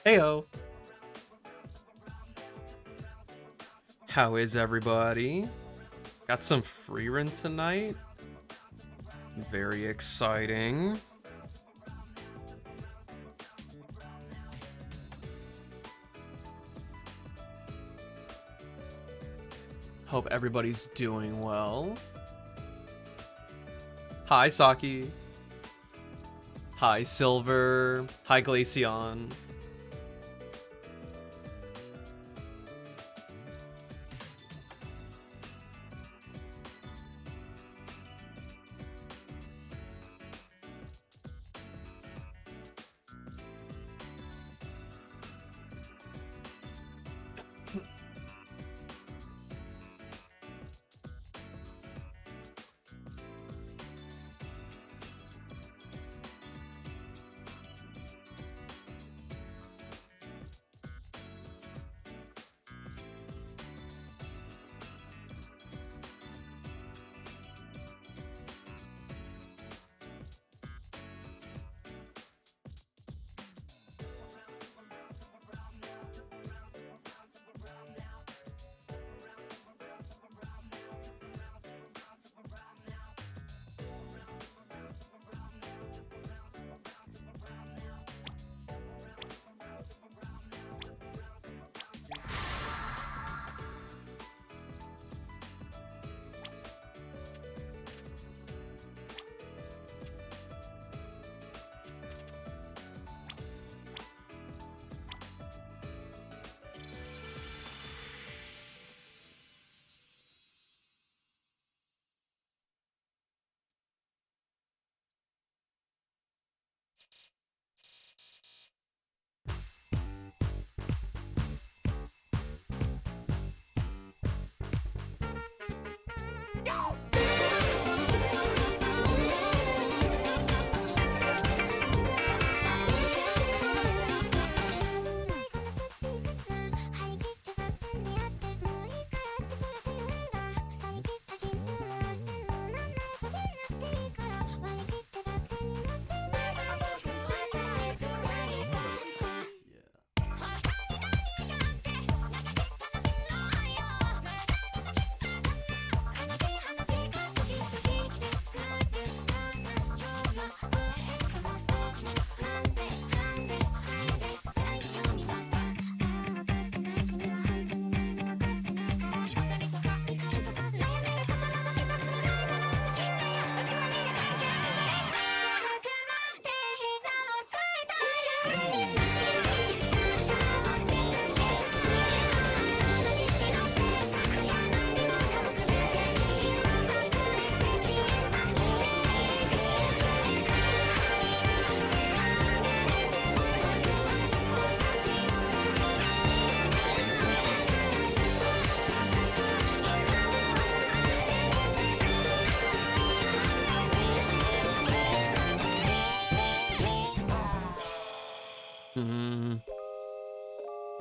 Heyo! How is everybody? Got some free rent tonight. Very exciting. Hope everybody's doing well. Hi, Saki. Hi, Silver. Hi, Glaceon.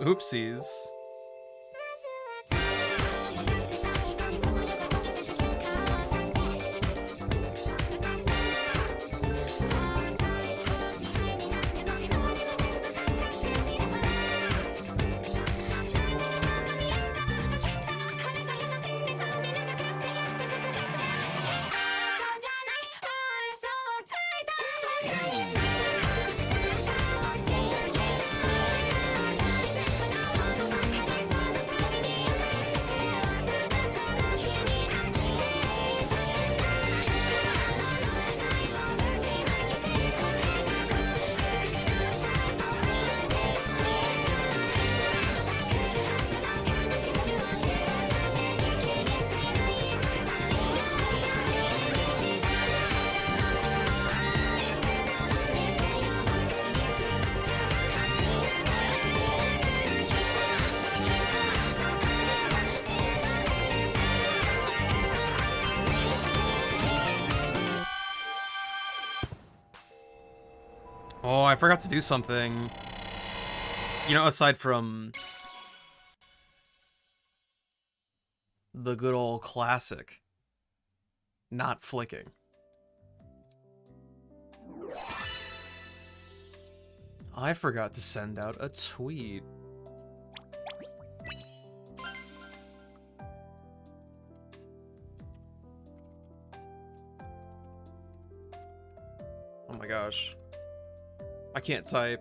Oopsies. Oh, I forgot to do something. You know, aside from the good old classic, not flicking. I forgot to send out a tweet. Oh my gosh. I can't type.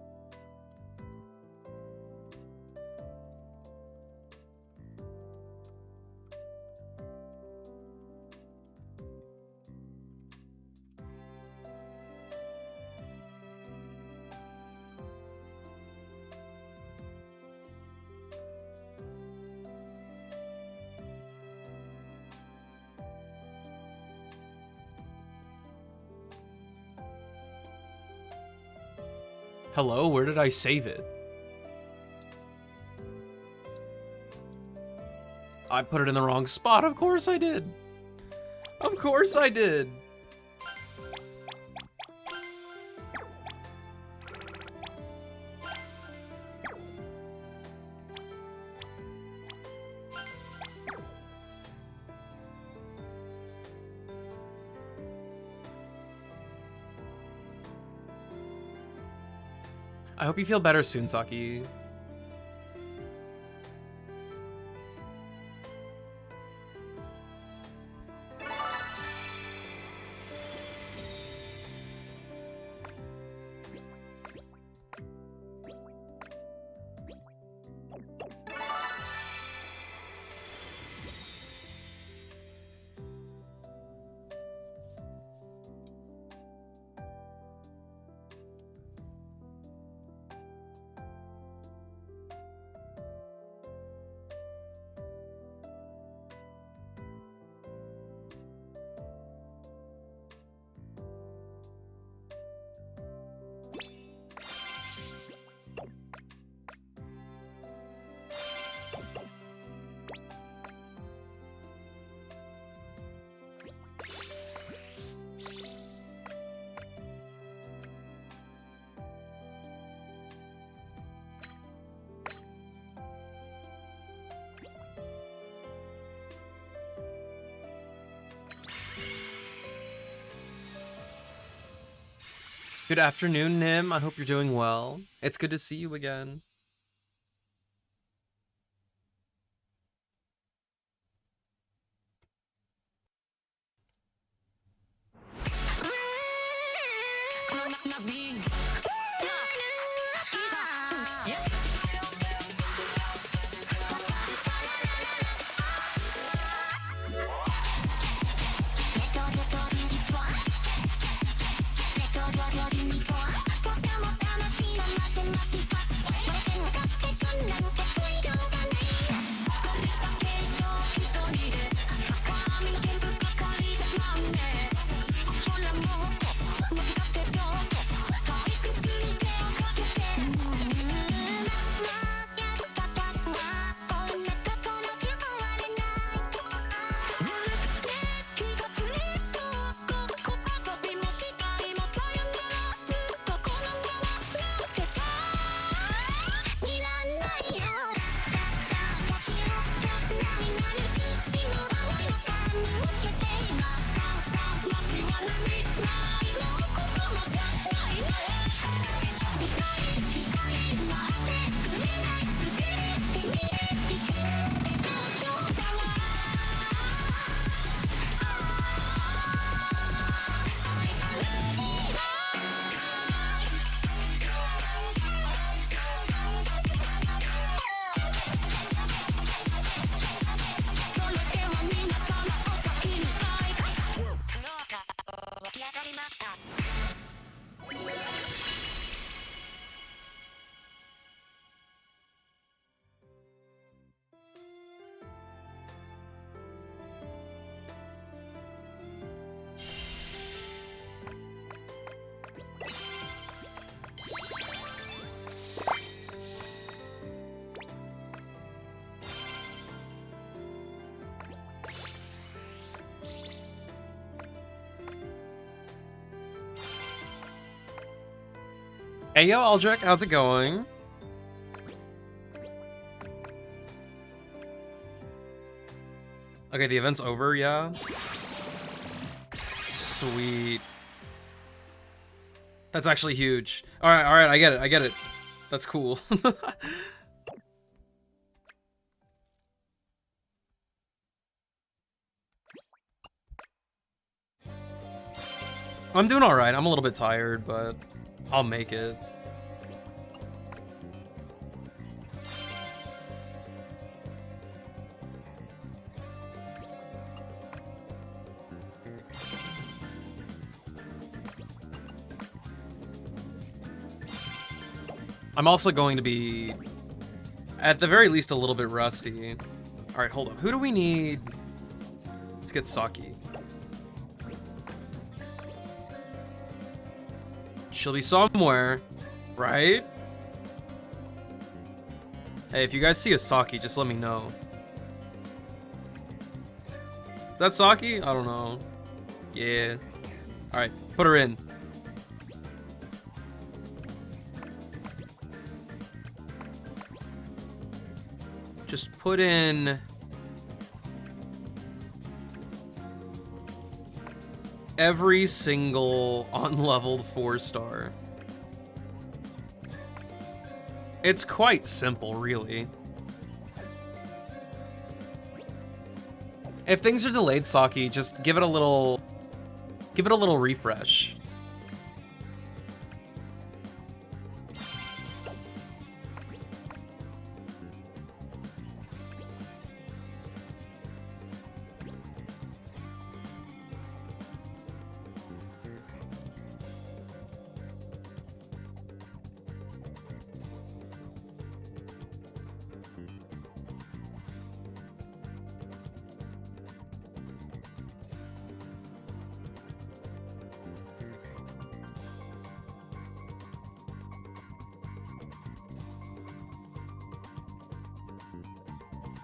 Hello, where did I save it? I put it in the wrong spot. Of course I did. Of course I did. I hope you feel better soon, Saki. Good afternoon, Nim. I hope you're doing well. It's good to see you again. Hey, yo, Aldrich, how's it going? Okay, the event's over, yeah? Sweet. That's actually huge. Alright, I get it. That's cool. I'm doing alright. I'm a little bit tired, but I'll make it. I'm also going to be, at the very least, a little bit rusty. Alright, hold up. Who do we need? Let's get Saki. She'll be somewhere, right? Hey, if you guys see a Saki, just let me know. Is that Saki? I don't know. Yeah. Alright, put her in. Just put in every single unleveled 4-star. It's quite simple, really. If things are delayed, Saki, just give it a little refresh.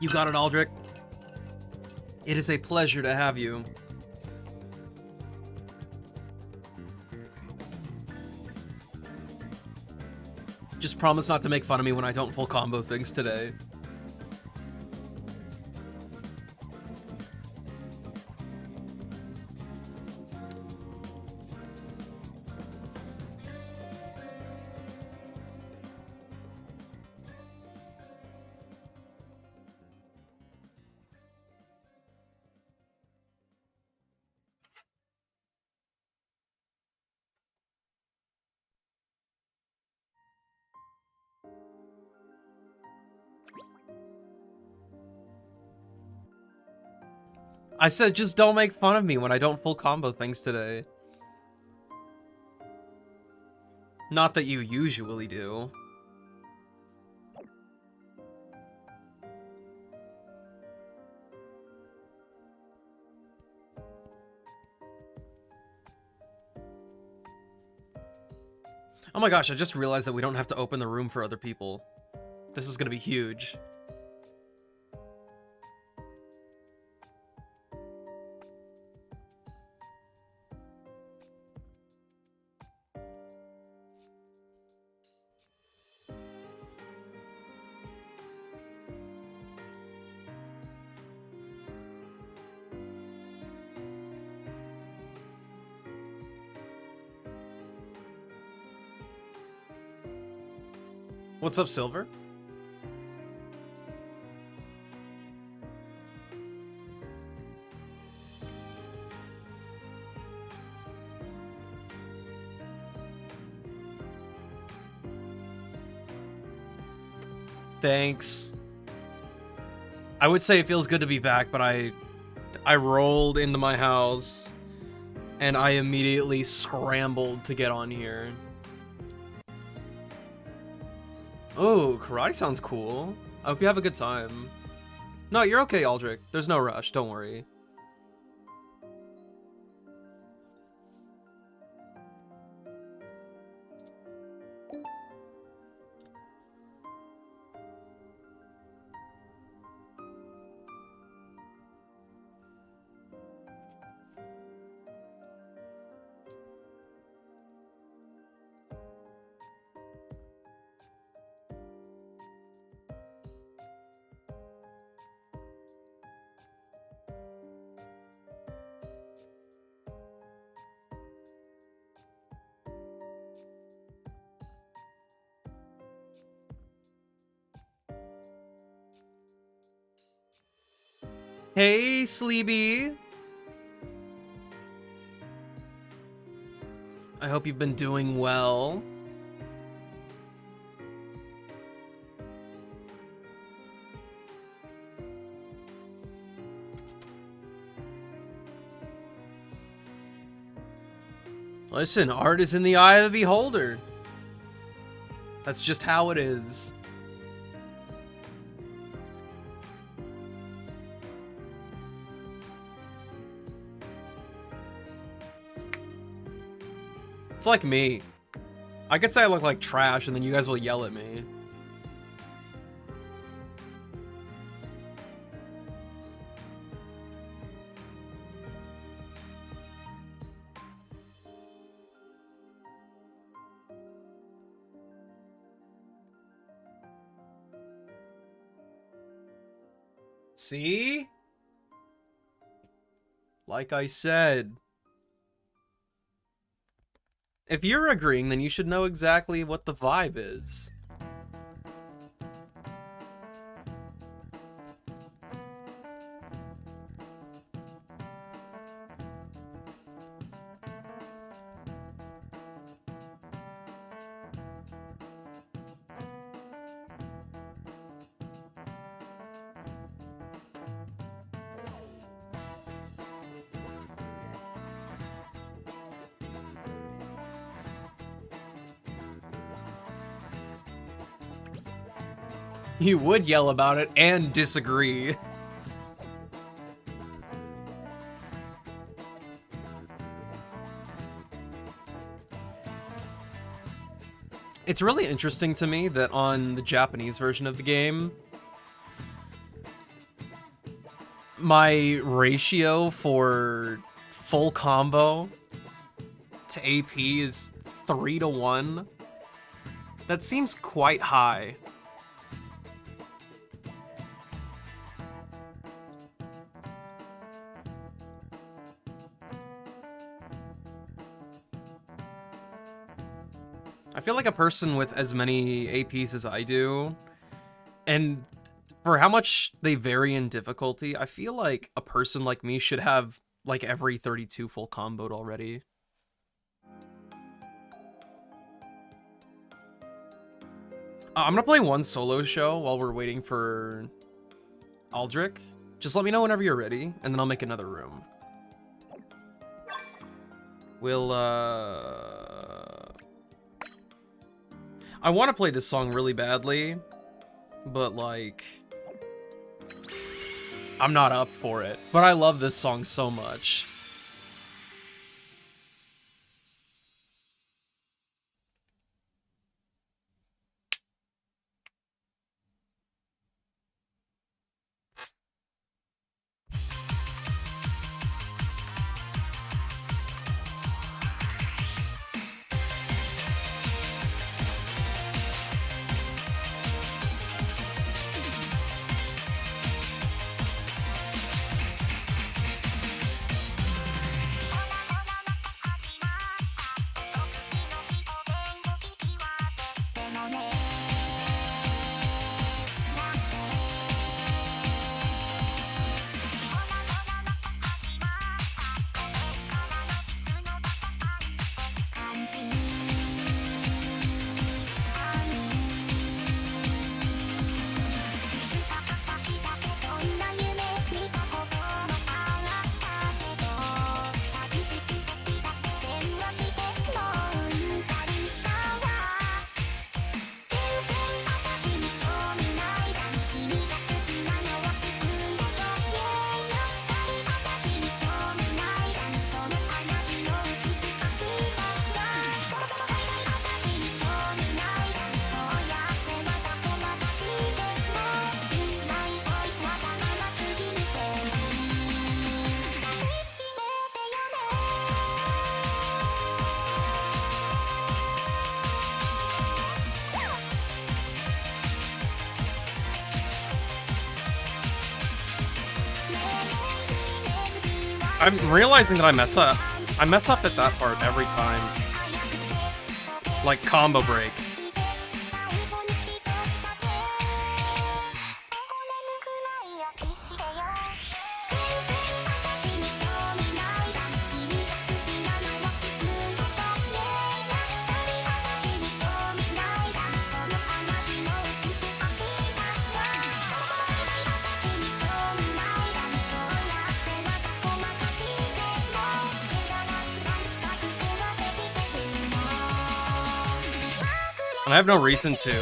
You got it, Aldrich. It is a pleasure to have you. Just promise not to make fun of me when I don't full combo things today. I said just don't make fun of me when I don't full combo things today. Not that you usually do. Oh my gosh, I just realized that we don't have to open the room for other people. This is gonna be huge. What's up, Silver? Thanks. I would say it feels good to be back, but I rolled into my house and I immediately scrambled to get on here. Oh, karate sounds cool. I hope you have a good time. No, you're okay, Aldrich. There's no rush, don't worry. Hey, Sleepy. I hope you've been doing well. Listen, art is in the eye of the beholder. That's just how it is. It's like me. I could say I look like trash and then you guys will yell at me. See? Like I said. If you're agreeing, then you should know exactly what the vibe is. You would yell about it and disagree. It's really interesting to me that on the Japanese version of the game, my ratio for full combo to AP is 3-to-1. That seems quite high. I feel like a person with as many APs as I do, and for how much they vary in difficulty, I feel like a person like me should have like every 32 full comboed already. I'm gonna play one solo show while we're waiting for Aldrich. Just let me know whenever you're ready, and then I'll make another room. We'll, I want to play this song really badly, but, like, I'm not up for it. But I love this song so much. I'm realizing that I mess up. I mess up at that part every time. Like combo break. And I have no reason to.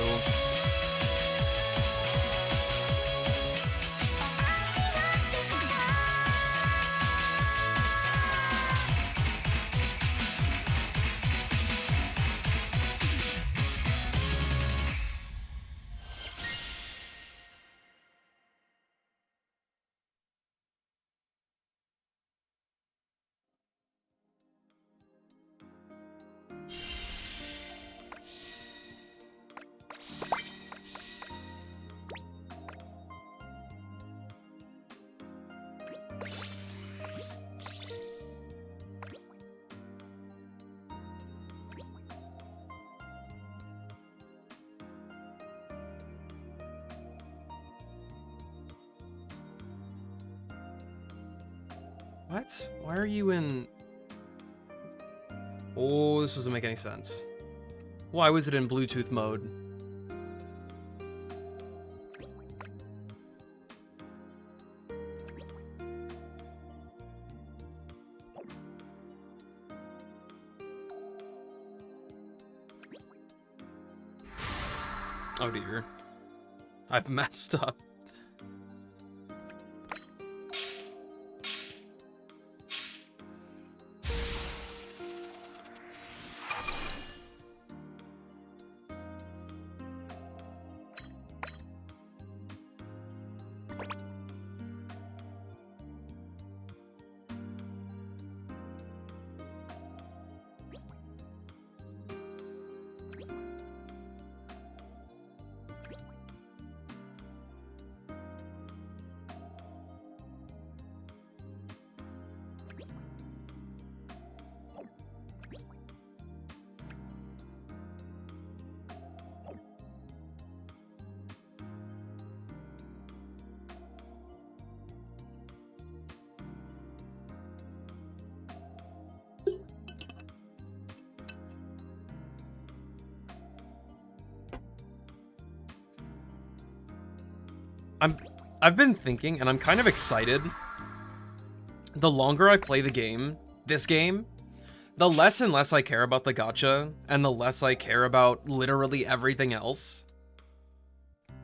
What? Why are you in... Oh, this doesn't make any sense. Why was it in Bluetooth mode? Oh dear. I've messed up. I've been thinking, and I'm kind of excited. The longer I play the game, this game, the less and less I care about the gacha, and the less I care about literally everything else.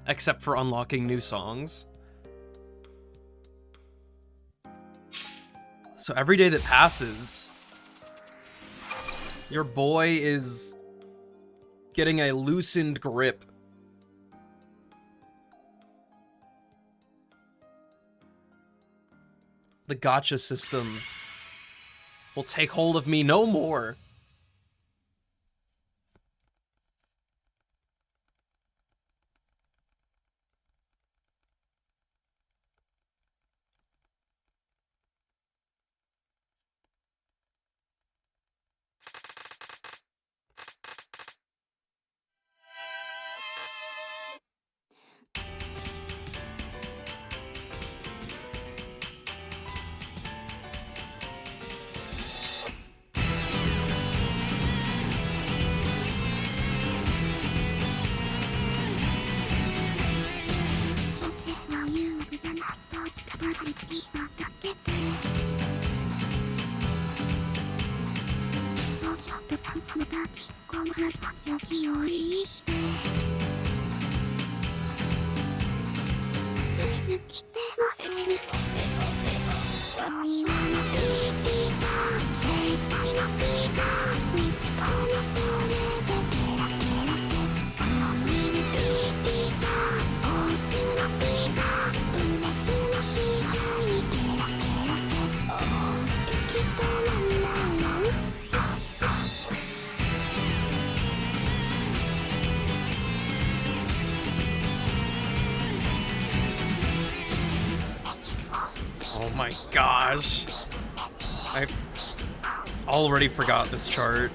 Except for unlocking new songs. So every day that passes, your boy is getting a loosened grip. The gacha system will take hold of me no more. My gosh, I already forgot this chart.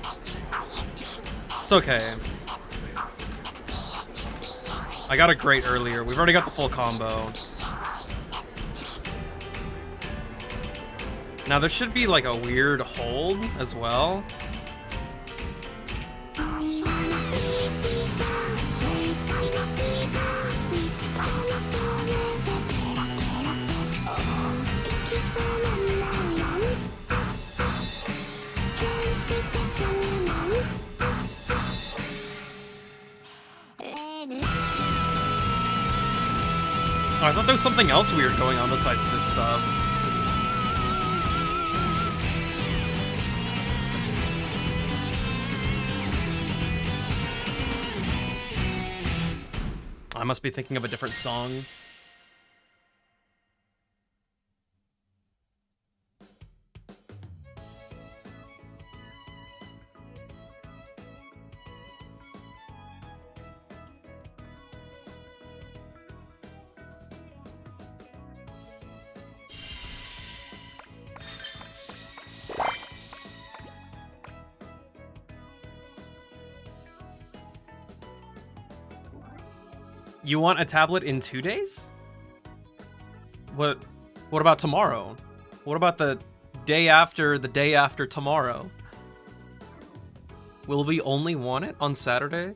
It's okay. I got it great earlier. We've already got the full combo. Now there should be like a weird hold as well. Oh, I thought there was something else weird going on besides this stuff. I must be thinking of a different song. You want a tablet in 2 days? What about tomorrow? What about the day after tomorrow? Will we only want it on Saturday?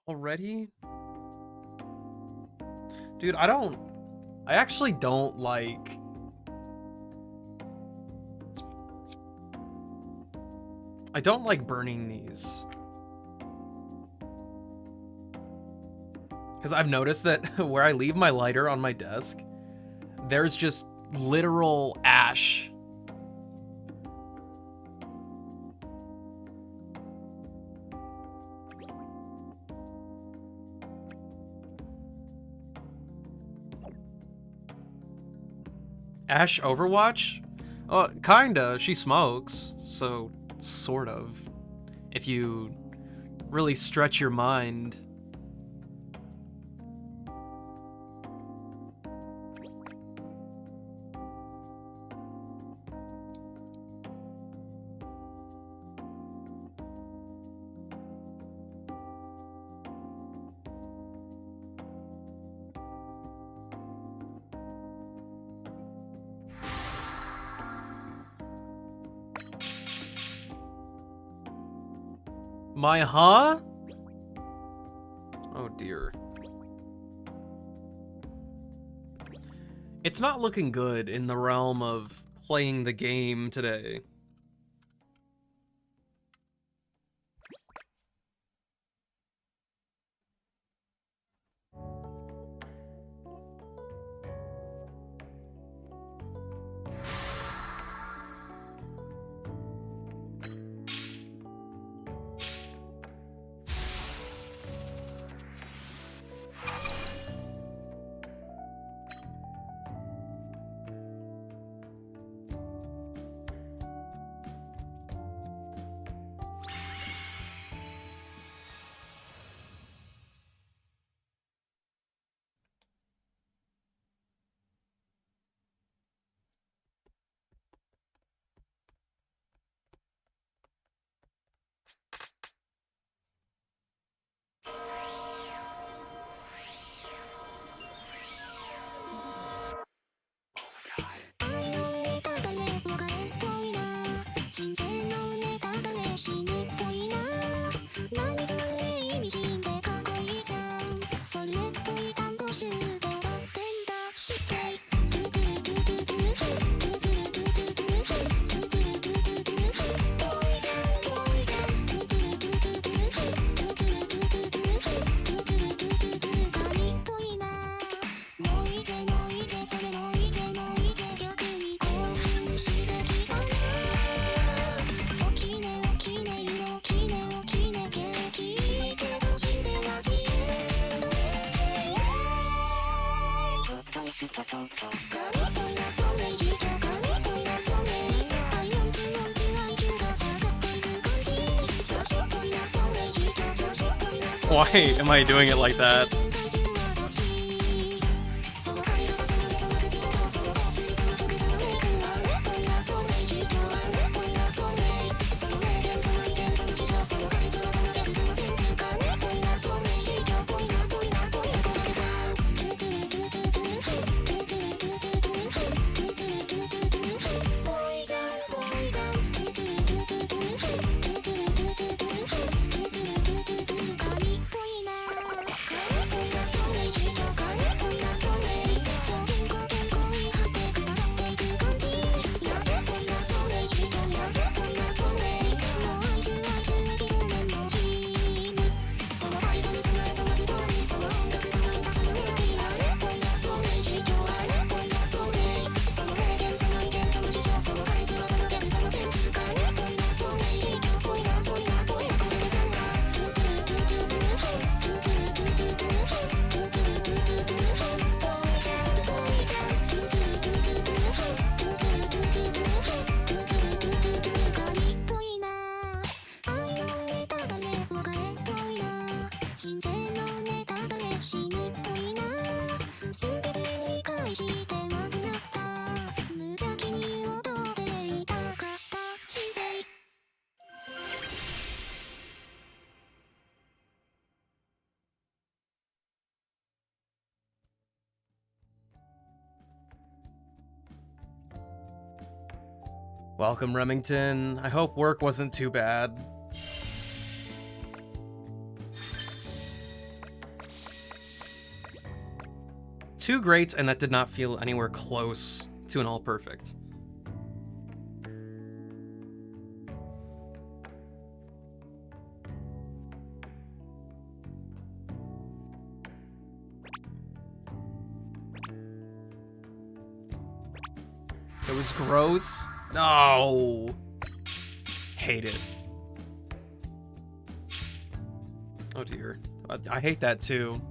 Already? Dude, I actually don't like... I don't like burning these. Because I've noticed that where I leave my lighter on my desk, there's just literal ash. Ash Overwatch? Kinda. She smokes, so sort of. If you really stretch your mind. My huh? Oh dear. It's not looking good in the realm of playing the game today. Why am I doing it like that? Welcome, Remington. I hope work wasn't too bad. Two greats, and that did not feel anywhere close to an all perfect. It was gross. No. Hate it. Oh dear. I hate that too.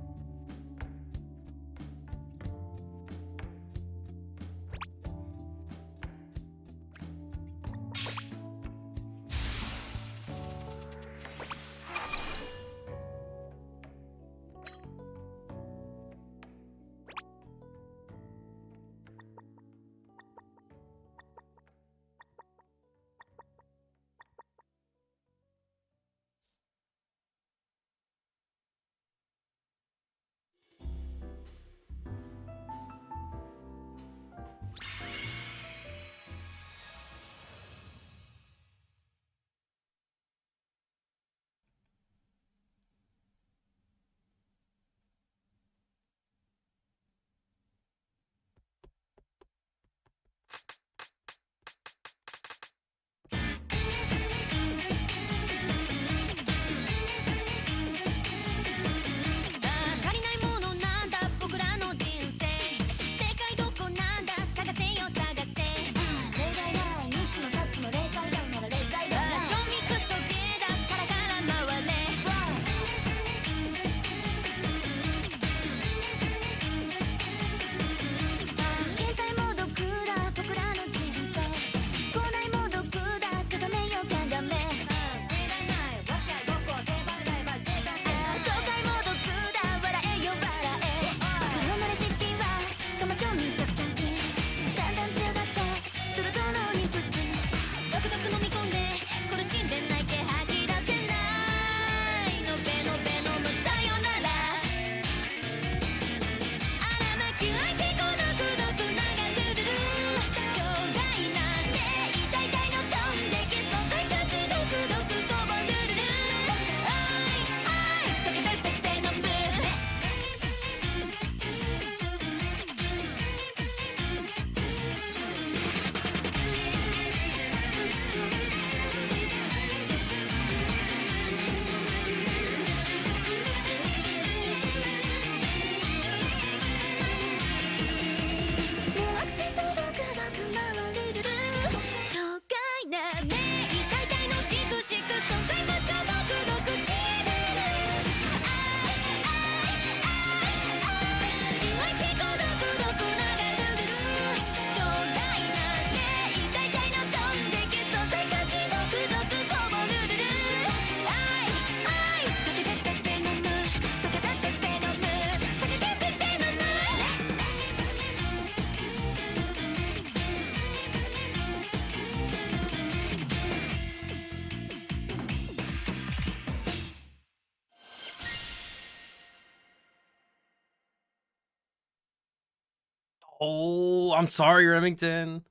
Oh, I'm sorry, Remington.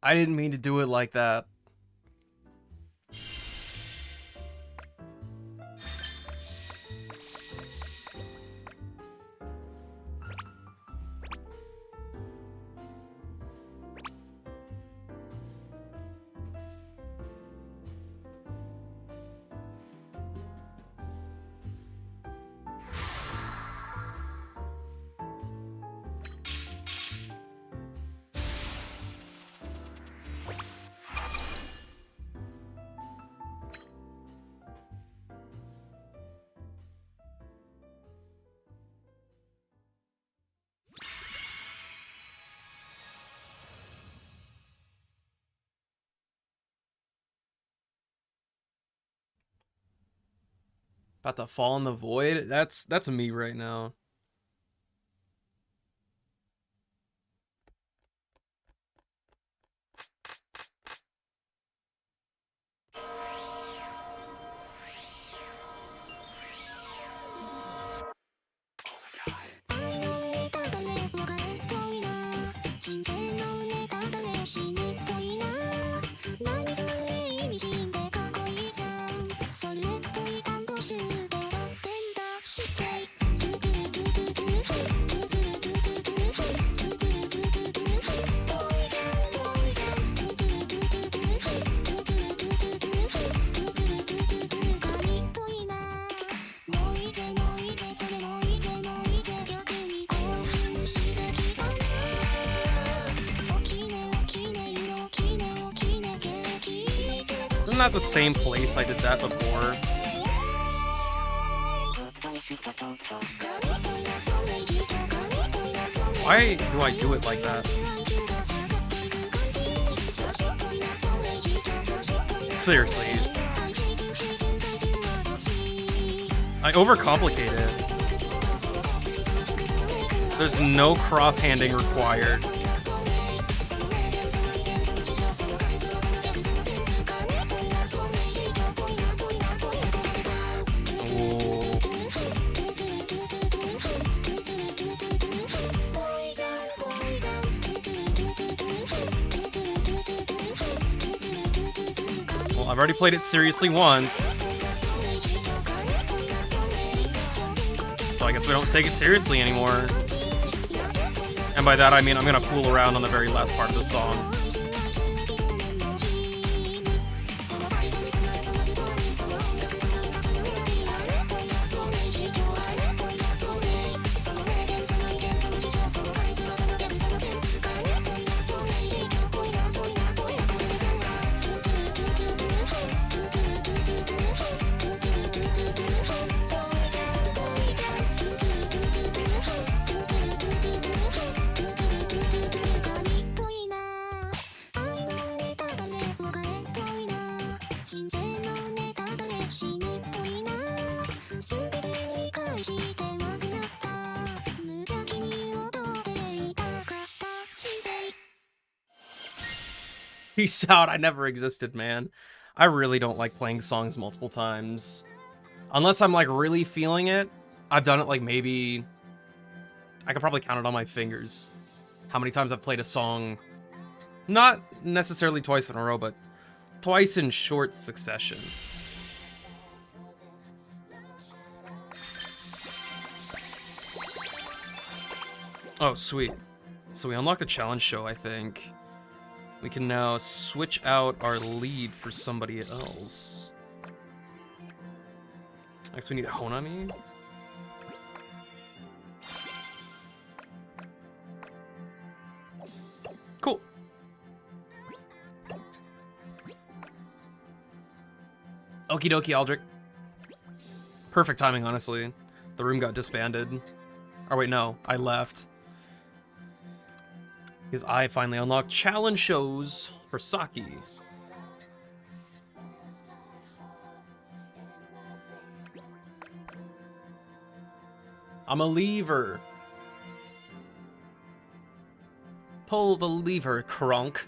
I didn't mean to do it like that. About to fall in the void? That's me right now. Isn't that the same place I did that before? Why do I do it like that? Seriously. I overcomplicate it. There's no cross-handing required. I've already played it seriously once. So I guess we don't take it seriously anymore. And by that I mean I'm gonna fool around on the very last part of the song. Peace out, I never existed, man. I really don't like playing songs multiple times. Unless I'm like really feeling it. I've done it like maybe... I could probably count it on my fingers. How many times I've played a song, not necessarily twice in a row, but twice in short succession. Oh, sweet. So we unlocked the challenge show, I think. We can now switch out our lead for somebody else. Next, we need Honami. Cool. Okie dokie, Aldrich. Perfect timing, honestly. The room got disbanded. Oh, wait, no. I left. Because I finally unlocked challenge shows for Saki. I'm a lever. Pull the lever, Kronk.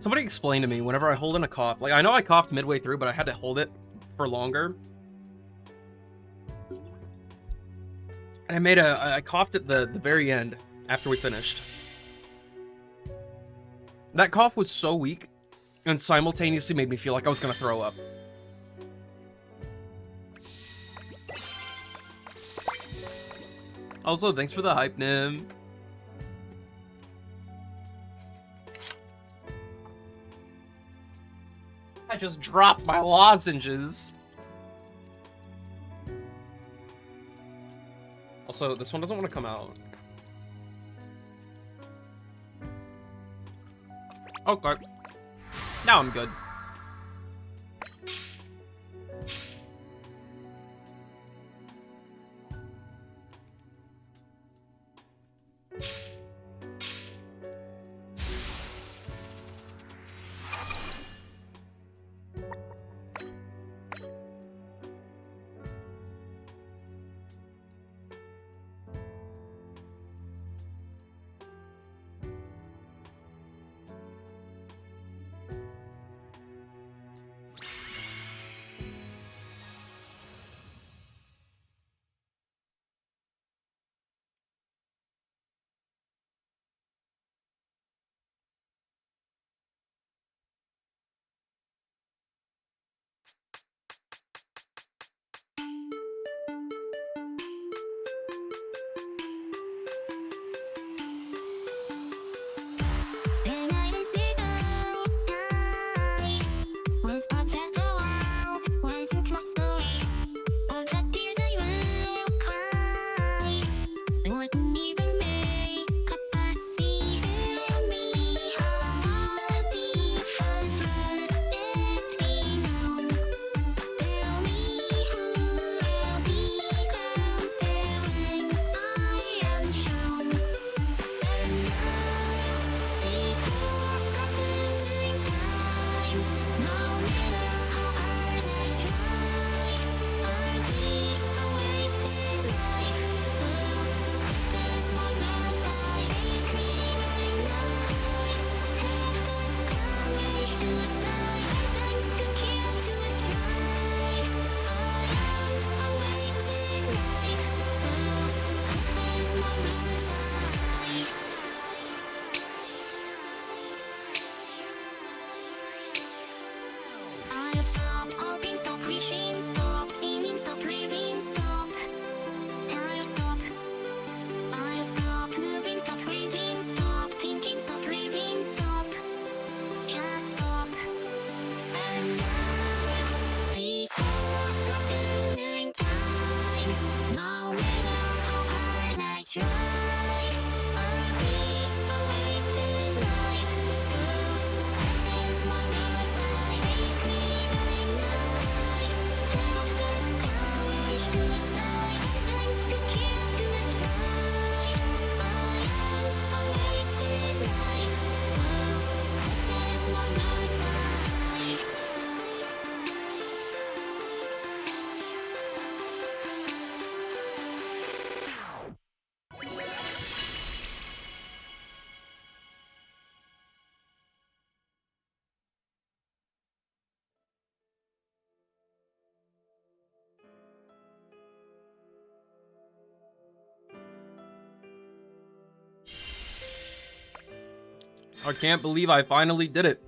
Somebody explained to me whenever I hold in a cough. Like, I know I coughed midway through, but I had to hold it for longer. And I coughed at the very end after we finished. That cough was so weak and simultaneously made me feel like I was gonna throw up. Also, thanks for the hype, Nim. I just dropped my lozenges. Also, this one doesn't want to come out. Okay. Now I'm good. I can't believe I finally did it.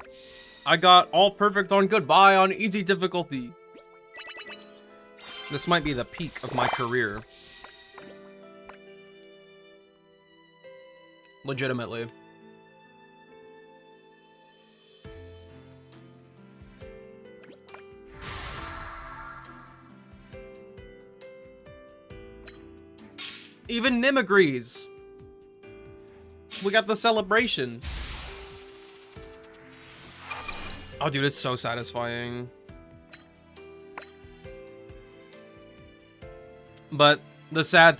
I got all perfect on goodbye on easy difficulty. This might be the peak of my career. Legitimately. Even Nim agrees. We got the celebration. Oh, dude, it's so satisfying. But the sad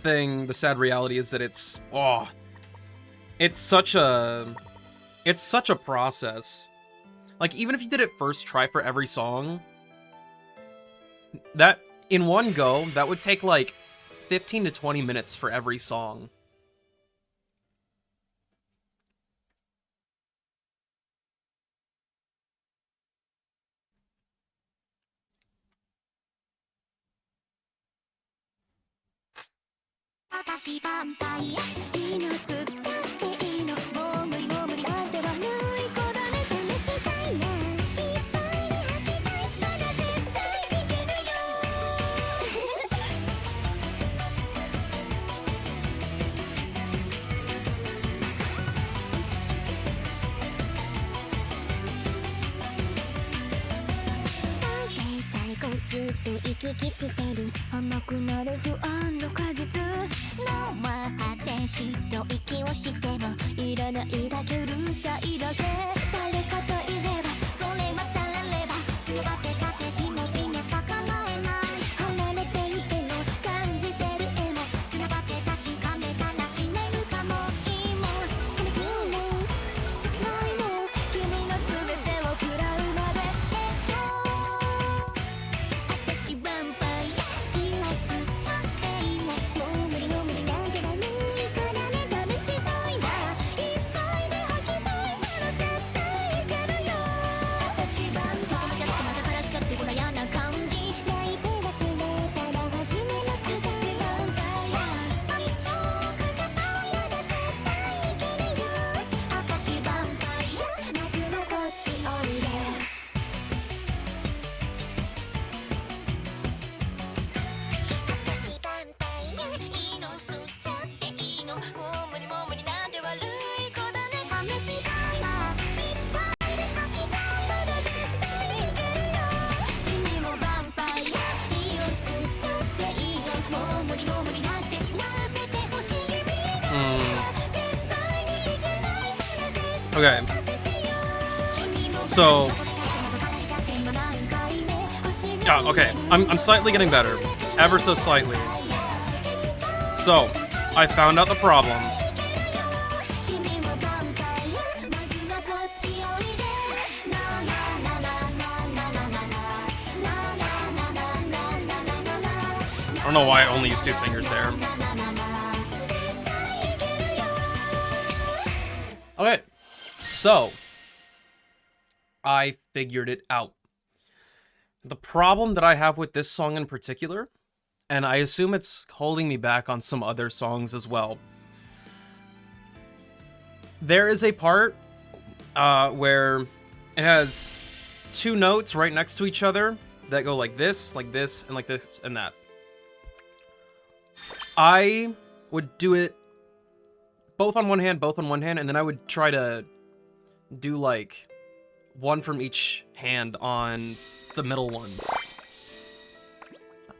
reality is that it's such a process. Like, even if you did it first try for every song, that in one go, that would take like 15 to 20 minutes for every song. Okay. So... yeah, okay. I'm slightly getting better. Ever so slightly. So, I found out the problem. I don't know why I only use 2 fingers there. Okay, so I figured it out. The problem that I have with this song in particular, and I assume it's holding me back on some other songs as well. There is a part where it has 2 notes right next to each other that go like this, and like this, and that. I would do it both on one hand, and then I would try to do like one from each hand on the middle ones.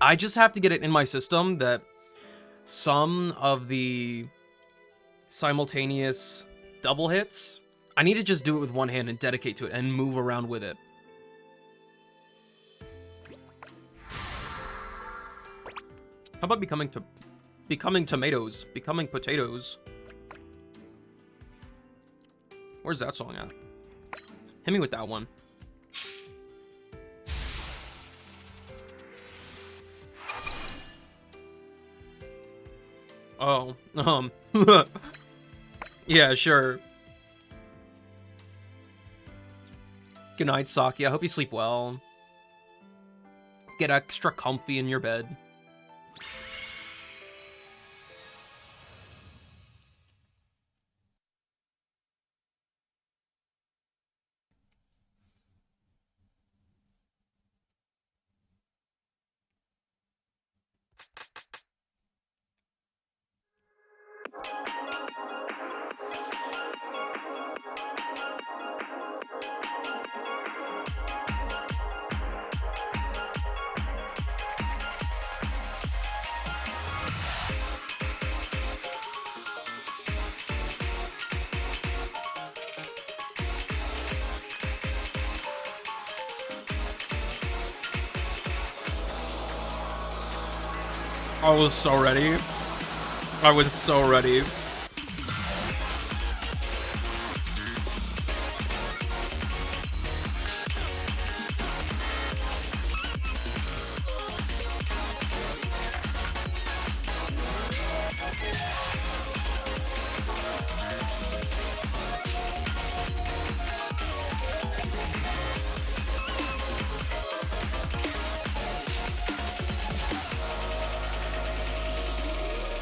I just have to get it in my system that some of the simultaneous double hits, I need to just do it with one hand and dedicate to it and move around with it. How about becoming tomatoes, becoming potatoes? Where's that song at? Hit me with that one. Oh, yeah, sure. Good night, Saki. I hope you sleep well. Get extra comfy in your bed. I was so ready. I was so ready.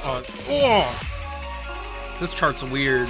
Oh, this chart's weird.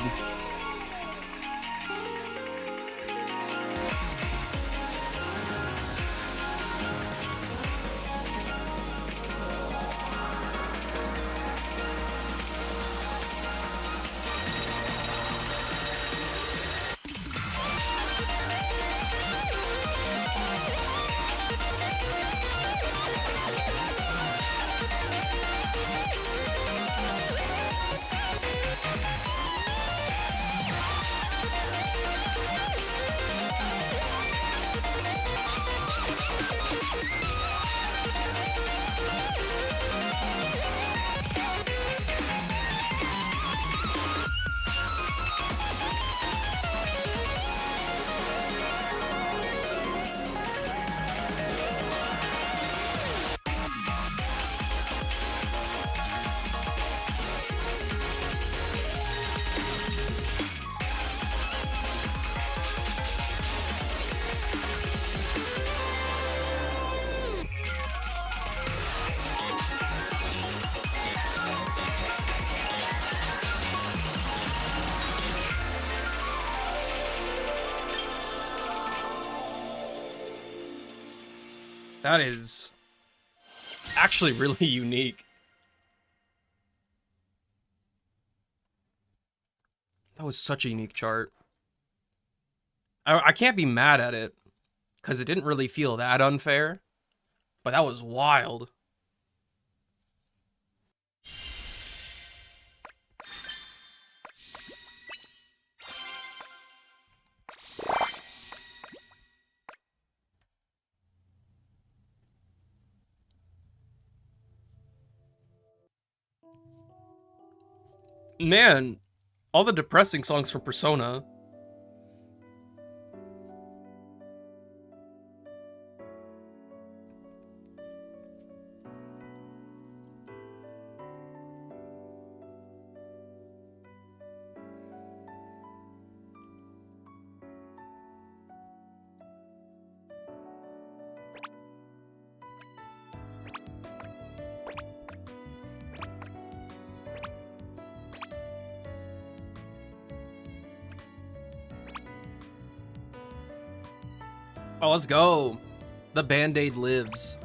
That is actually really unique. That was such a unique chart. I can't be mad at it, because it didn't really feel that unfair, but that was wild. Man, all the depressing songs from Persona. Oh, let's go. The Band-Aid lives.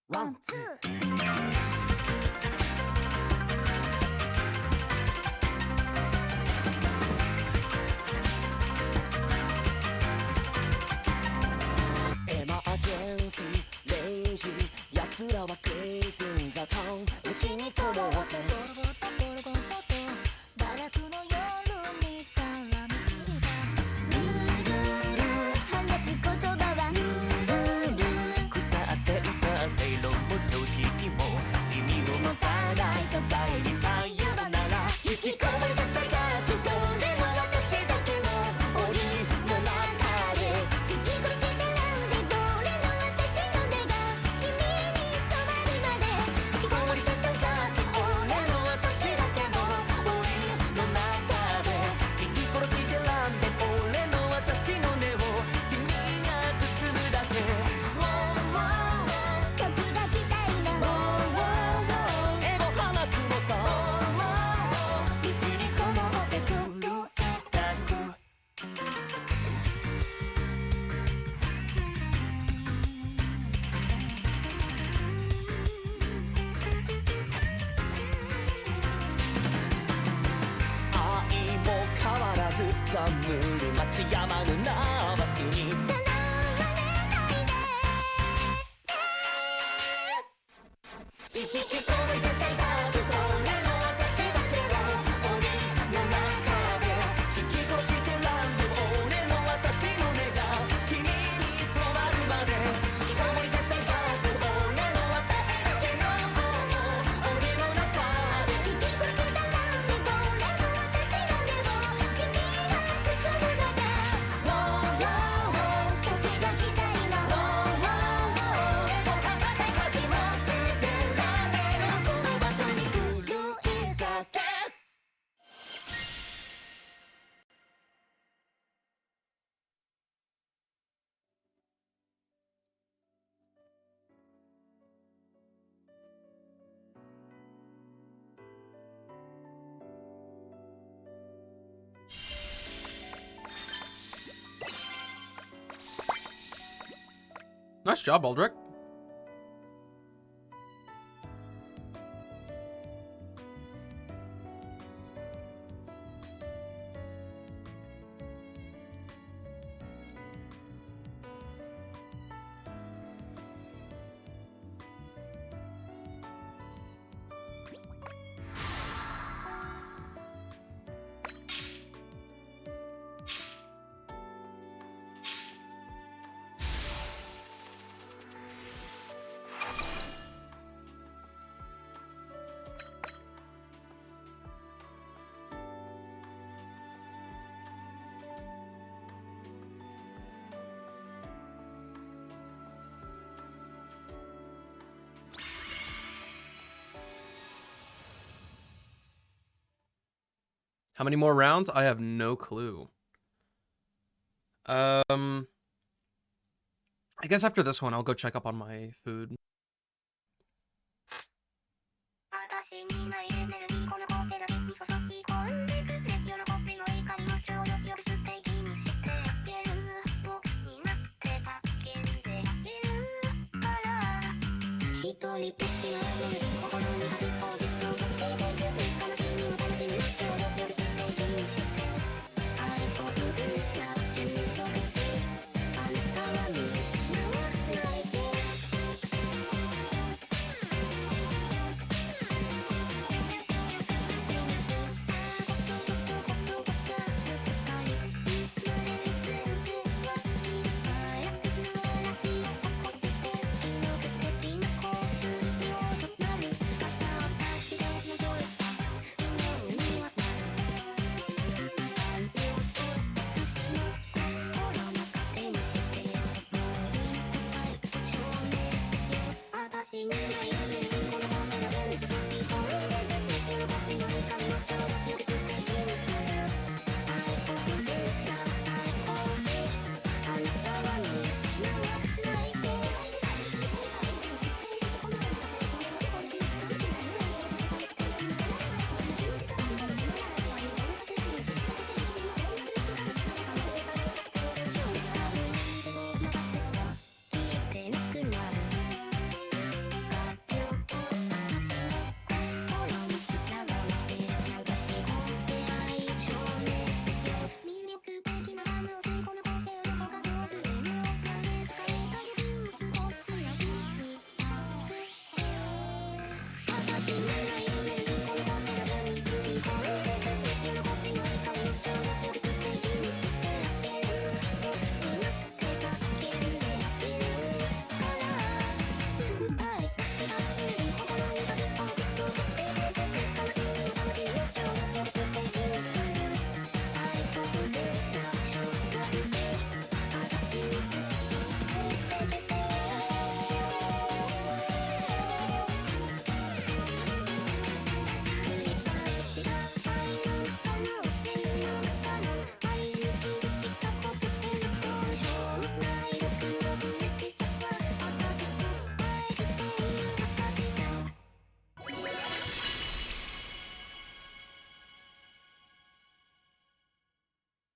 One, two. エマージェンシーレイジー奴らはクレイジーザタウンうちに飛ぼうってゴロゴロとゴロゴロとバラクの夜に絡みするルールール話す言葉はルールール腐っていた正論も常識もむる町山のナーバスに引き込まれてたそれの私だけど檻の中で引き越してランド俺の私の願君に染まるまで引き込まれてた俺の私だけど檻の中で引き越したランド俺の私の願君が包むのだ Wow wow 時が来た今 Wow wow おかかでかきも捨ててこの場所に狂い咲け Nice job, Aldrich. How many more rounds? I have no clue. I guess after this one, I'll go check up on my food. 私にないエネルギーこのコンテナに注ぎ込んでくれ喜びの怒りの情よく素敵にしてあげる僕になって助けてあげるから一人ぽっちの心にあるポジティブしていく悲しみを楽しむ情よく素敵にして愛と不遇な中途ですあなたは見失わないで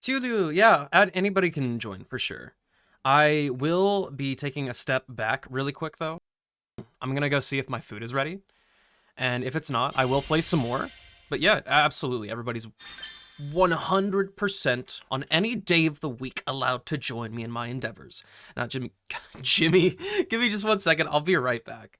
Tulu, yeah, anybody can join for sure. I will be taking a step back really quick though. I'm gonna go see if my food is ready, and if it's not, I will play some more. But yeah, absolutely, everybody's 100% on any day of the week allowed to join me in my endeavors. Now, Jimmy, Jimmy, give me just 1 second. I'll be right back.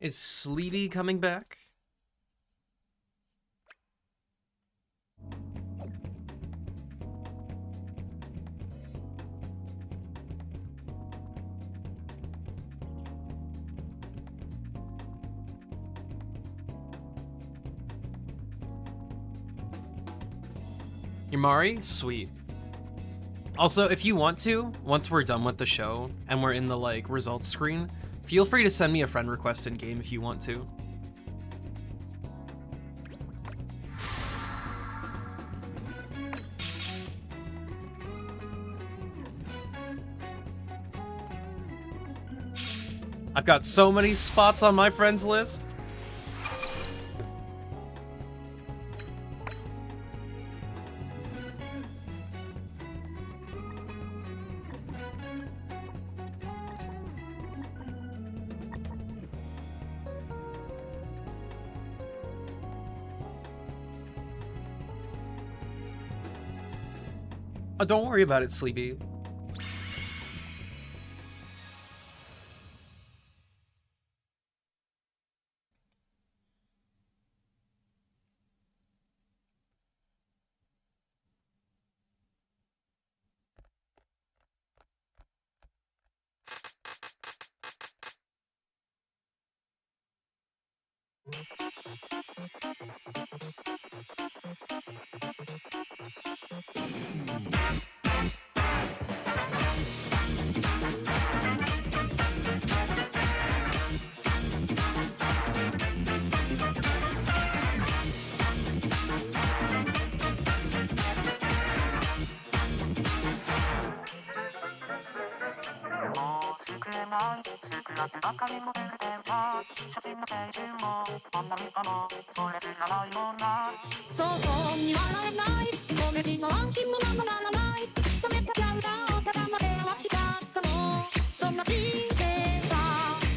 Is Sleepy coming back? Yamari? Sweet. Also, if you want to, once we're done with the show and we're in the like results screen, feel free to send me a friend request in game if you want to. I've got so many spots on my friends list. Oh, don't worry about it, Sleepy.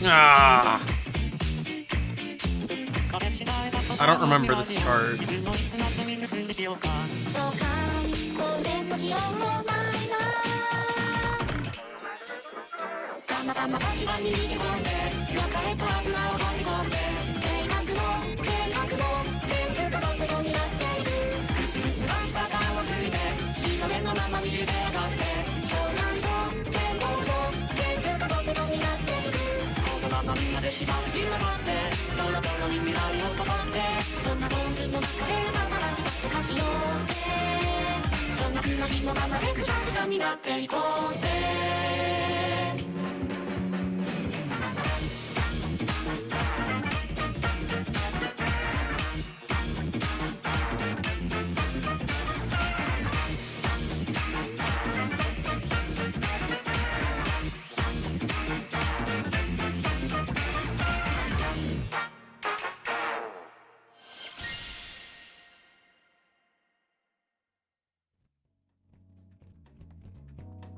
Ah. I don't remember this chart.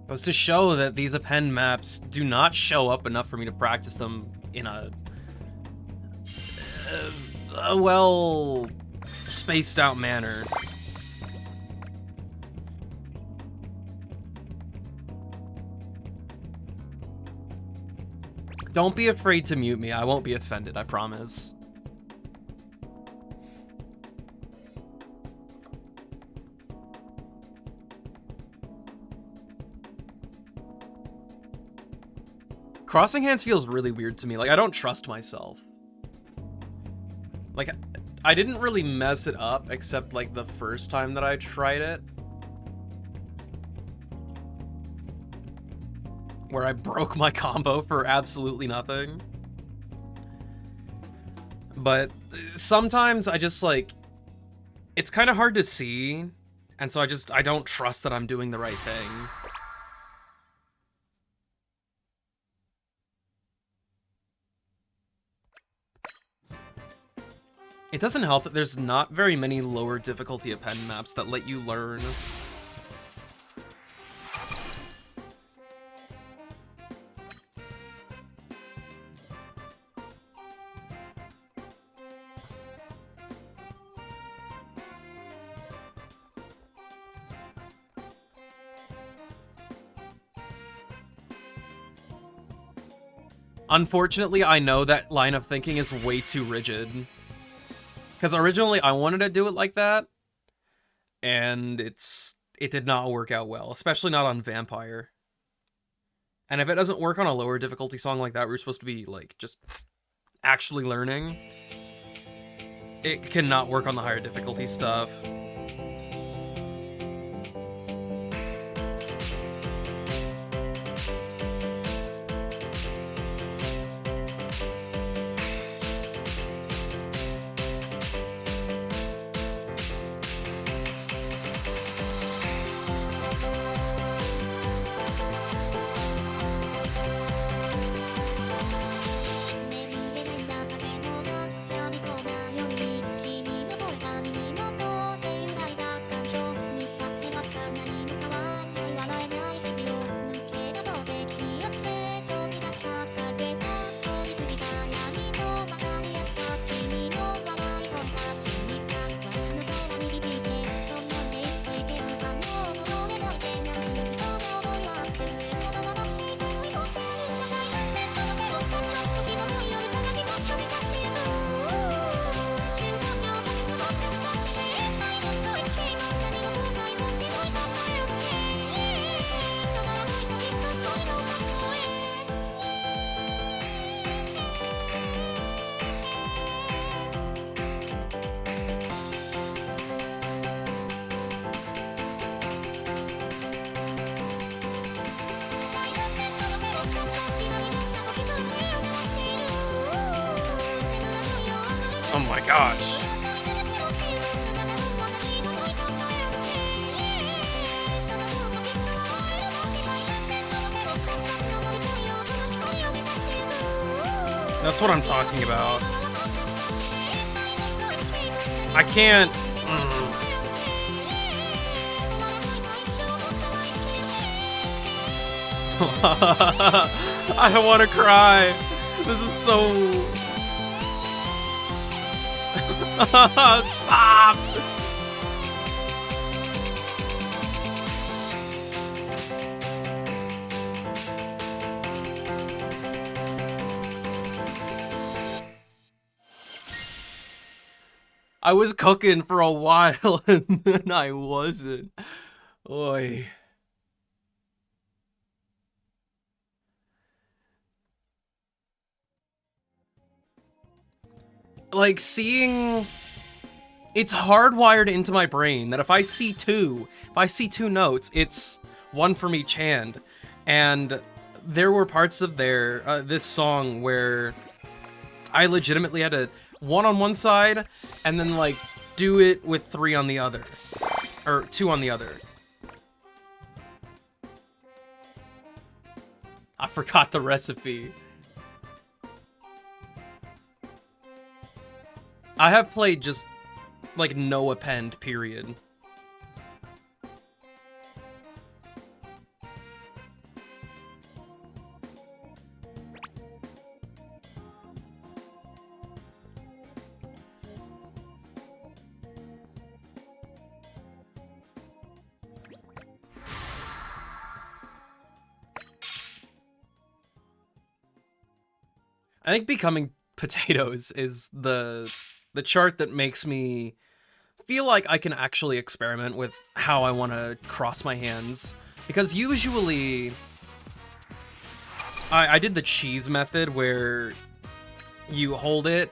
Goes to show that these append maps do not show up enough for me to practice them in a well spaced out manner. Don't be afraid to mute me. I won't be offended, I promise. Crossing hands feels really weird to me. Like, I don't trust myself. Like, I didn't really mess it up except, like, the first time that I tried it. Where I broke my combo for absolutely nothing. But sometimes I just, like, it's kind of hard to see. And so I don't trust that I'm doing the right thing. It doesn't help that there's not very many lower difficulty append maps that let you learn. Unfortunately, I know that line of thinking is way too rigid. Because originally I wanted to do it like that, and it did not work out well, especially not on Vampire. And if it doesn't work on a lower difficulty song like that, we're supposed to be like just actually learning, it cannot work on the higher difficulty stuff. Oh my gosh. That's what I'm talking about. I can't. I don't want to cry. This is so. Stop! I was cooking for a while and then I wasn't. Oy. Like, seeing... It's hardwired into my brain that if I see two notes, it's one from each hand. And there were parts of this song where I legitimately had to one on one side and then like do it with three on the other, or two on the other. I forgot the recipe. I have played just like no append, period. I think becoming potatoes is the chart that makes me feel like I can actually experiment with how I want to cross my hands. Because usually, I did the cheese method where you hold it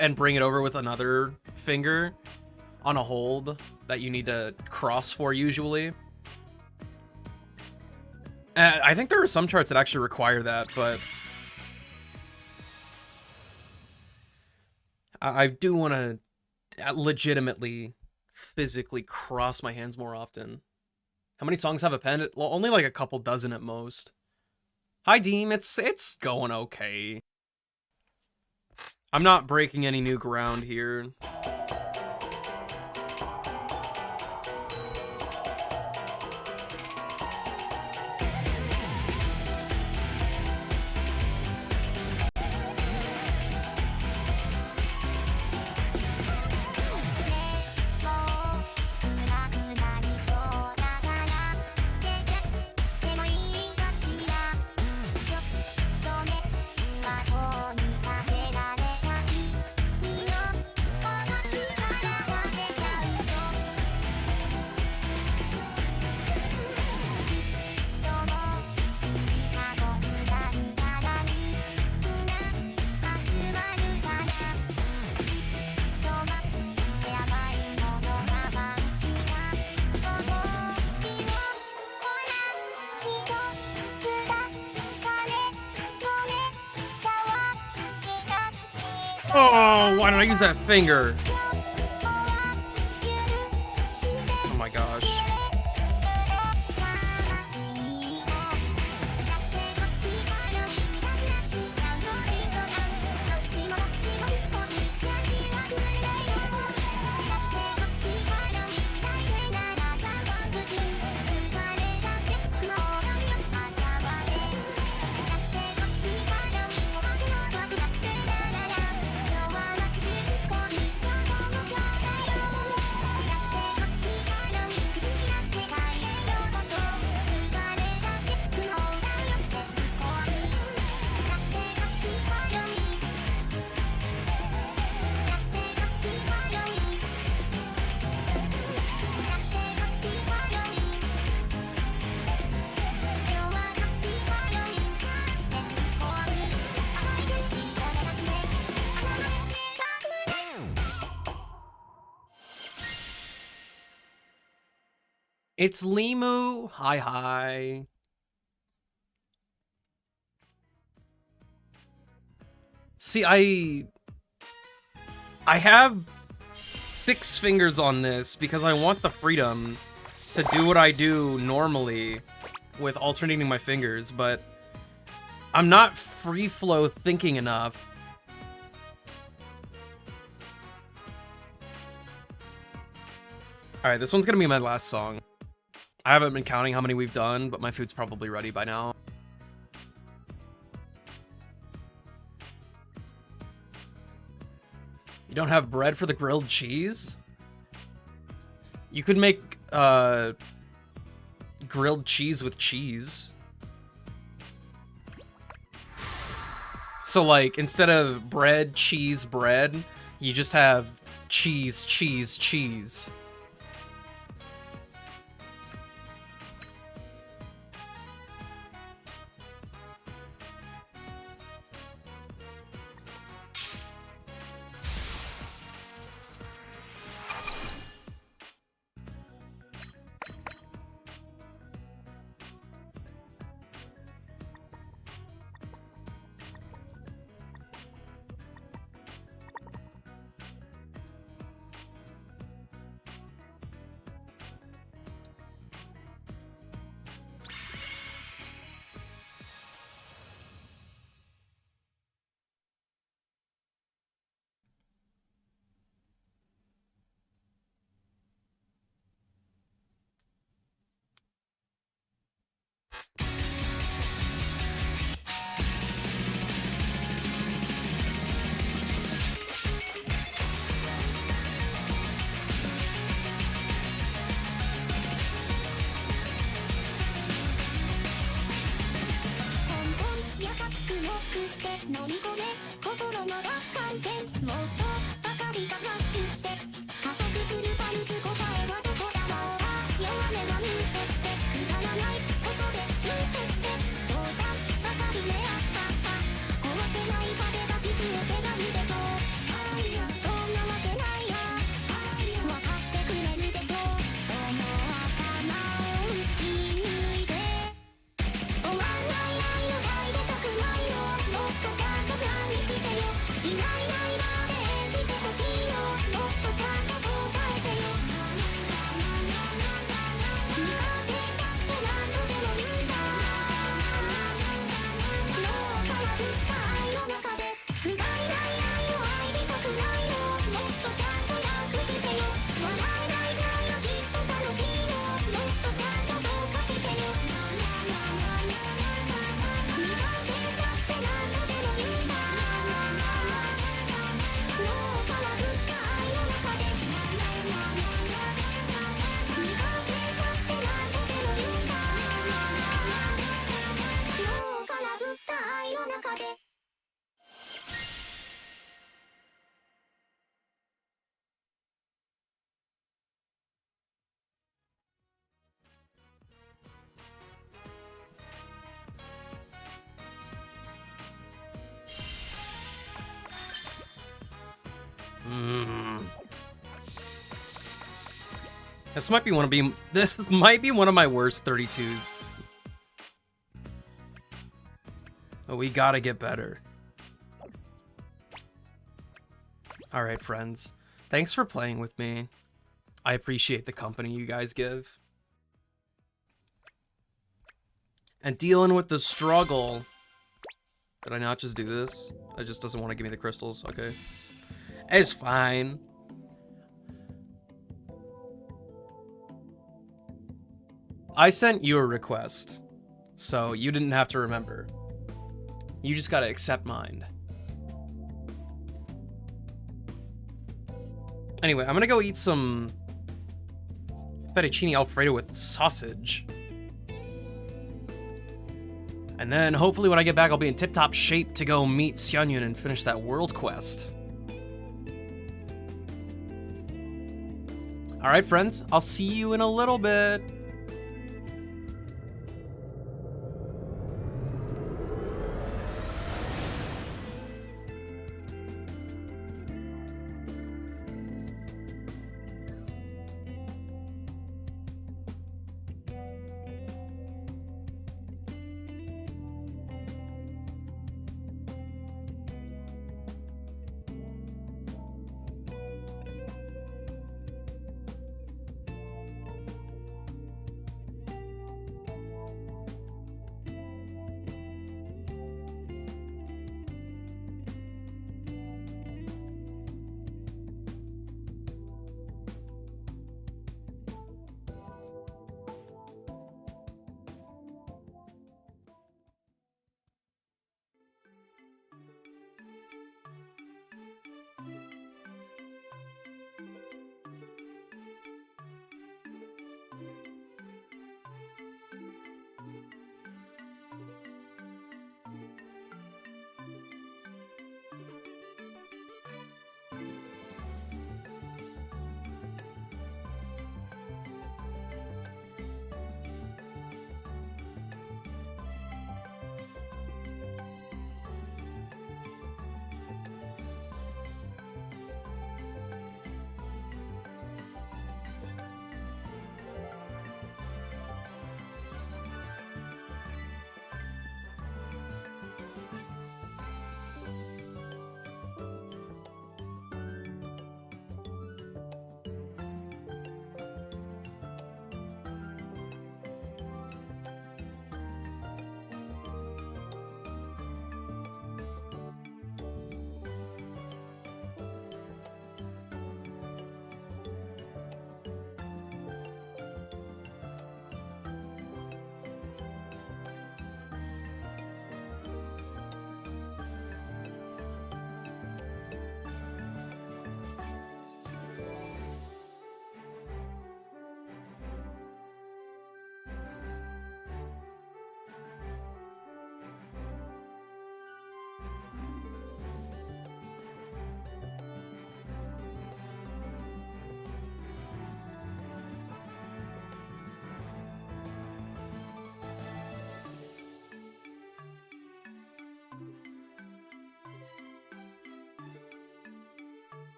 and bring it over with another finger on a hold that you need to cross for usually. I think there are some charts that actually require that, but I do want to legitimately, physically cross my hands more often. How many songs have append? Well, only like a couple dozen at most. Hi, Deem. It's going okay. I'm not breaking any new ground here. Oh, why did I use that finger? Oh my gosh. It's Limu. Hi, hi. See, I have 6 fingers on this because I want the freedom to do what I do normally with alternating my fingers, but I'm not free flow thinking enough. Alright, this one's gonna be my last song. I haven't been counting how many we've done, but my food's probably ready by now. You don't have bread for the grilled cheese? You could make grilled cheese with cheese. So like, instead of bread, cheese, bread, you just have cheese, cheese, cheese. This might be one of my worst 32s. But we gotta get better. Alright, friends. Thanks for playing with me. I appreciate the company you guys give. And dealing with the struggle. Did I not just do this? It just doesn't want to give me the crystals. Okay. It's fine. I sent you a request, so you didn't have to remember. You just gotta accept mine. Anyway, I'm gonna go eat some fettuccine alfredo with sausage. And then hopefully when I get back, I'll be in tip-top shape to go meet Xianyun and finish that world quest. All right, friends, I'll see you in a little bit.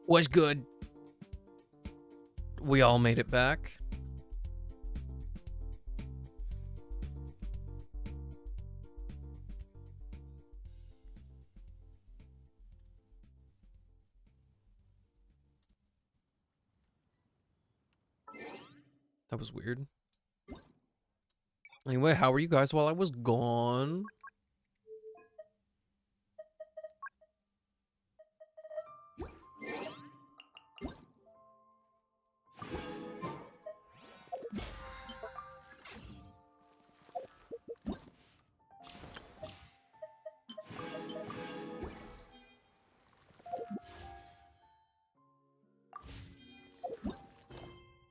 Was good. We all made it back. That was weird. Anyway, how were you guys while I was gone?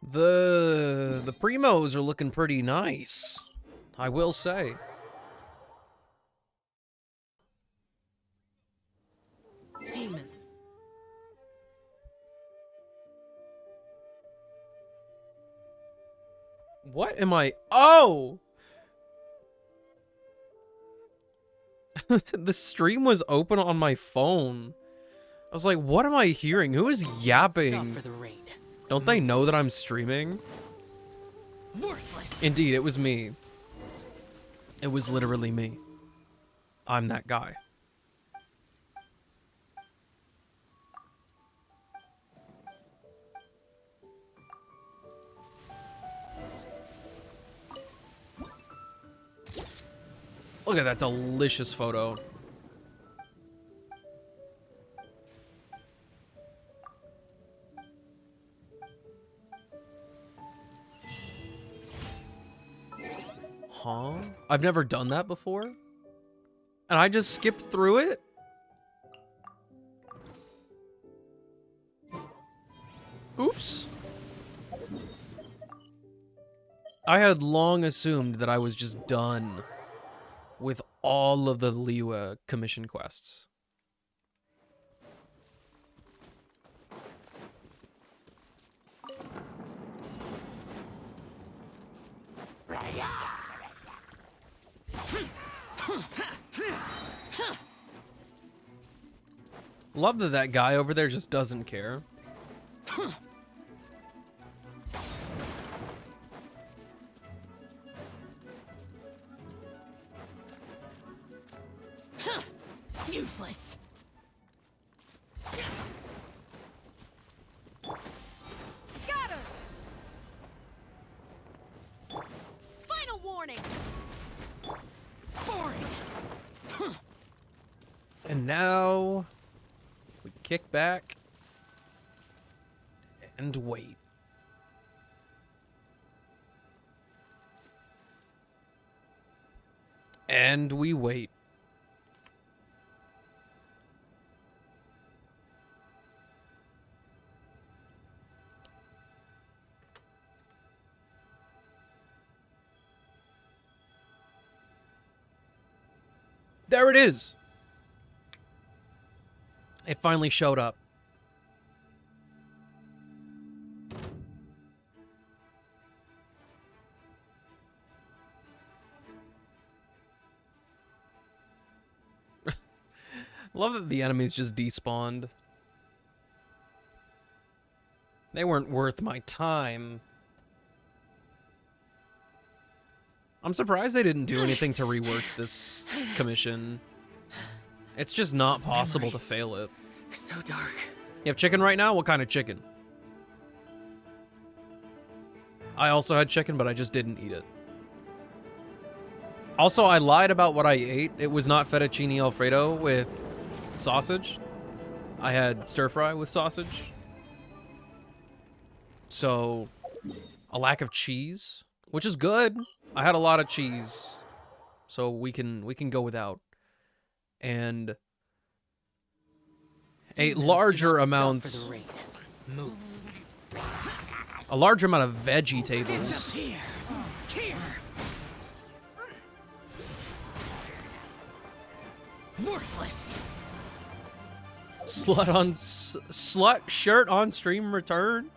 The primos are looking pretty nice, I will say. Demon. What am I? Oh! The stream was open on my phone. I was like, what am I hearing? Who is yapping? Stop for the raid. Don't they know that I'm streaming? Worthless. Indeed, it was me. It was literally me. I'm that guy. Look at that delicious photo. Huh? I've never done that before. And I just skipped through it? Oops. I had long assumed that I was just done with all of the Liwa commission quests. Love that that guy over there just doesn't care. Useless. Scatter. Final warning. Boring. And now we kick back and wait. And we wait. There it is. It finally showed up. Love that the enemies just despawned. They weren't worth my time. I'm surprised they didn't do anything to rework this commission. It's just not possible to fail it. So dark. You have chicken right now? What kind of chicken? I also had chicken, but I just didn't eat it. Also, I lied about what I ate. It was not fettuccine alfredo with sausage. I had stir fry with sausage. So, a lack of cheese, which is good. I had a lot of cheese, so we can go without. And a larger amount of veggie tables. Worthless. Slut shirt on stream return.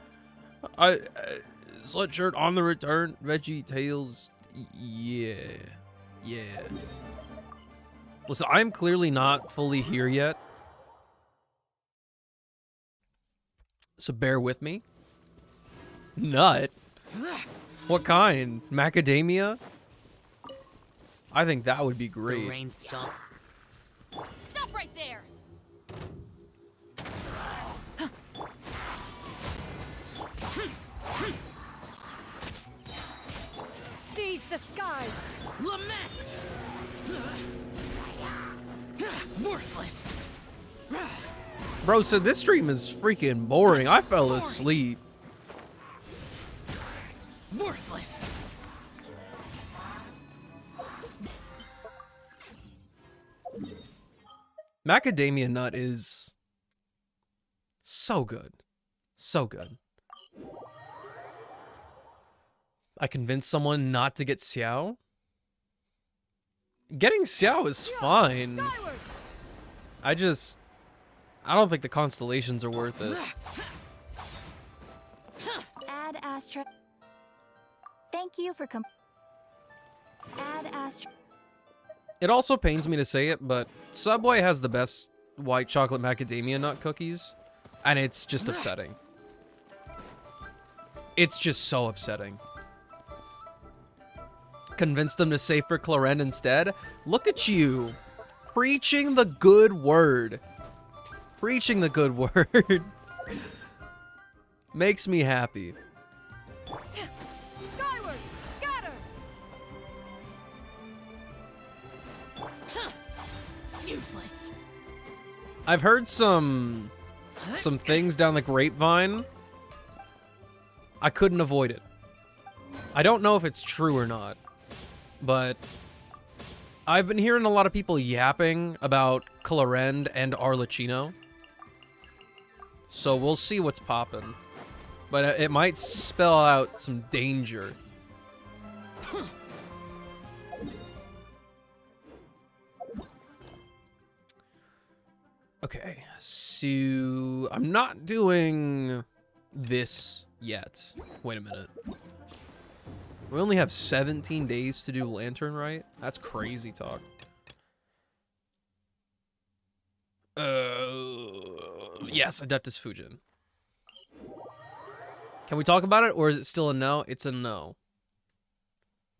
Slut shirt on the return. Veggie tails. Yeah. Listen, I'm clearly not fully here yet. So bear with me. Nut? What kind? Macadamia? I think that would be The great. rain stop. Stop right there! Seize the skies! Lament! Worthless! Bro, so this stream is freaking boring. I fell asleep. Worthless! Macadamia nut is so good. So good. I convinced someone not to get Xiao. Getting Xiao is fine. Skyward! I don't think the constellations are worth it. Add Astra. Thank you for Add Astra. It also pains me to say it, but Subway has the best white chocolate macadamia nut cookies, and it's just upsetting. It's just so upsetting. Convince them to say for Clarend instead? Look at you. Preaching the good word. Preaching the good word. Makes me happy. Skyward! Scatter! Useless! I've heard some things down the grapevine. I couldn't avoid it. I don't know if it's true or not, but I've been hearing a lot of people yapping about Clarend and Arlecchino. So we'll see what's poppin'. But it might spell out some danger. Okay, so I'm not doing this yet. Wait a minute. We only have 17 days to do Lantern, right? That's crazy talk. Yes, Adeptus Fujin. Can we talk about it, or is it still a no? It's a no.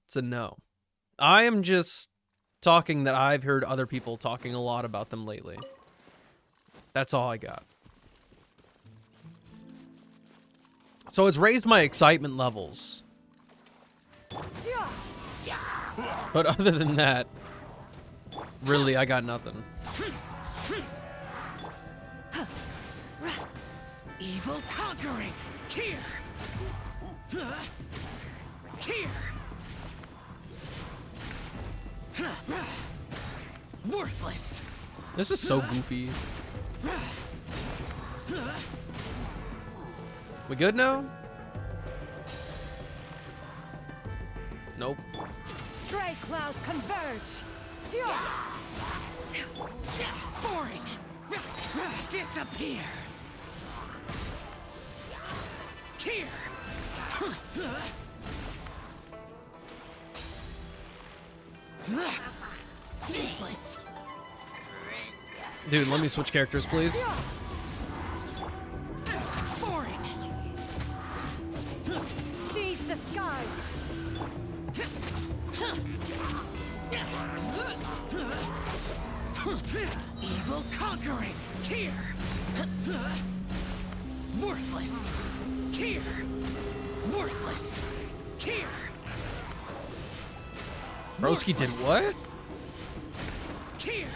It's a no. I am just talking that I've heard other people talking a lot about them lately. That's all I got. So it's raised my excitement levels. But other than that, really, I got nothing. Evil conquering! Here! Here! Worthless! This is so goofy. We good now? Nope. Stray clouds converge! Boring! Disappear! Here! Useless! Dude, let me switch characters, please. Boring! Seize the skies! Evil conquering! Here! Worthless! Here! Worthless! Here! Broski did what? Here!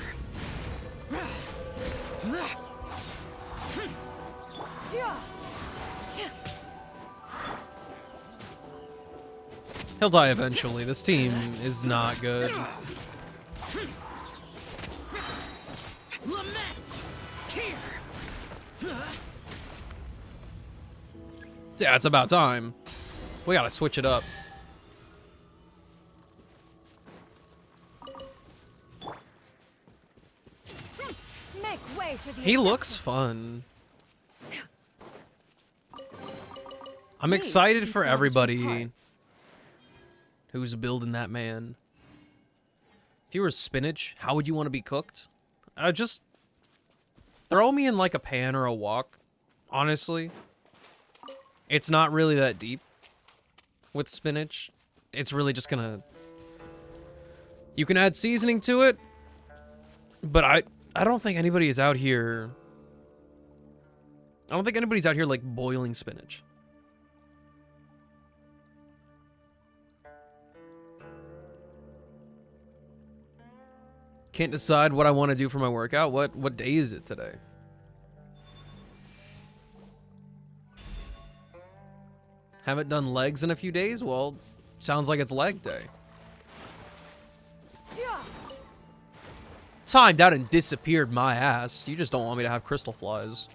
He'll die eventually. This team is not good. Lament! Here! Yeah, it's about time. We gotta switch it up. Make way for the He looks Adeptus. fun. I'm excited for everybody who's building that man. If you were spinach, how would you want to be cooked? Just throw me in like a pan or a wok, honestly. It's not really that deep with spinach. It's really just gonna... You can add seasoning to it, but I don't think anybody is out here... I don't think anybody's out here, like, boiling spinach. Can't decide what I want to do for my workout. What day is it today? Haven't done legs in a few days? Well, sounds like it's leg day. Timed out and disappeared my ass. You just don't want me to have crystal flies.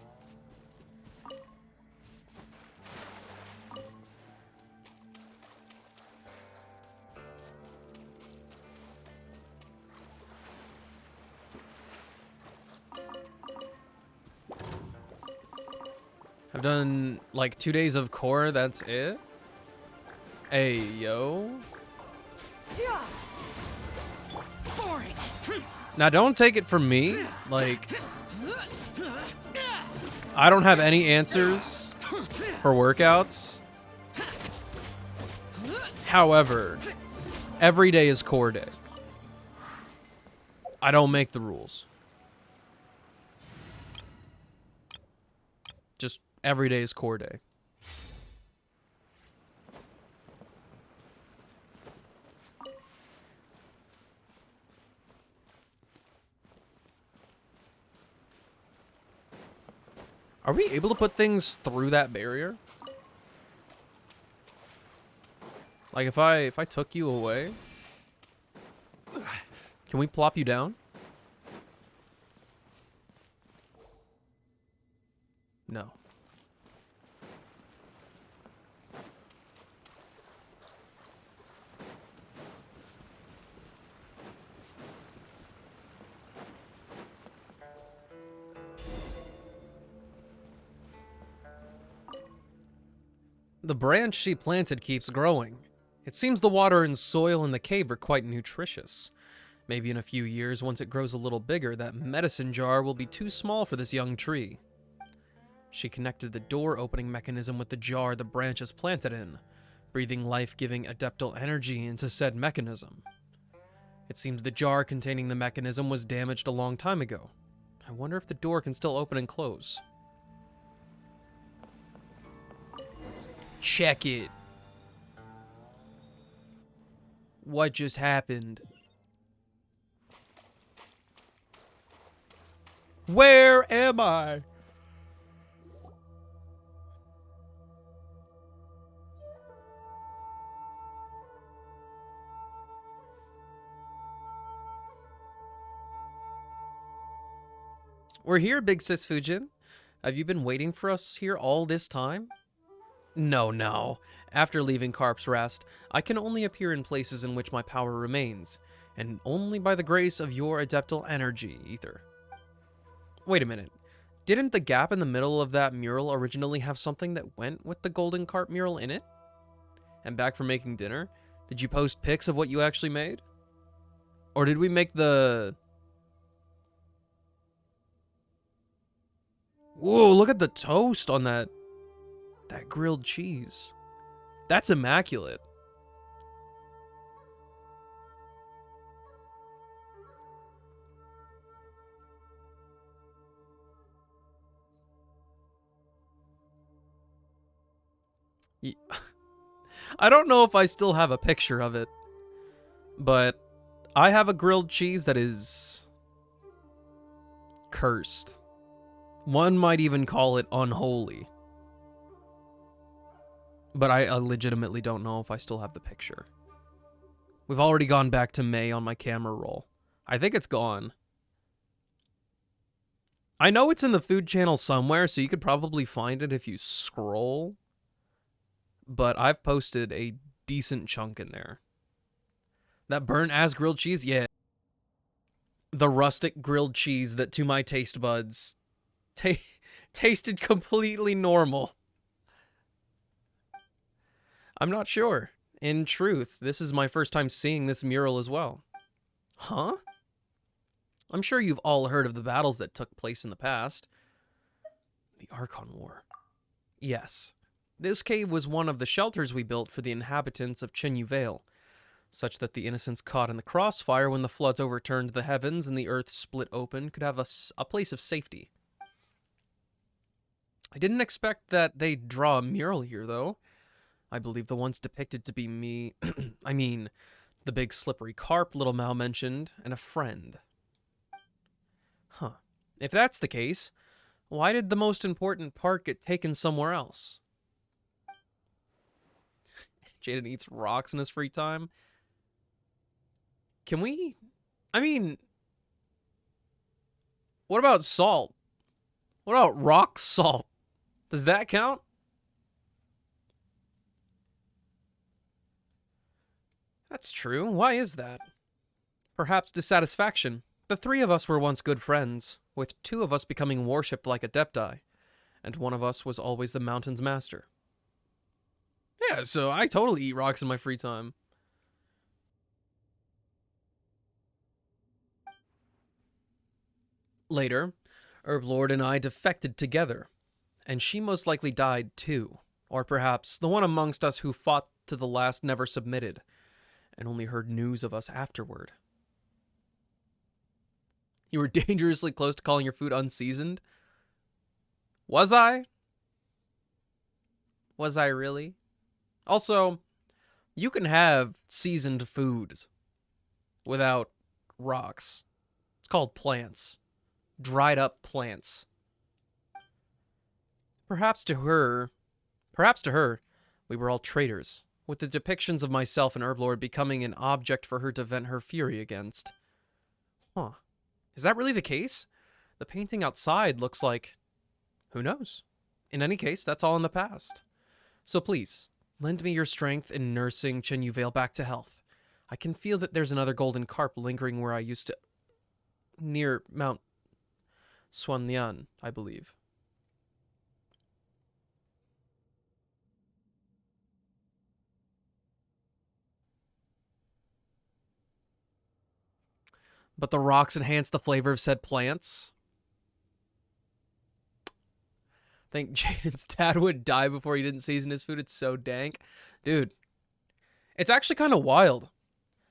I've done like 2 days of core, that's it. Hey, yo. Now, don't take it from me. Like, I don't have any answers for workouts. However, every day is core day. I don't make the rules. Just every day is core day. Are we able to put things through that barrier? Like if I took you away, can we plop you down? No. The branch she planted keeps growing. It seems the water and soil in the cave are quite nutritious. Maybe in a few years, once it grows a little bigger, that medicine jar will be too small for this young tree. She connected the door-opening mechanism with the jar the branch is planted in, breathing life-giving adeptal energy into said mechanism. It seems the jar containing the mechanism was damaged a long time ago. I wonder if the door can still open and close. Check it. What just happened? Where am I? We're here, Big Sis Fujin. Have you been waiting for us here all this time? No. After leaving Carp's Rest, I can only appear in places in which my power remains, and only by the grace of your adeptal energy, Ether. Wait a minute. Didn't the gap in the middle of that mural originally have something that went with the Golden Carp mural in it? And back from making dinner, did you post pics of what you actually made? Or did we make the... Whoa, look at the toast on that grilled cheese. That's immaculate. I don't know if I still have a picture of it, but I have a grilled cheese that is cursed. One might even call it unholy. But I legitimately don't know if I still have the picture. We've already gone back to May on my camera roll. I think it's gone. I know it's in the food channel somewhere, so you could probably find it if you scroll. But I've posted a decent chunk in there. That burnt ass grilled cheese? Yeah. The rustic grilled cheese that to my taste buds tasted completely normal. I'm not sure. In truth, this is my first time seeing this mural as well. Huh? I'm sure you've all heard of the battles that took place in the past. The Archon War. Yes. This cave was one of the shelters we built for the inhabitants of Chenyu Vale, such that the innocents caught in the crossfire when the floods overturned the heavens and the earth split open could have a place of safety. I didn't expect that they'd draw a mural here, though. I believe the ones depicted to be me, I mean, the big slippery carp Little Mao mentioned, and a friend. Huh. If that's the case, why did the most important part get taken somewhere else? Jaden eats rocks in his free time. Can we... I mean... What about salt? What about rock salt? Does that count? That's true. Why is that? Perhaps dissatisfaction. The three of us were once good friends, with two of us becoming worshipped like adepti, and one of us was always the mountain's master. Yeah, so I totally eat rocks in my free time. Later, Herblord and I defected together, and she most likely died too, or perhaps the one amongst us who fought to the last never submitted, and only heard news of us afterward. You were dangerously close to calling your food unseasoned? Was I? Was I really? Also, you can have seasoned foods without rocks. It's called plants. Dried up plants. Perhaps to her, we were all traitors, with the depictions of myself and Herblord becoming an object for her to vent her fury against. Huh. Is that really the case? The painting outside looks like... Who knows? In any case, that's all in the past. So please, lend me your strength in nursing Chenyu Vale back to health. I can feel that there's another golden carp lingering where I used to... near Mount Swanlian, I believe. But the rocks enhance the flavor of said plants. I think Jaden's dad would die before he didn't season his food. It's so dank. Dude, it's actually kind of wild.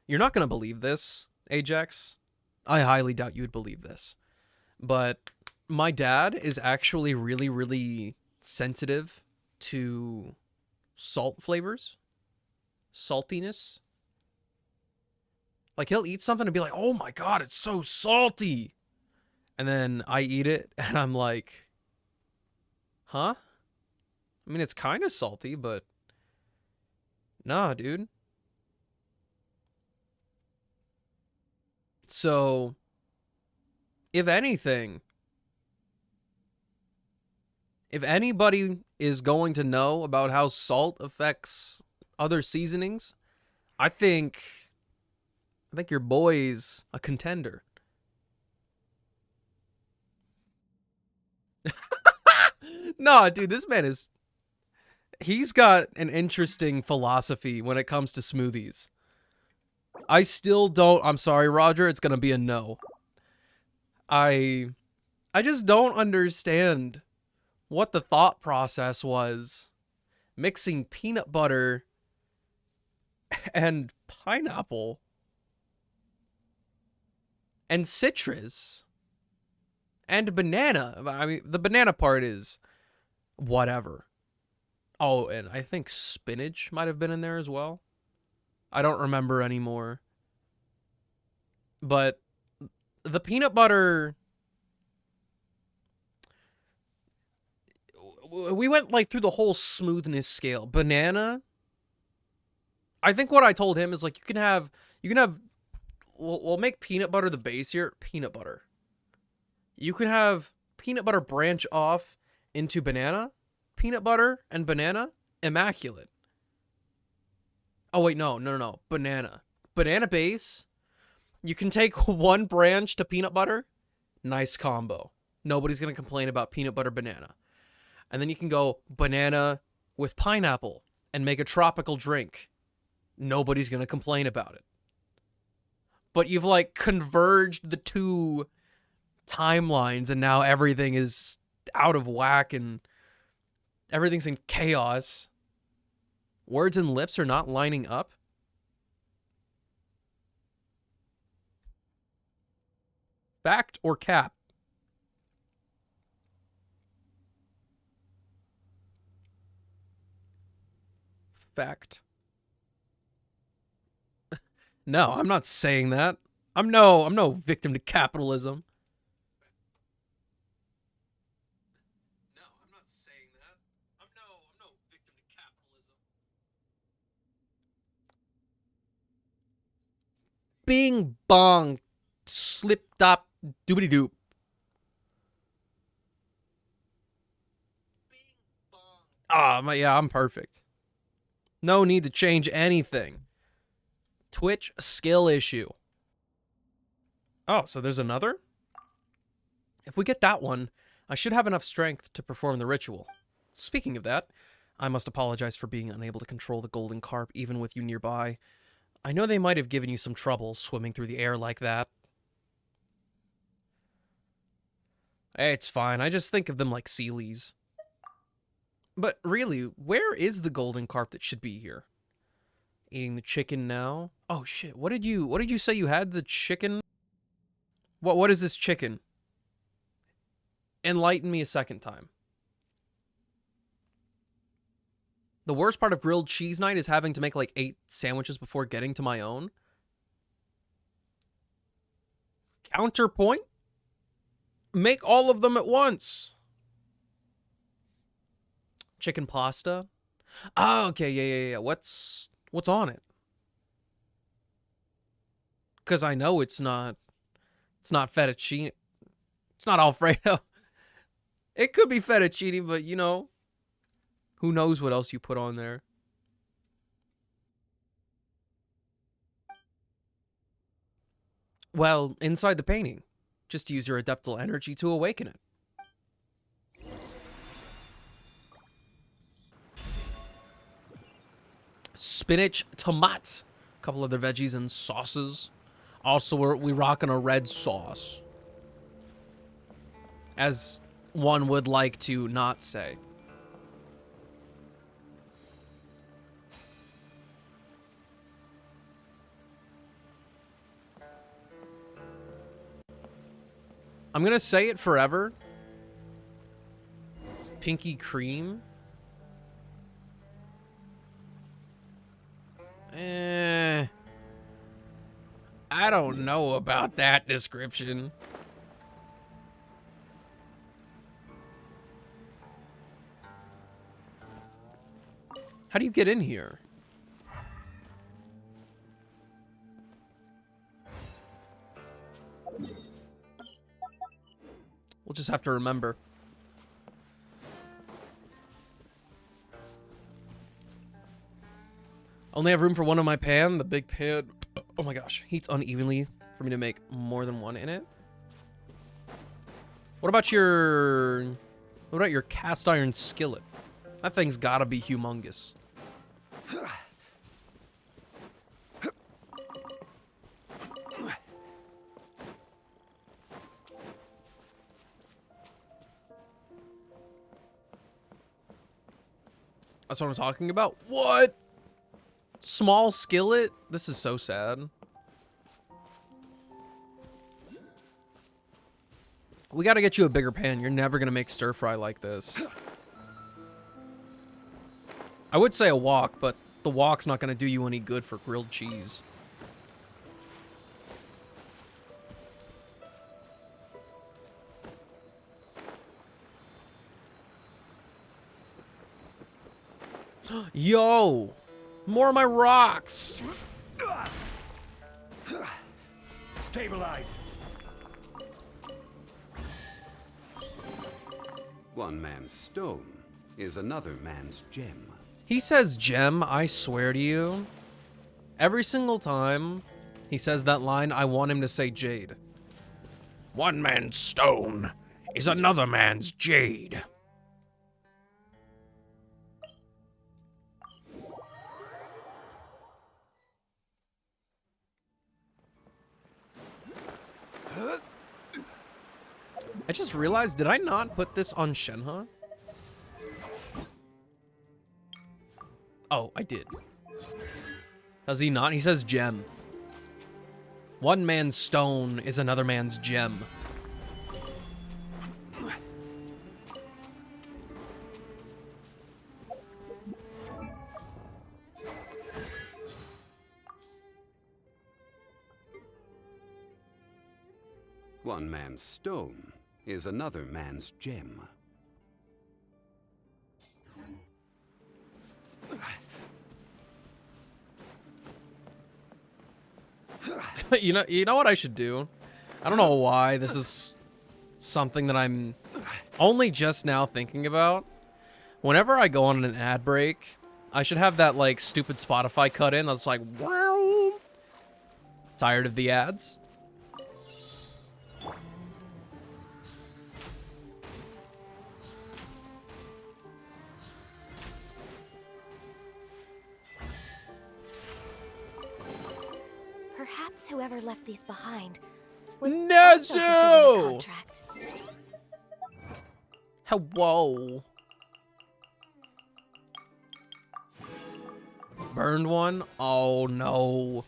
You're not going to believe this, Ajax. I highly doubt you would believe this. But my dad is actually really, really sensitive to salt flavors. Saltiness. Like, he'll eat something and be like, oh my god, it's so salty. And then I eat it, and I'm like, huh? I mean, it's kind of salty, but... Nah, dude. So, if anything, if anybody is going to know about how salt affects other seasonings, I think your boy's a contender. Nah, dude, this man is... He's got an interesting philosophy when it comes to smoothies. I still don't... I'm sorry, Roger, it's gonna be a no. I just don't understand what the thought process was mixing peanut butter and pineapple and citrus and banana. I mean, the banana part is whatever. Oh, and I think spinach might have been in there as well. I don't remember anymore. But the peanut butter... We went like through the whole smoothness scale. Banana... I think what I told him is like, you can have... We'll make peanut butter the base here. Peanut butter. You can have peanut butter branch off into banana. Peanut butter and banana. Immaculate. Oh, wait, no. Banana. Banana base. You can take one branch to peanut butter. Nice combo. Nobody's going to complain about peanut butter banana. And then you can go banana with pineapple and make a tropical drink. Nobody's going to complain about it. But you've like converged the two timelines and now everything is out of whack and Everything's in chaos. Words and lips are not lining up. Fact or cap? Fact. No, I'm not saying that. I'm no victim to capitalism. No, I'm not saying that. I'm no victim to capitalism. Bing bong, slipped up, doobity doop. Yeah, I'm perfect. No need to change anything. Twitch skill issue. Oh, so there's another? If we get that one, I should have enough strength to perform the ritual. Speaking of that, I must apologize for being unable to control the golden carp even with you nearby. I know they might have given you some trouble swimming through the air like that. Hey, it's fine. I just think of them like sealies. But really, where is the golden carp that should be here? Eating the chicken now? Oh shit, what did you say you had? The chicken? What is this chicken? Enlighten me a second time. The worst part of grilled cheese night is having to make like 8 sandwiches before getting to my own. Counterpoint? Make all of them at once. Chicken pasta? Oh, okay, yeah. What's on it? Because I know it's not fettuccine. It's not Alfredo. It could be fettuccine, but you know, who knows what else you put on there. Well, inside the painting. Just use your adeptal energy to awaken it. Spinach, tomat, a couple other veggies and sauces. Also, we rocking a red sauce. As one would like to not say. I'm gonna say it forever. Pinky cream. I don't know about that description. How do you get in here? We'll just have to remember. Only have room for one on my pan. The big pan, oh my gosh, heats unevenly for me to make more than one in it. What about your cast iron skillet? That thing's gotta be humongous. That's what I'm talking about. What? Small skillet? This is so sad. We gotta get you a bigger pan. You're never gonna make stir fry like this. I would say a wok, but the wok's not gonna do you any good for grilled cheese. Yo! More of my rocks! Stabilize! One man's stone is another man's gem. He says gem, I swear to you. Every single time he says that line, I want him to say jade. One man's stone is another man's jade. I just realized, did I not put this on Shenhe? Oh, I did. Does he not? He says gem. One man's stone is another man's gem. One man's stone is another man's gem. You know what I should do? I don't know why this is something that I'm only just now thinking about. Whenever I go on an ad break, I should have that like stupid Spotify cut in. I was like, wow. Tired of the ads? Perhaps whoever left these behind was Nezu! also fulfilling a contract. Hello. Burned one? Oh no.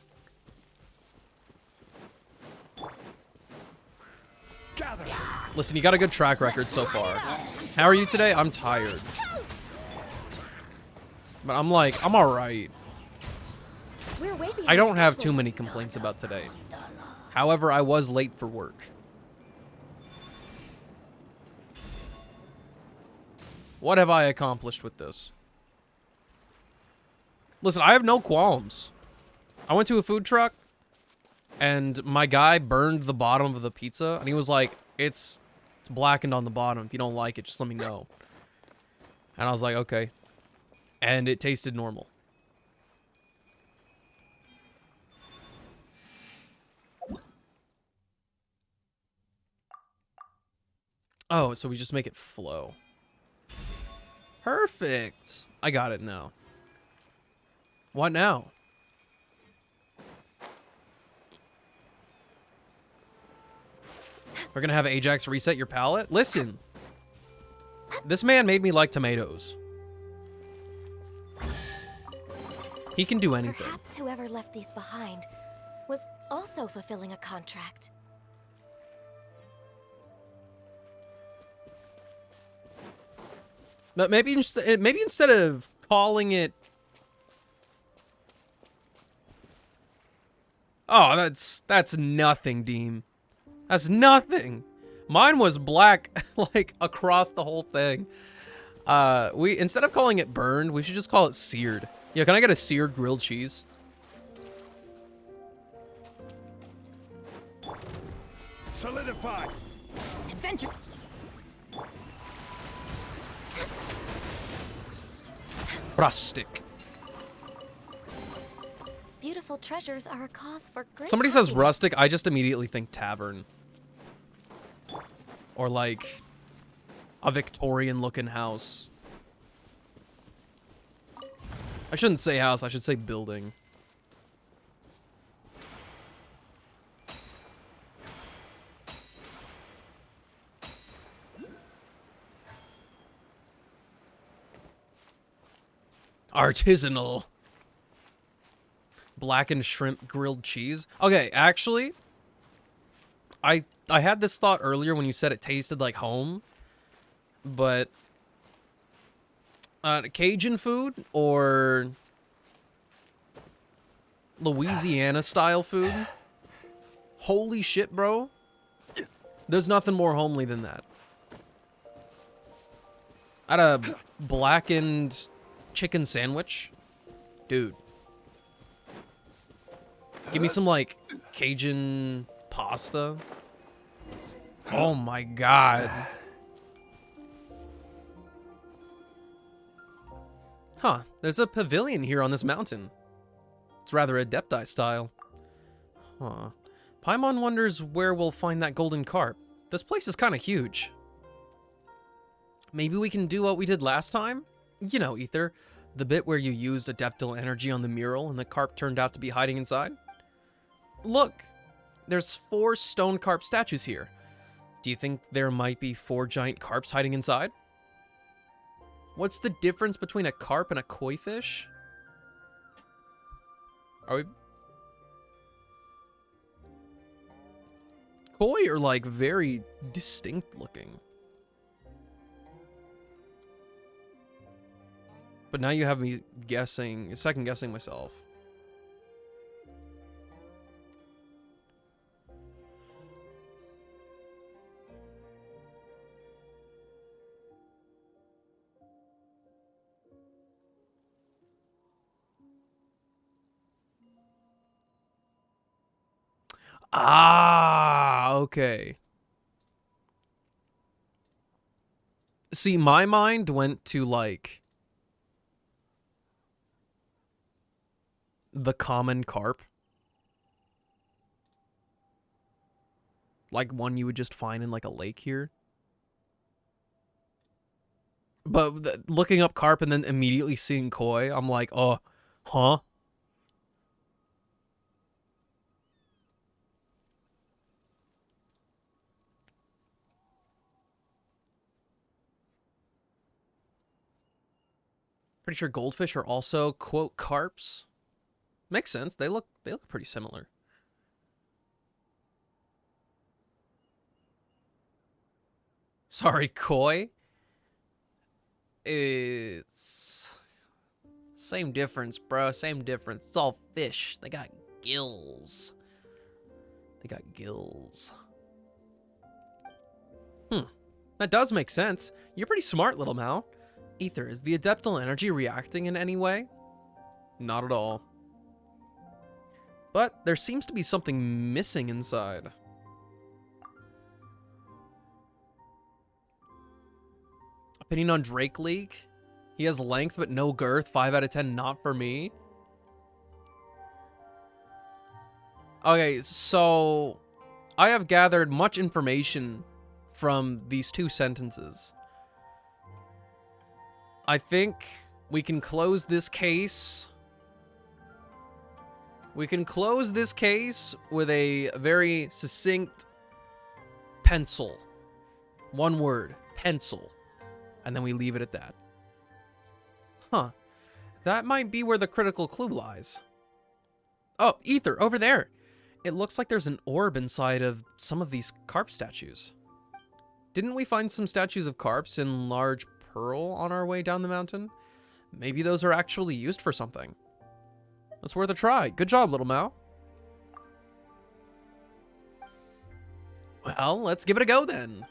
Gather. Listen, you got a good track record so far. How are you today? I'm tired. But I'm alright. We're way behind I don't have schedule. too many complaints about today. However, I was late for work. What have I accomplished with this? Listen, I have no qualms. I went to a food truck, and my guy burned the bottom of the pizza, and he was like, it's blackened on the bottom. If you don't like it, just let me know. And I was like, okay. And it tasted normal. Oh, so we just make it flow. Perfect. I got it now. What now? We're gonna have Ajax reset your palate? Listen. This man made me like tomatoes. He can do anything. Perhaps whoever left these behind was also fulfilling a contract. But maybe instead of calling it... Oh, that's nothing, Deem. That's nothing. Mine was black, like, across the whole thing. Instead of calling it burned, we should just call it seared. Yeah, can I get a seared grilled cheese? Solidify. Adventure. Rustic. Beautiful treasures are a cause for great Somebody says happiness. rustic, I just immediately think tavern. Or like a Victorian looking house. I shouldn't say house, I should say building. Artisanal. Blackened shrimp grilled cheese. Okay, actually, I had this thought earlier when you said it tasted like home, but Cajun food or Louisiana style food. Holy shit, bro. There's nothing more homely than that. I had a blackened chicken sandwich. Dude. Give me some, like, Cajun pasta. Oh my god. Huh, there's a pavilion here on this mountain. It's rather Adepti style. Huh. Paimon wonders where we'll find that golden carp. This place is kind of huge. Maybe we can do what we did last time? You know, Ether. The bit where you used Adeptal energy on the mural and the carp turned out to be hiding inside? Look! There's 4 stone carp statues here. Do you think there might be 4 giant carps hiding inside? What's the difference between a carp and a koi fish? Are we? Koi are like very distinct looking. But now you have me guessing, second guessing myself. Ah, okay. See, my mind went to like the common carp. Like one you would just find in like a lake here. But looking up carp and then immediately seeing koi, I'm like, oh, huh? Pretty sure goldfish are also quote carps. Makes sense. They look pretty similar. Sorry, koi. It's same difference, bro. Same difference. It's all fish. They got gills. They got gills. That does make sense. You're pretty smart, little Mao. Ether, is the adeptal energy reacting in any way? Not at all. But there seems to be something missing inside. Opinion on Drake League? He has length but no girth. 5 out of 10, not for me. Okay, so I have gathered much information from these two sentences. I think we can close this case. We can close this case with a very succinct pencil. One word, pencil. And then we leave it at that. Huh. That might be where the critical clue lies. Oh, Ether, over there. It looks like there's an orb inside of some of these carp statues. Didn't we find some statues of carps in Large Pearl on our way down the mountain? Maybe those are actually used for something. That's worth a try. Good job, little Mao. Well, let's give it a go then.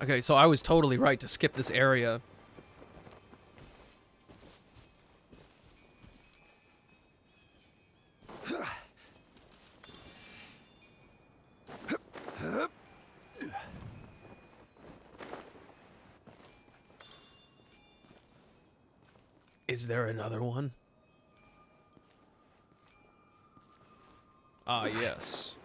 Okay, so I was totally right to skip this area. Is there another one? Ah, yes.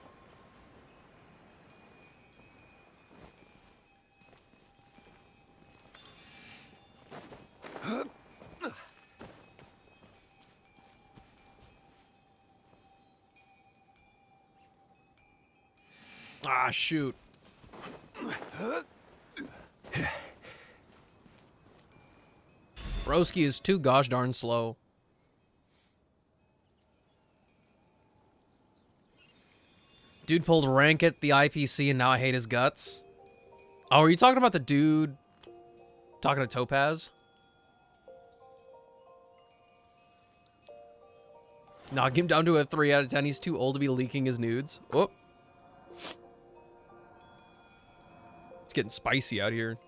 Ah, shoot. Broski is too gosh darn slow. Dude pulled rank at the IPC and now I hate his guts. Oh, are you talking about the dude talking to Topaz? Knock him down to a 3 out of 10. He's too old to be leaking his nudes. Oh. It's getting spicy out here.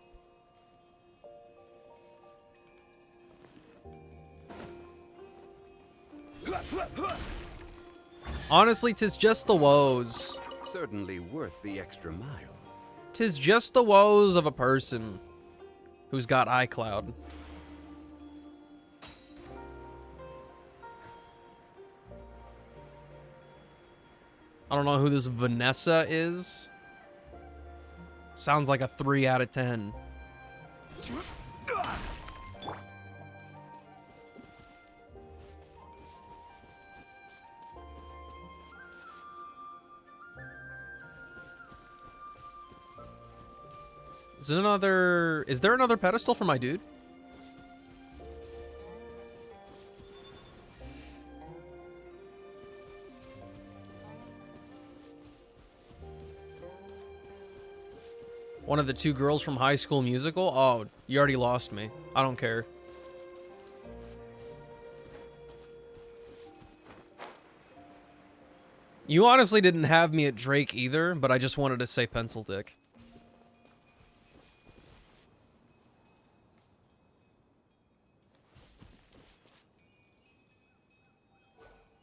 Honestly, 'tis just the woes. Certainly worth the extra mile. 'Tis just the woes of a person who's got iCloud. I don't know who this Vanessa is. Sounds like a 3 out of 10. Is there another pedestal for my dude? One of the two girls from High School Musical? Oh, you already lost me. I don't care. You honestly didn't have me at Drake either, but I just wanted to say pencil dick.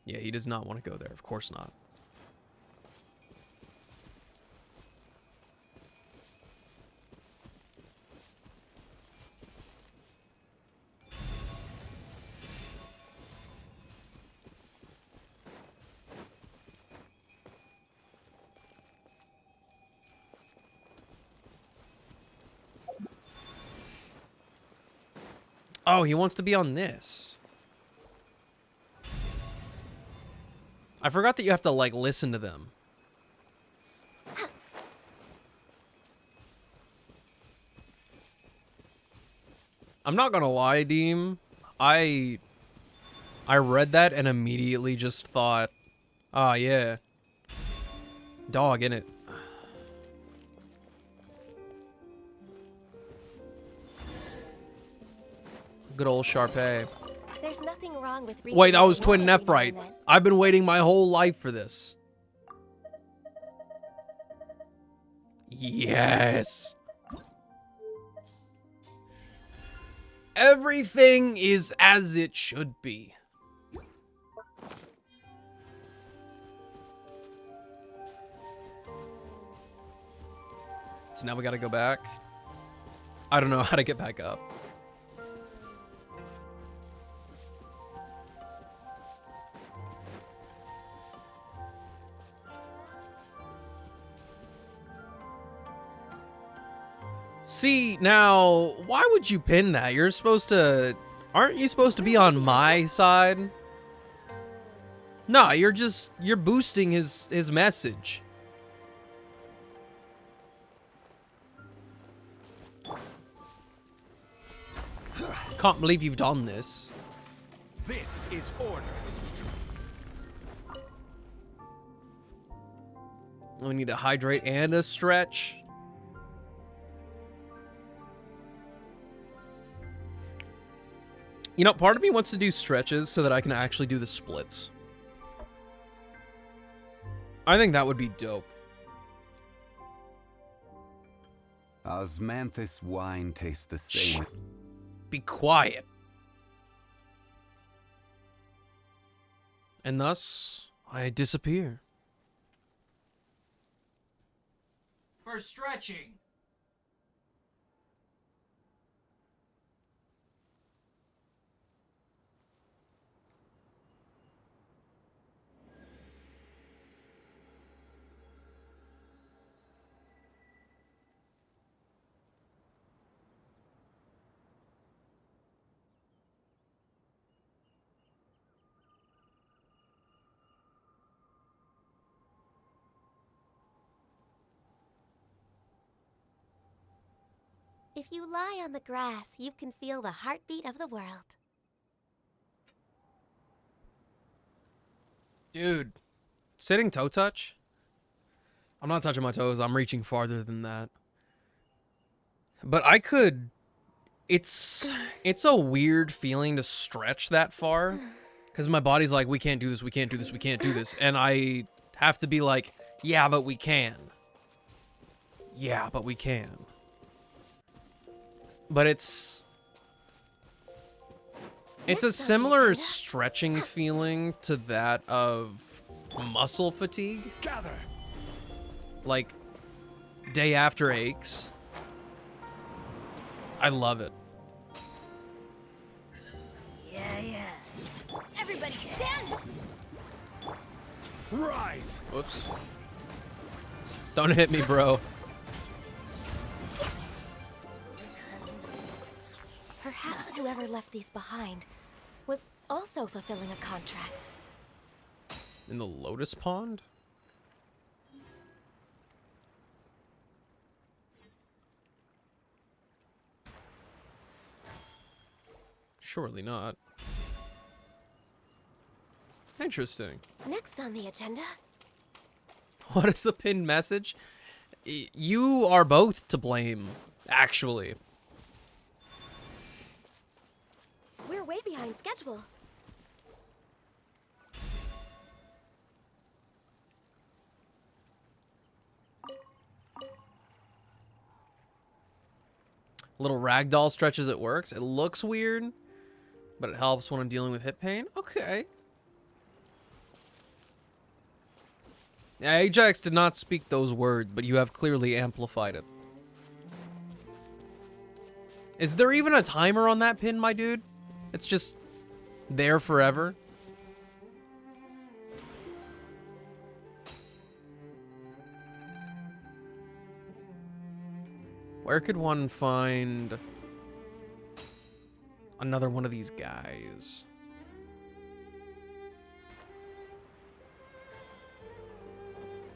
Yeah, he does not want to go there. Of course not. Oh, he wants to be on this. I forgot that you have to, like, listen to them. I'm not gonna lie, Deem. I read that and immediately just thought, ah, yeah. Dog, innit? Good old Sharpay. There's nothing wrong with Wait, that was reading Twin every now and Nephrite. then. I've been waiting my whole life for this. Yes. Everything is as it should be. So now we gotta go back. I don't know how to get back up. See, now, why would you pin that? You're supposed to... Aren't you supposed to be on my side? Nah, you're boosting his message. Can't believe you've done this. This is order. We need to hydrate and a stretch. You know, part of me wants to do stretches so that I can actually do the splits. I think that would be dope. Osmanthus wine tastes the Shh. same. Be quiet. And thus, I disappear. For stretching. If you lie on the grass, you can feel the heartbeat of the world. Dude, sitting toe touch? I'm not touching my toes. I'm reaching farther than that. But I could... It's a weird feeling to stretch that far. Because my body's like, we can't do this, we can't do this, we can't do this. And I have to be like, yeah, but we can. Yeah, but we can. But it's a similar stretching feeling to that of muscle fatigue. Gather. Like, day after aches. I love it. Yeah. Everybody stand! Rise. Whoops. Don't hit me, bro. Perhaps whoever left these behind was also fulfilling a contract. In the lotus pond? Surely not. Interesting. Next on the agenda, What is the pinned message? You are both to blame, actually. we're way behind schedule. Little ragdoll stretches it works. It looks weird, but it helps when I'm dealing with hip pain. Okay. Yeah, Ajax did not speak those words, but you have clearly amplified it. Is there even a timer on that pin, my dude? It's just there forever. Where could one find another one of these guys?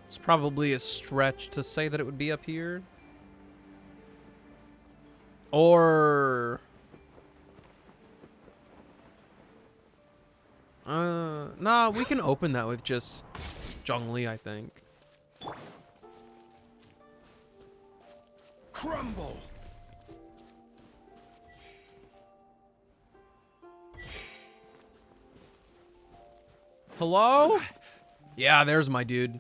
It's probably a stretch to say that it would be up here. Or... nah, we can open that with just Zhongli, I think. Crumble! Hello? Yeah, there's my dude.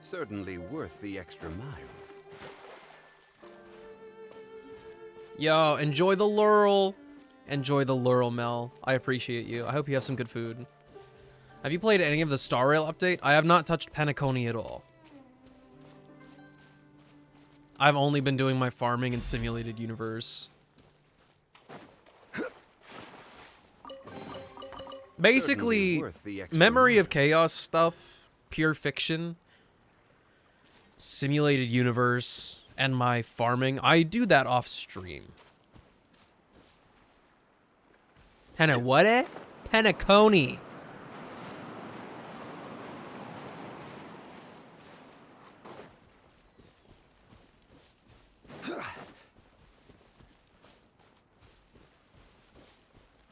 Certainly worth the extra mile. Yo, enjoy the Lurl. Enjoy the Lurl, Mel. I appreciate you. I hope you have some good food. Have you played any of the Star Rail update? I have not touched Penacony at all. I've only been doing my farming in Simulated Universe. Basically, Memory of Chaos stuff, pure fiction, Simulated Universe, and my farming. I do that off stream. Pena what? Penacony.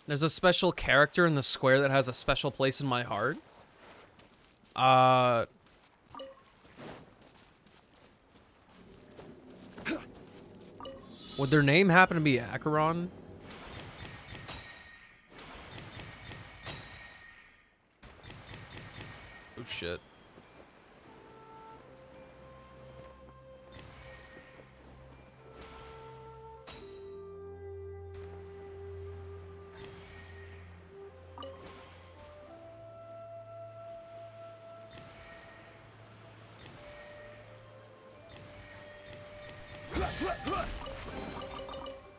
There's a special character in the square that has a special place in my heart. Would their name happen to be Acheron? Oh shit.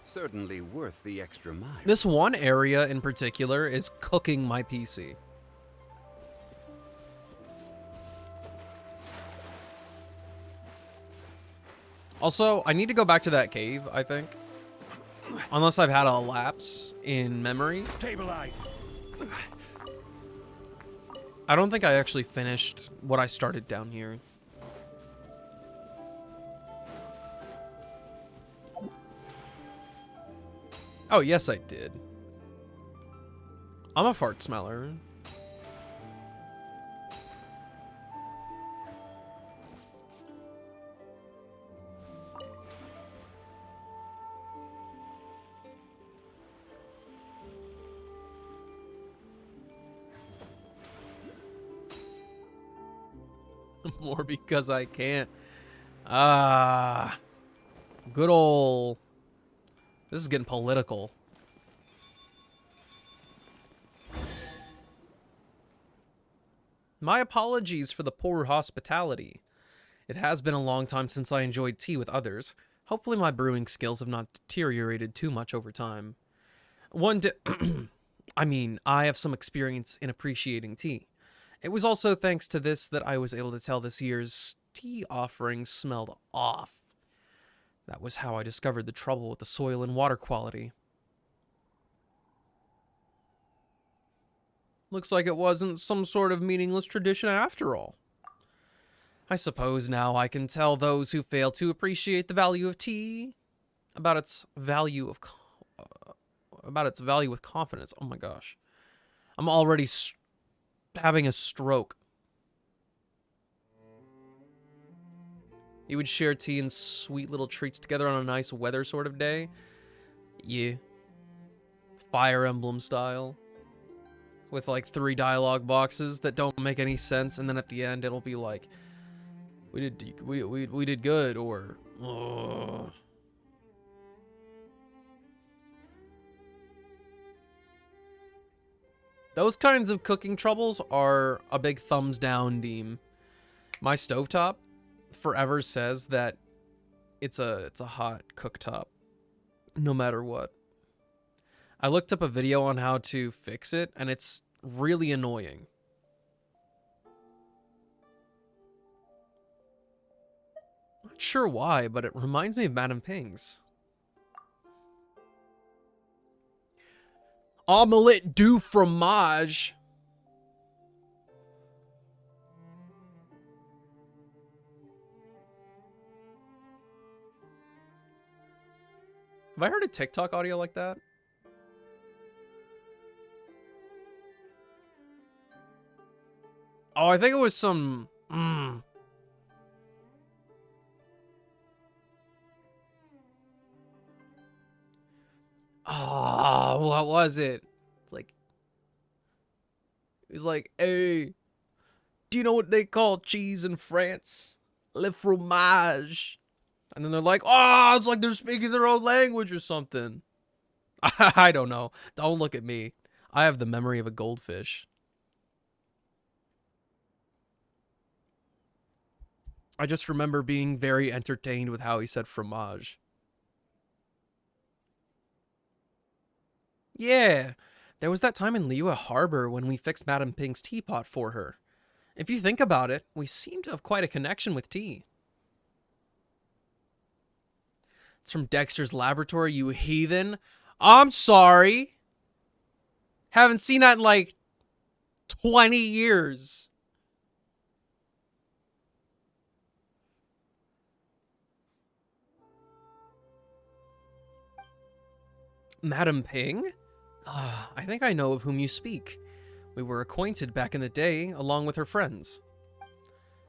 Certainly worth the extra mile. This one area in particular is cooking my PC. Also, I need to go back to that cave, I think. Unless I've had a lapse in memory. Stabilize! I don't think I actually finished what I started down here. Oh, yes, I did. I'm a fart smeller. More because I can't. Good ol'... This is getting political. My apologies for the poor hospitality. It has been a long time since I enjoyed tea with others. Hopefully my brewing skills have not deteriorated too much over time. I have some experience in appreciating tea. It was also thanks to this that I was able to tell this year's tea offering smelled off. That was how I discovered the trouble with the soil and water quality. Looks like it wasn't some sort of meaningless tradition after all. I suppose now I can tell those who fail to appreciate the value of tea about its value of with confidence. Oh my gosh. I'm already having a stroke. You would share tea and sweet little treats together on a nice weather sort of day? Yeah. Fire Emblem style. With like 3 dialogue boxes that don't make any sense, and then at the end it'll be like, we did good, or ugh. Those kinds of cooking troubles are a big thumbs down, Deem. My stovetop forever says that it's a hot cooktop, no matter what. I looked up a video on how to fix it, and it's really annoying. Not sure why, but it reminds me of Madame Ping's. Omelette du fromage. Have I heard a TikTok audio like that? Oh, I think it was some... Oh, what was it? It's like... It was like, hey, do you know what they call cheese in France? Le fromage. And then they're like, oh, it's like they're speaking their own language or something. I don't know. Don't look at me. I have the memory of a goldfish. I just remember being very entertained with how he said fromage. Yeah, there was that time in Liyue Harbor when we fixed Madame Ping's teapot for her. If you think about it, we seem to have quite a connection with tea. It's from Dexter's Laboratory, you heathen. I'm sorry. Haven't seen that in like 20 years. Madame Ping? I think I know of whom you speak. We were acquainted back in the day, along with her friends.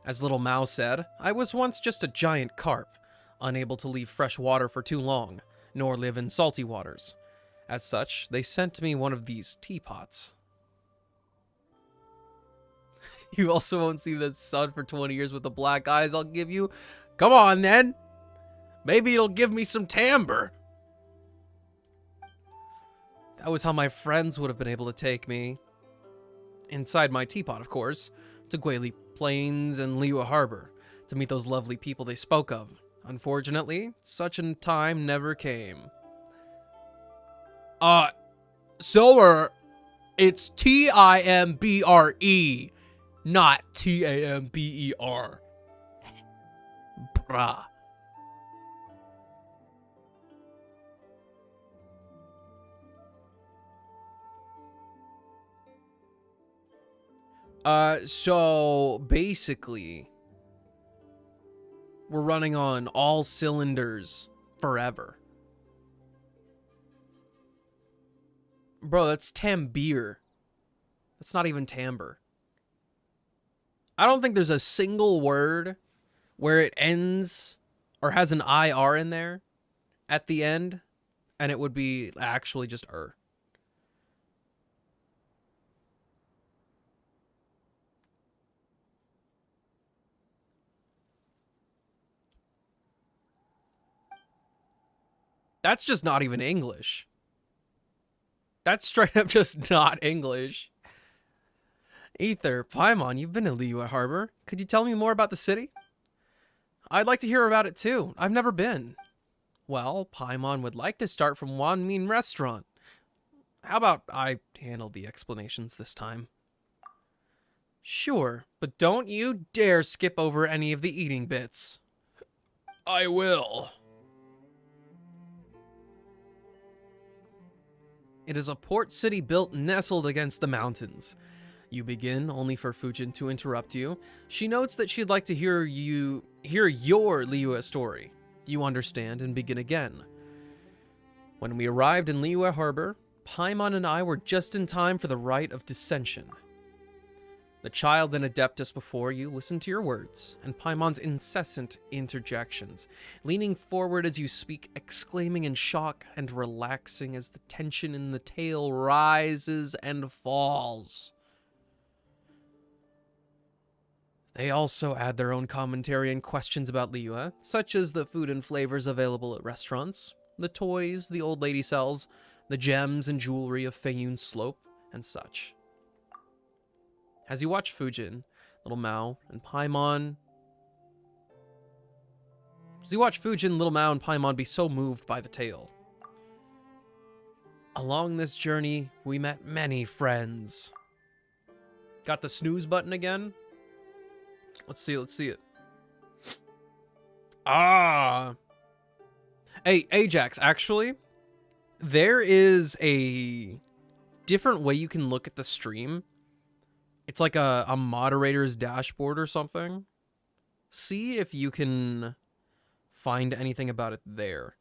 As Little Mao said, I was once just a giant carp, unable to leave fresh water for too long, nor live in salty waters. As such, they sent me one of these teapots. You also won't see the sun for 20 years with the black eyes I'll give you. Come on, then. Maybe it'll give me some timbre. That was how my friends would have been able to take me. Inside my teapot, of course, to Guili Plains and Liyue Harbor, to meet those lovely people they spoke of. Unfortunately, such a time never came. Silver, it's Timbre, not Tamber. Bruh. So basically, we're running on all cylinders forever. Bro, that's Tambir. That's not even timbre. I don't think there's a single word where it ends or has an IR in there at the end, and it would be actually just er. That's just not even English. That's straight up just not English. Ether, Paimon, you've been to Liyue Harbor. Could you tell me more about the city? I'd like to hear about it too. I've never been. Well, Paimon would like to start from Wanmin Restaurant. How about I handle the explanations this time? Sure, but don't you dare skip over any of the eating bits. I will. It is a port city built nestled against the mountains. You begin, only for Fujin to interrupt you. She notes that she'd like to hear your Liyue story. You understand and begin again. When we arrived in Liyue Harbor, Paimon and I were just in time for the rite of dissension. The child and Adeptus before you listen to your words, and Paimon's incessant interjections, leaning forward as you speak, exclaiming in shock and relaxing as the tension in the tale rises and falls. They also add their own commentary and questions about Liyue, such as the food and flavors available at restaurants, the toys the old lady sells, the gems and jewelry of Feiyun Slope, and such. As you watch Fujin, Little Mao, and Paimon... be so moved by the tale. Along this journey, we met many friends. Got the snooze button again? Let's see it. Ah! Hey, Ajax, actually, there is a different way you can look at the stream. It's like a moderator's dashboard or something. See if you can find anything about it there.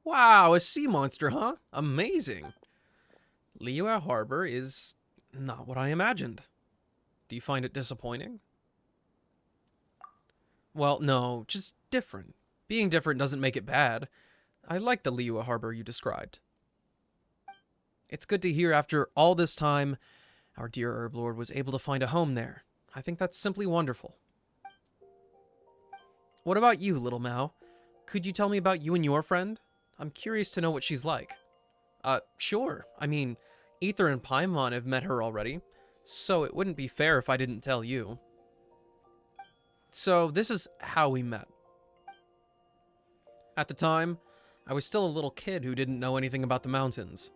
Wow, a sea monster, huh? Amazing. Liyue Harbor is not what I imagined. Do you find it disappointing? Well, no, just different. Being different doesn't make it bad. I like the Liyue Harbor you described. It's good to hear after all this time, our dear Herblord was able to find a home there. I think that's simply wonderful. What about you, Little Mao? Could you tell me about you and your friend? I'm curious to know what she's like. Sure. I mean, Ether and Paimon have met her already, so it wouldn't be fair if I didn't tell you. So, this is how we met. At the time, I was still a little kid who didn't know anything about the mountains.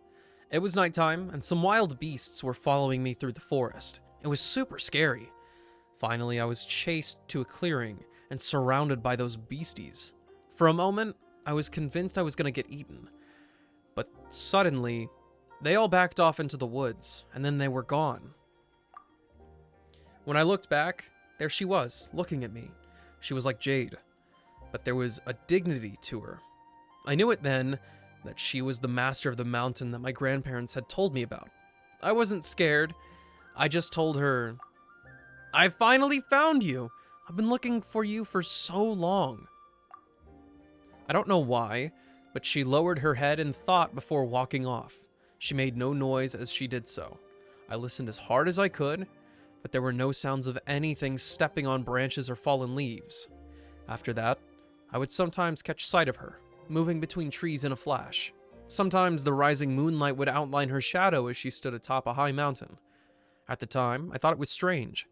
It was nighttime, and some wild beasts were following me through the forest. It was super scary. Finally, I was chased to a clearing and surrounded by those beasties. For a moment, I was convinced I was going to get eaten. But suddenly, they all backed off into the woods, and then they were gone. When I looked back, there she was, looking at me. She was like jade, but there was a dignity to her. I knew it then that she was the master of the mountain that my grandparents had told me about. I wasn't scared. I just told her, "I finally found you. I've been looking for you for so long." I don't know why, but she lowered her head in thought before walking off. She made no noise as she did so. I listened as hard as I could, but there were no sounds of anything stepping on branches or fallen leaves. After that, I would sometimes catch sight of her, moving between trees in a flash. Sometimes the rising moonlight would outline her shadow as she stood atop a high mountain. At the time, I thought it was strange.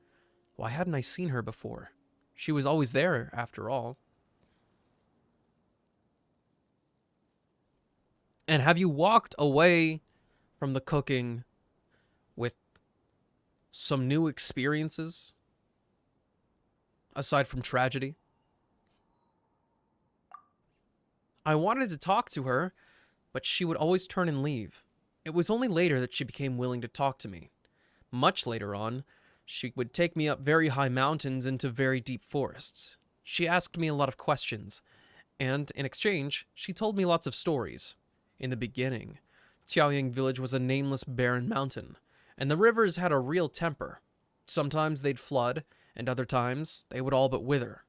Why hadn't I seen her before? She was always there, after all. And have you walked away from the cooking with some new experiences? Aside from tragedy? I wanted to talk to her, but she would always turn and leave. It was only later that she became willing to talk to me. Much later on, she would take me up very high mountains into very deep forests. She asked me a lot of questions, and in exchange, she told me lots of stories. In the beginning, Qiaoying village was a nameless barren mountain, and the rivers had a real temper. Sometimes they'd flood, and other times they would all but wither.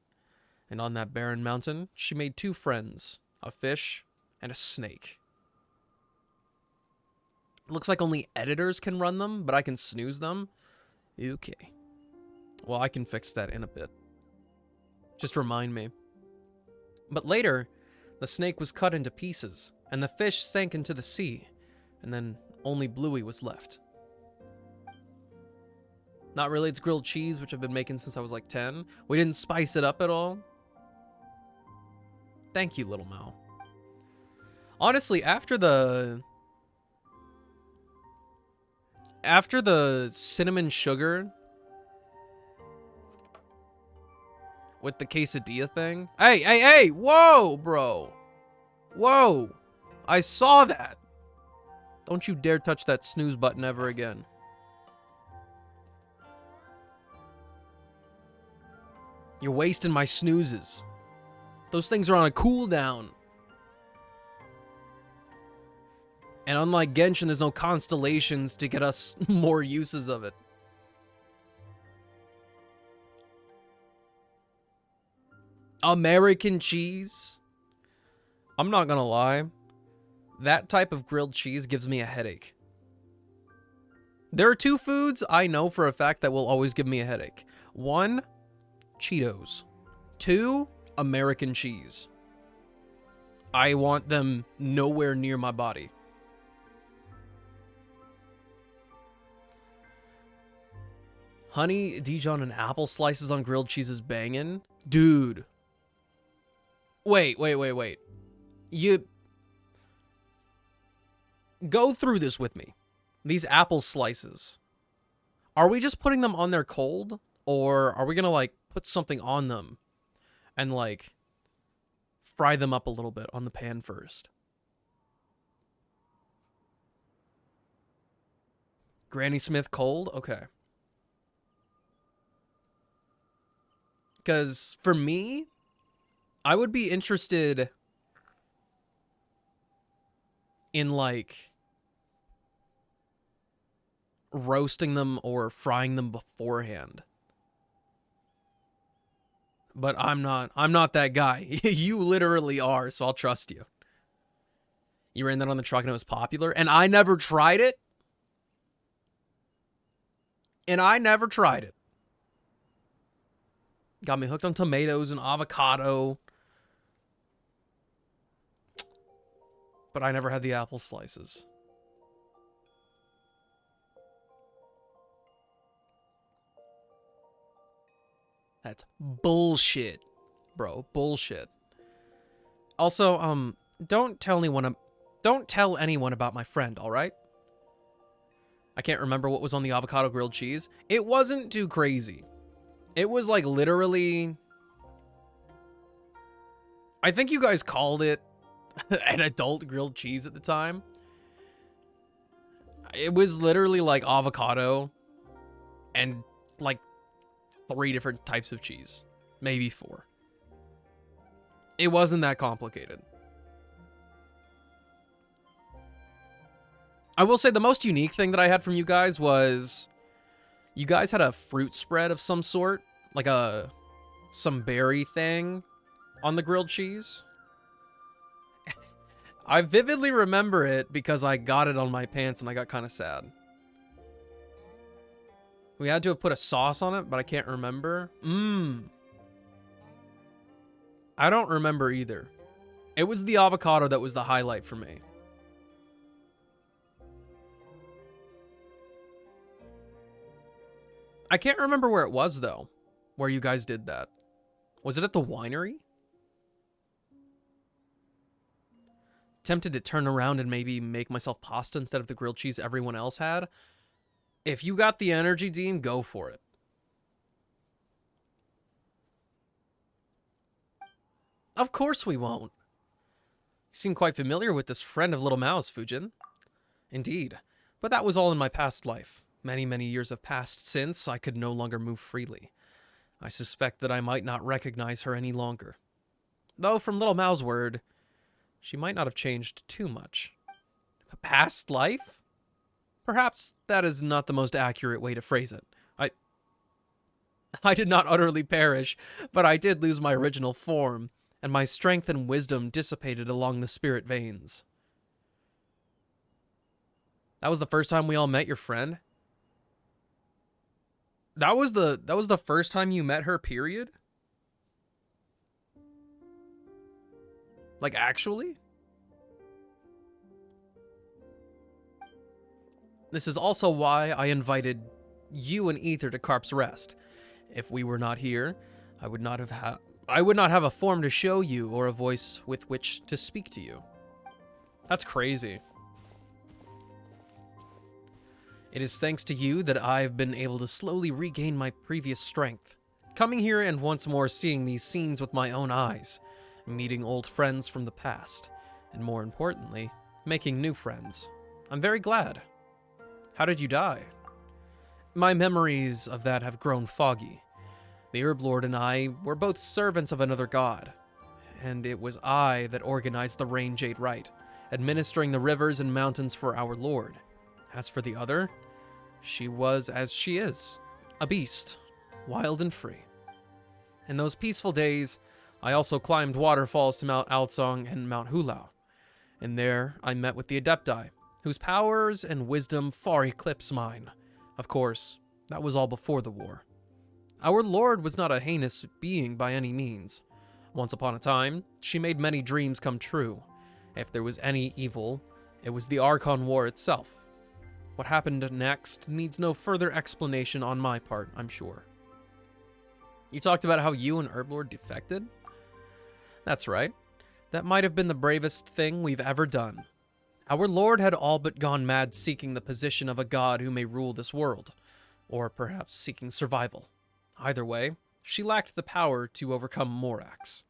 And on that barren mountain, she made two friends, a fish and a snake. Looks like only editors can run them, but I can snooze them. Okay. Well, I can fix that in a bit. Just remind me. But later, the snake was cut into pieces, and the fish sank into the sea, and then only Bluey was left. Not really, it's grilled cheese, which I've been making since I was like 10. We didn't spice it up at all. Thank you, Little Mao. Honestly, after the cinnamon sugar with the quesadilla thing. Hey, hey, hey! Whoa, bro! Whoa! I saw that! Don't you dare touch that snooze button ever again. You're wasting my snoozes. Those things are on a cooldown. And unlike Genshin, there's no constellations to get us more uses of it. American cheese? I'm not gonna lie. That type of grilled cheese gives me a headache. There are two foods I know for a fact that will always give me a headache. One, Cheetos. Two, American cheese. I want them nowhere near my body. Honey Dijon and apple slices on grilled cheese is banging. Dude. Wait. You... Go through this with me. These apple slices. Are we just putting them on there cold? Or are we gonna, like, put something on them and, like, fry them up a little bit on the pan first? Granny Smith cold? Okay. Because for me, I would be interested in, like, roasting them or frying them beforehand. But I'm not that guy. You literally are, so I'll trust you. You ran that on the truck and it was popular, and I never tried it. Got me hooked on tomatoes and avocado. But I never had the apple slices. That's bullshit, bro. Bullshit. Also, don't tell anyone about my friend, all right? I can't remember what was on the avocado grilled cheese. It wasn't too crazy. It was like literally... I think you guys called it an adult grilled cheese at the time. It was literally like avocado and like 3 different types of cheese. Maybe 4. It wasn't that complicated. I will say the most unique thing that I had from you guys was you guys had a fruit spread of some sort, like some berry thing on the grilled cheese. I vividly remember it because I got it on my pants and I got kind of sad. We had to have put a sauce on it, but I can't remember. I don't remember either. It was the avocado that was the highlight for me. I can't remember where it was, though, where you guys did that. Was it at the winery? Tempted to turn around and maybe make myself pasta instead of the grilled cheese everyone else had. If you got the energy, Dean, go for it. Of course we won't. You seem quite familiar with this friend of Little Mouse, Fujin. Indeed, but that was all in my past life. Many, many years have passed since I could no longer move freely. I suspect that I might not recognize her any longer. Though, from Little Mao's word, she might not have changed too much. A past life? Perhaps that is not the most accurate way to phrase it. I did not utterly perish, but I did lose my original form, and my strength and wisdom dissipated along the spirit veins. That was the first time we all met your friend? That was the first time you met her, period? Like, actually? This is also why I invited you and Ether to Carp's Rest. If we were not here, I would not have a form to show you or a voice with which to speak to you. That's crazy. It is thanks to you that I've been able to slowly regain my previous strength. Coming here and once more seeing these scenes with my own eyes, meeting old friends from the past, and more importantly, making new friends. I'm very glad. How did you die? My memories of that have grown foggy. The Herb Lord and I were both servants of another god, and it was I that organized the Rain Jade Rite, administering the rivers and mountains for our lord. As for the other, she was as she is, a beast, wild and free. In those peaceful days, I also climbed waterfalls to Mount Altsong and Mount Hulau, and there I met with the Adepti, whose powers and wisdom far eclipse mine. Of course, that was all before the war. Our lord was not a heinous being by any means. Once upon a time, she made many dreams come true. If there was any evil, it was the Archon War itself. What happened next needs no further explanation on my part, I'm sure. You talked about how you and Herblord defected? That's right. That might have been the bravest thing we've ever done. Our lord had all but gone mad seeking the position of a god who may rule this world, or perhaps seeking survival. Either way, she lacked the power to overcome Morax.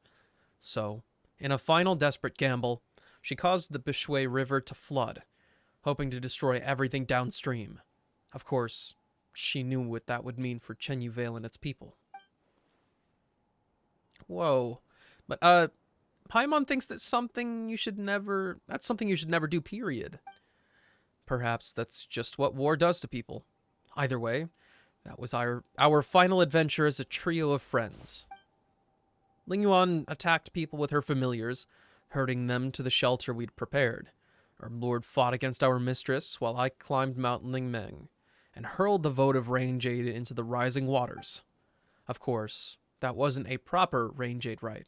So, in a final desperate gamble, she caused the Bishui River to flood, hoping to destroy everything downstream. Of course, she knew what that would mean for Chenyu Vale and its people. Whoa. But, Paimon thinks that's something you should never do, period. Perhaps that's just what war does to people. Either way, that was our final adventure as a trio of friends. Ling Yuan attacked people with her familiars, herding them to the shelter we'd prepared. Our lord fought against our mistress while I climbed Mount Lingmeng and hurled the votive Rain Jade into the rising waters. Of course, that wasn't a proper Rain Jade rite.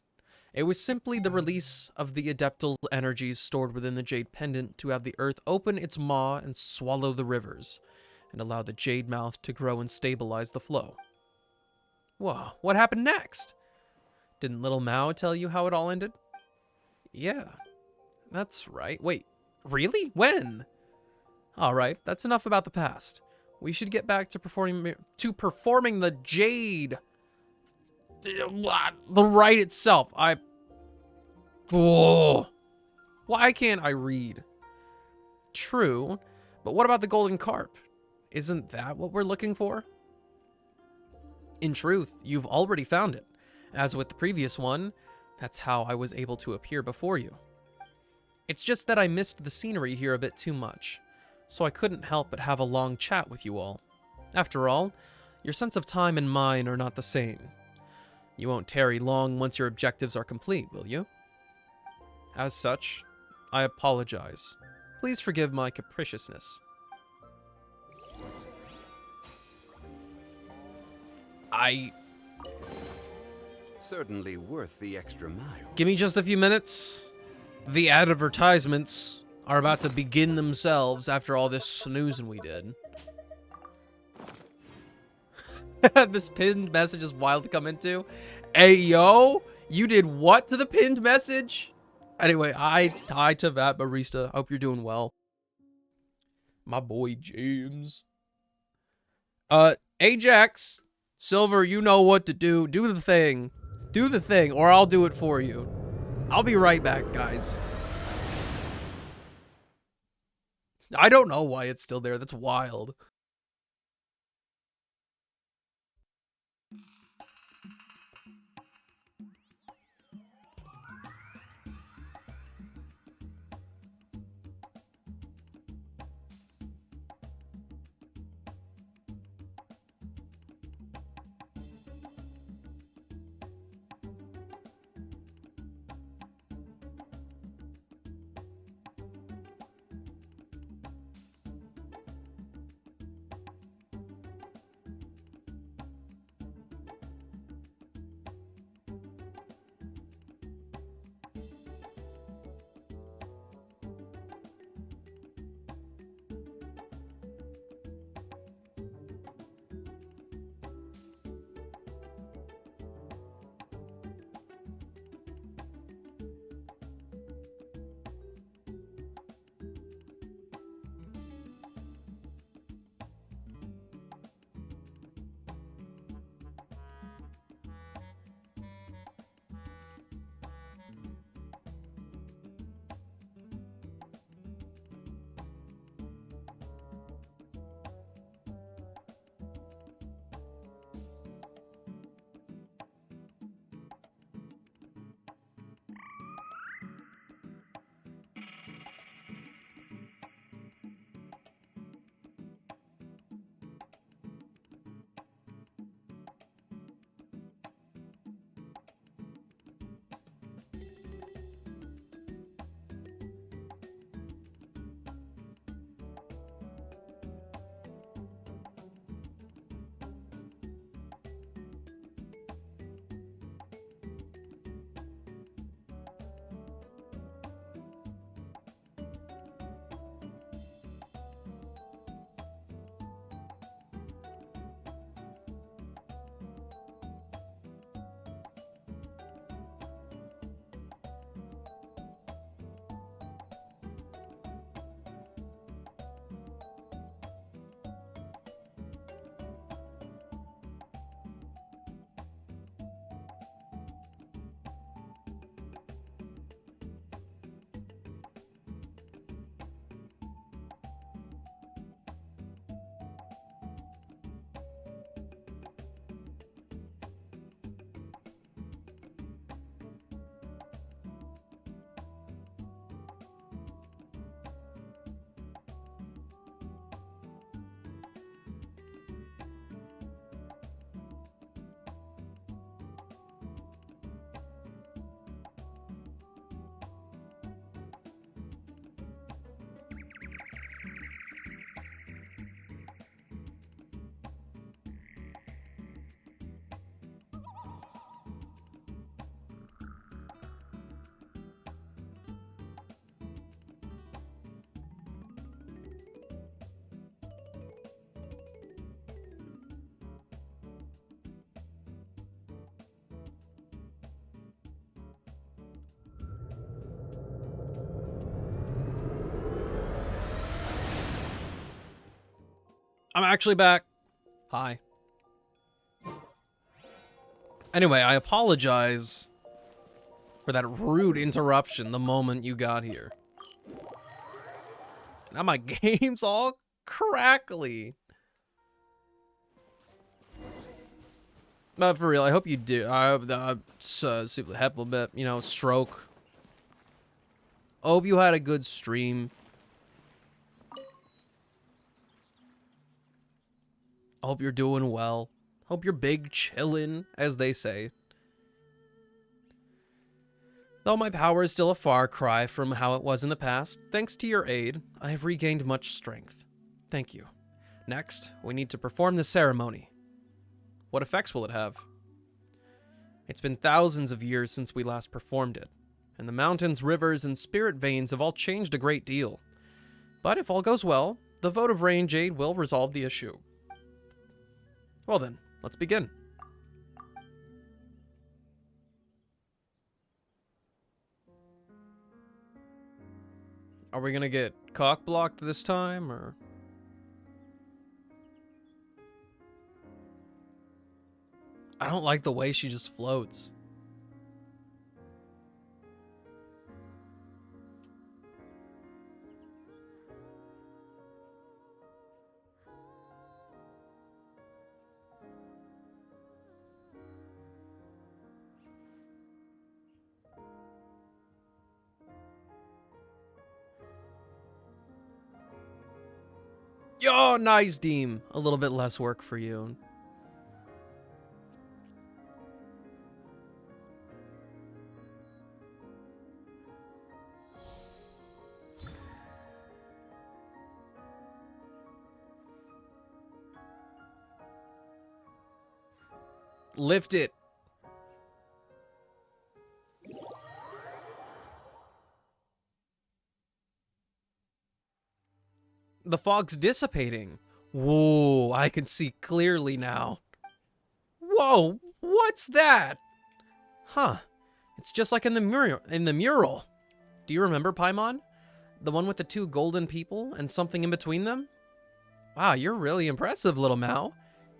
It was simply the release of the Adeptal energies stored within the Jade Pendant to have the earth open its maw and swallow the rivers, and allow the Jade Mouth to grow and stabilize the flow. Whoa, what happened next? Didn't Little Mao tell you how it all ended? Yeah, that's right. Wait, really? When? Alright, that's enough about the past. We should get back to performing the Jade... the rite itself. Why can't I read? True, but what about the golden carp? Isn't that what we're looking for? In truth, you've already found it. As with the previous one, that's how I was able to appear before you. It's just that I missed the scenery here a bit too much, so I couldn't help but have a long chat with you all. After all, your sense of time and mine are not the same. You won't tarry long once your objectives are complete, will you? As such, I apologize. Please forgive my capriciousness. Certainly worth the extra mile. Give me just a few minutes. The advertisements are about to begin themselves after all this snoozing we did. This pinned message is wild to come into. Hey, yo, you did what to the pinned message? Anyway, hi to that barista. Hope you're doing well. My boy James. Ajax, Silver, you know what to do. Do the thing. Do the thing, or I'll do it for you. I'll be right back, guys. I don't know why it's still there. That's wild. I'm actually back. Hi. Anyway, I apologize for that rude interruption the moment you got here. Now my game's all crackly. But for real, I hope you do. I hope super happy a bit, you know, stroke. I hope you had a good stream. I hope you're doing well. Hope you're big chillin', as they say. Though my power is still a far cry from how it was in the past, thanks to your aid, I have regained much strength. Thank you. Next, we need to perform the ceremony. What effects will it have? It's been thousands of years since we last performed it, and the mountains, rivers, and spirit veins have all changed a great deal. But if all goes well, the vote of Rain Jade will resolve the issue. Well then, let's begin. Are we gonna get cock-blocked this time, or...? I don't like the way she just floats. Yo, nice, Deem. A little bit less work for you. Lift it. The fog's dissipating. Whoa, I can see clearly now. Whoa, what's that? Huh, it's just like in the mural. Do you remember, Paimon? The one with the two golden people and something in between them? Wow, you're really impressive, little Mao.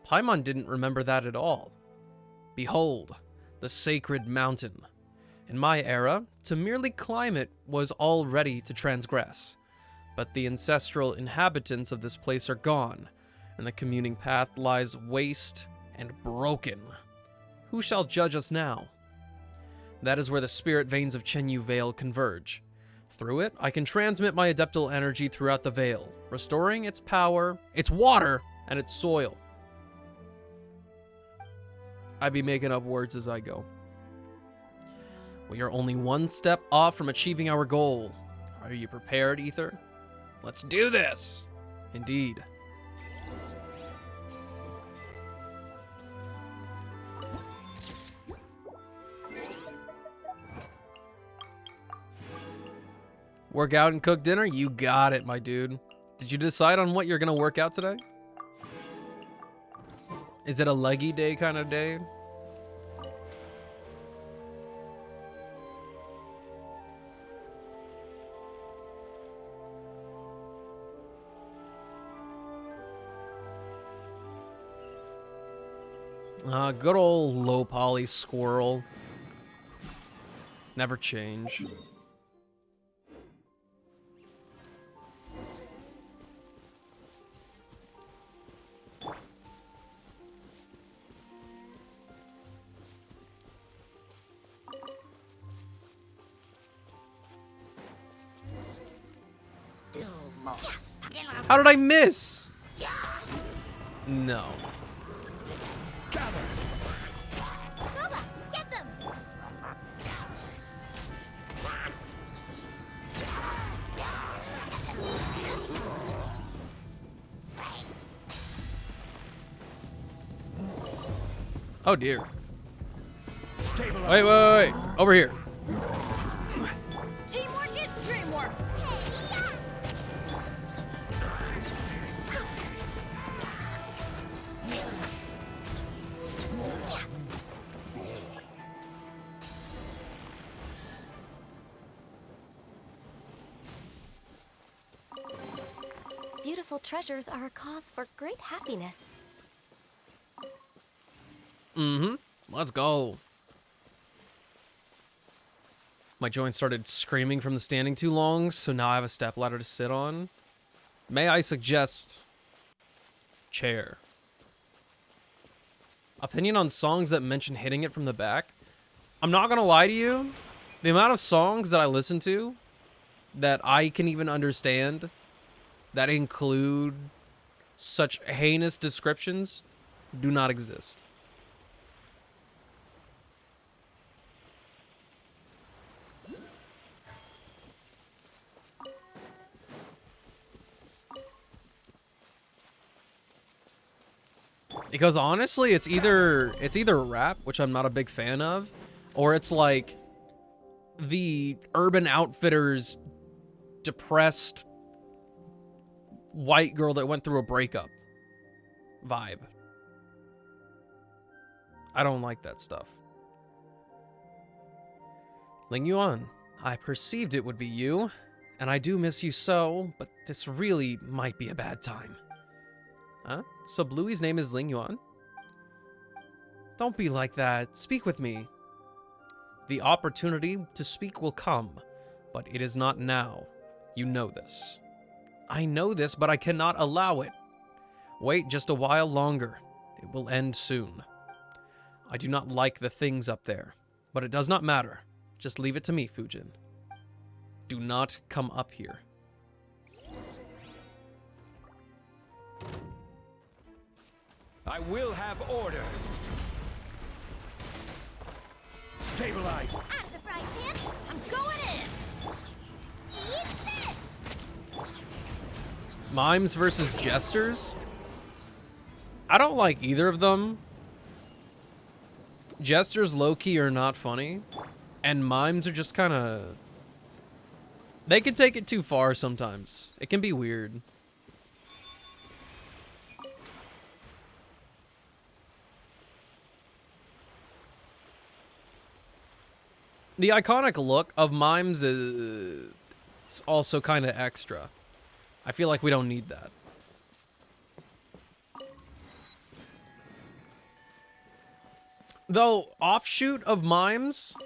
Paimon didn't remember that at all. Behold, the sacred mountain. In my era, to merely climb it was already to transgress. But the ancestral inhabitants of this place are gone, and the communing path lies waste and broken. Who shall judge us now? That is where the spirit veins of Chenyu Vale converge. Through it, I can transmit my adeptal energy throughout the Vale, restoring its power, its water, and its soil. I be making up words as I go. We are only one step off from achieving our goal. Are you prepared, Ether? Let's do this! Indeed. Work out and cook dinner? You got it, my dude. Did you decide on what you're gonna work out today? Is it a leggy day kind of day? Good old low poly squirrel. Never change. How did I miss? No. Kuba, get them! Oh dear. Wait. Over here. Teamwork is dreamwork! beautiful treasures are a cause for great happiness. Mm-hmm. Let's go. My joints started screaming from the standing too long, so now I have a stepladder to sit on. May I suggest chair? Opinion on songs that mention hitting it from the back? I'm not gonna lie to you. The amount of songs that I listen to that I can even understand that include such heinous descriptions do not exist. Because honestly, it's either rap, which I'm not a big fan of, or it's like the Urban Outfitters depressed white girl that went through a breakup vibe. I don't like that stuff. Ling Yuan, I perceived it would be you, and I do miss you so, but this really might be a bad time. Huh? So Bluey's name is Ling Yuan? Don't be like that. Speak with me. The opportunity to speak will come, but it is not now. You know this. I know this, but I cannot allow it. Wait just a while longer. It will end soon. I do not like the things up there, but it does not matter. Just leave it to me, Fujin. Do not come up here. I will have order. Stabilize. Out of the frying pan, I'm going in! Eat this! Mimes versus Jesters? I don't like either of them. Jesters low-key are not funny, and Mimes are just kind of... They can take it too far sometimes. It can be weird. The iconic look of Mimes is it's also kind of extra. I feel like we don't need that. Though, offshoot of Mimes,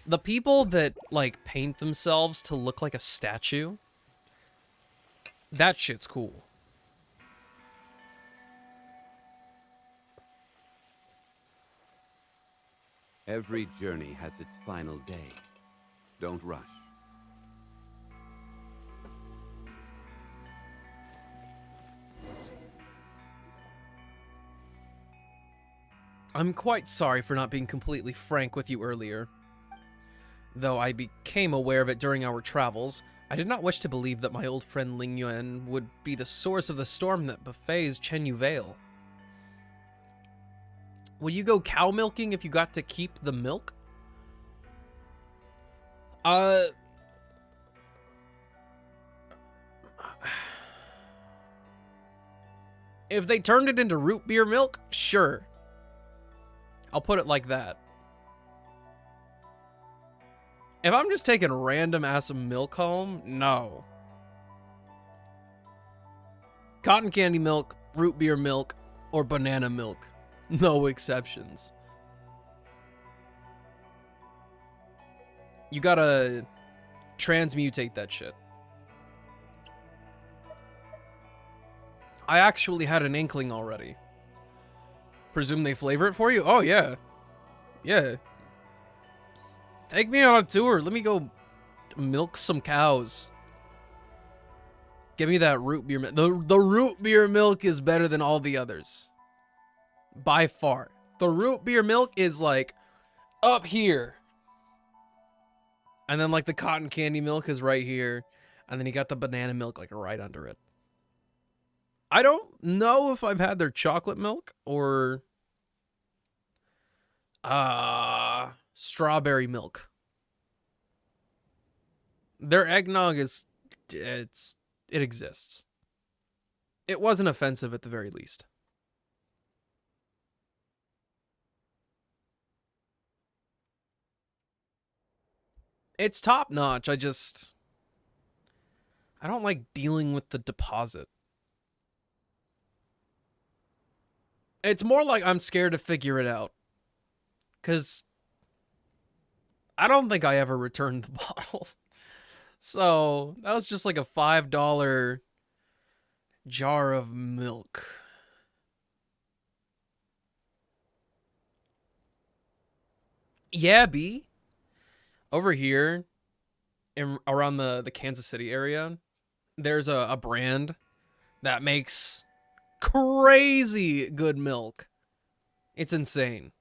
the people that, like, paint themselves to look like a statue, that shit's cool. Every journey has its final day. Don't rush. I'm quite sorry for not being completely frank with you earlier. Though I became aware of it during our travels, I did not wish to believe that my old friend Ling Yuan would be the source of the storm that befalls Chenyu Vale. Would you go cow milking if you got to keep the milk? If they turned it into root beer milk, sure. I'll put it like that. If I'm just taking random ass milk home, no. Cotton candy milk, root beer milk, or banana milk. No exceptions. You gotta transmutate that shit. I actually had an inkling already. Presume they flavor it for you? Oh, yeah. Yeah. Take me on a tour. Let me go milk some cows. Give me that root beer milk. The root beer milk is better than all the others. By far. The root beer milk is like up here. And then like the cotton candy milk is right here. And then you got the banana milk like right under it. I don't know if I've had their chocolate milk or strawberry milk. Their eggnog is it exists. It wasn't offensive at the very least. It's top notch. I don't like dealing with the deposit. It's more like I'm scared to figure it out. Because I don't think I ever returned the bottle. So that was just like a $5 jar of milk. Yeah, B. Over here, around the Kansas City area, there's a brand that makes crazy good milk. It's insane.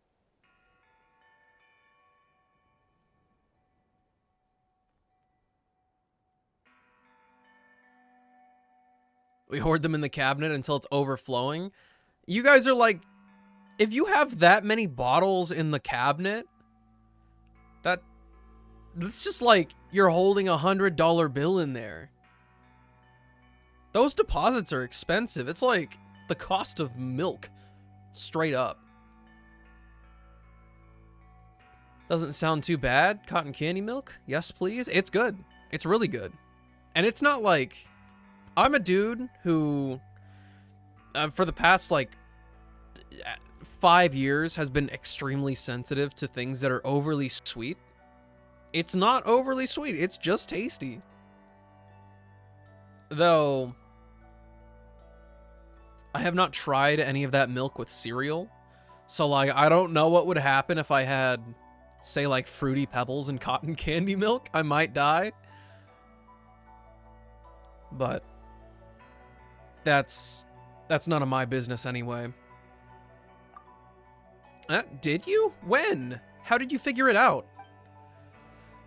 We hoard them in the cabinet until it's overflowing. You guys are like, if you have that many bottles in the cabinet, that's just like you're holding $100 bill in there. Those deposits are expensive. It's like the cost of milk, straight up. Doesn't sound too bad. Cotton candy milk? Yes, please. It's good. It's really good. And it's not like... I'm a dude who, for the past, like, 5 years has been extremely sensitive to things that are overly sweet. It's not overly sweet. It's just tasty. Though, I have not tried any of that milk with cereal. So, like, I don't know what would happen if I had, say, like, Fruity Pebbles and cotton candy milk. I might die. But that's none of my business anyway. Did you? When? How did you figure it out?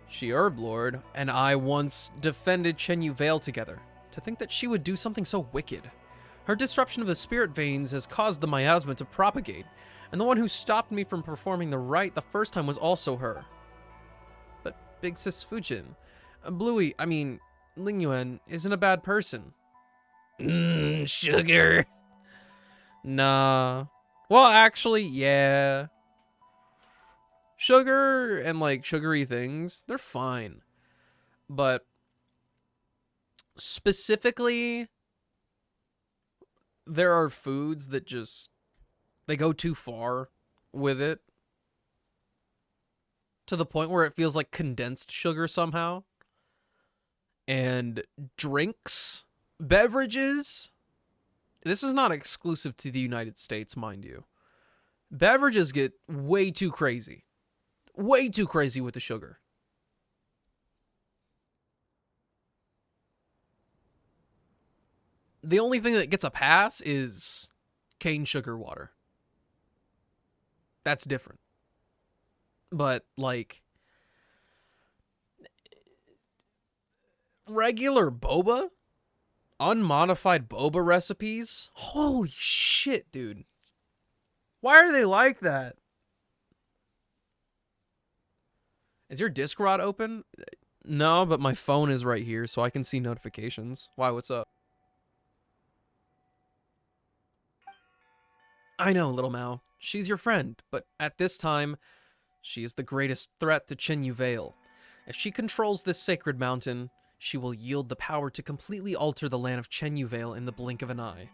She Herb Lord and I once defended Chen Yu Vale together. To think that she would do something so wicked. Her disruption of the spirit veins has caused the miasma to propagate, and the one who stopped me from performing the rite the first time was also her. But Big Sis Fujin, Bluey, I mean, Ling Yuan isn't a bad person. Sugar. Nah. Well, actually, yeah. Sugar and, like, sugary things, they're fine. But specifically, there are foods that just, they go too far with it. To the point where it feels like condensed sugar somehow. And drinks, beverages, this is not exclusive to the United States, mind you. Beverages get way too crazy. Way too crazy with the sugar. The only thing that gets a pass is cane sugar water. That's different. But, like, regular boba? Unmodified boba recipes? Holy shit, dude. Why are they like that? Is your Discord open? No, but my phone is right here, so I can see notifications. Why, what's up? I know, Little Mao. She's your friend, but at this time, she is the greatest threat to Chen Yu Vale. If she controls this sacred mountain, she will yield the power to completely alter the land of Chen Yu Vale in the blink of an eye.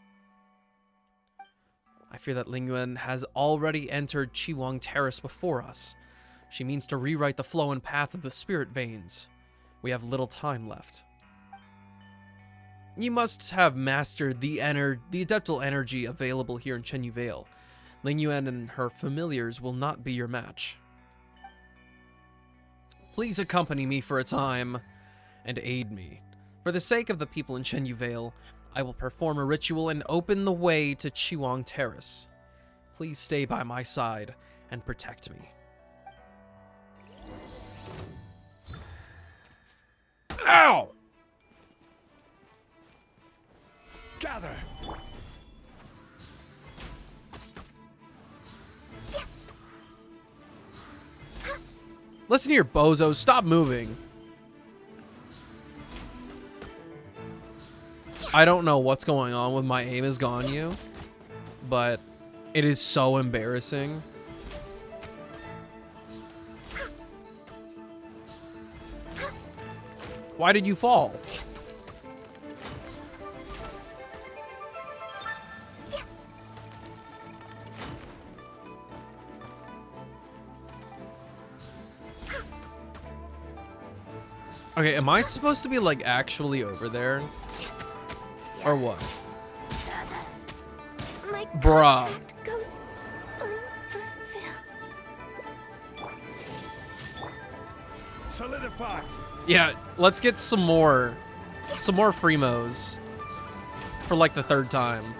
I fear that Ling Yuan has already entered Chiwang Terrace before us. She means to rewrite the flow and path of the spirit veins. We have little time left. You must have mastered the adeptal energy available here in Chen Yu Vale. Ling Yuan and her familiars will not be your match. Please accompany me for a time and aid me. For the sake of the people in Chen Yu Vale, I will perform a ritual and open the way to Chiwang Terrace. Please stay by my side and protect me. Ow! Gather! Listen here, bozos. Stop moving. I don't know what's going on with my aim is gone you, but it is so embarrassing. Why did you fall? Okay, am I supposed to be, like, actually over there? Or what? My Bruh. contract goes unfulfilled. Solidify. Yeah, let's get some more Fremos. For, like, the third time.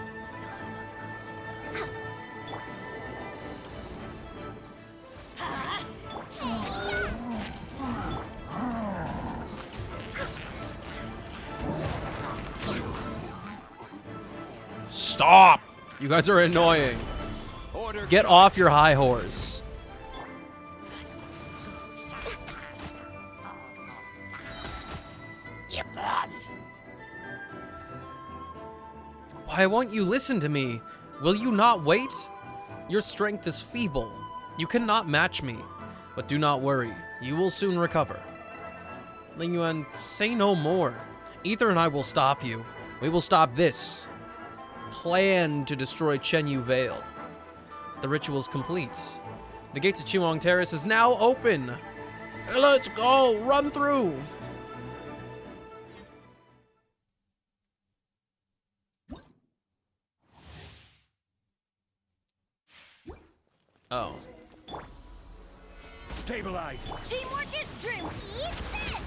Stop! You guys are annoying. Order. Get off your high horse. Why won't you listen to me? Will you not wait? Your strength is feeble. You cannot match me. But do not worry. You will soon recover. Ling Yuan, say no more. Ether and I will stop you. We will stop this plan to destroy Chenyu Vale. The ritual is complete. The gate to Chiwang Terrace is now open. Let's go. Run through. Oh. Stabilize. Teamwork is true. Eat this!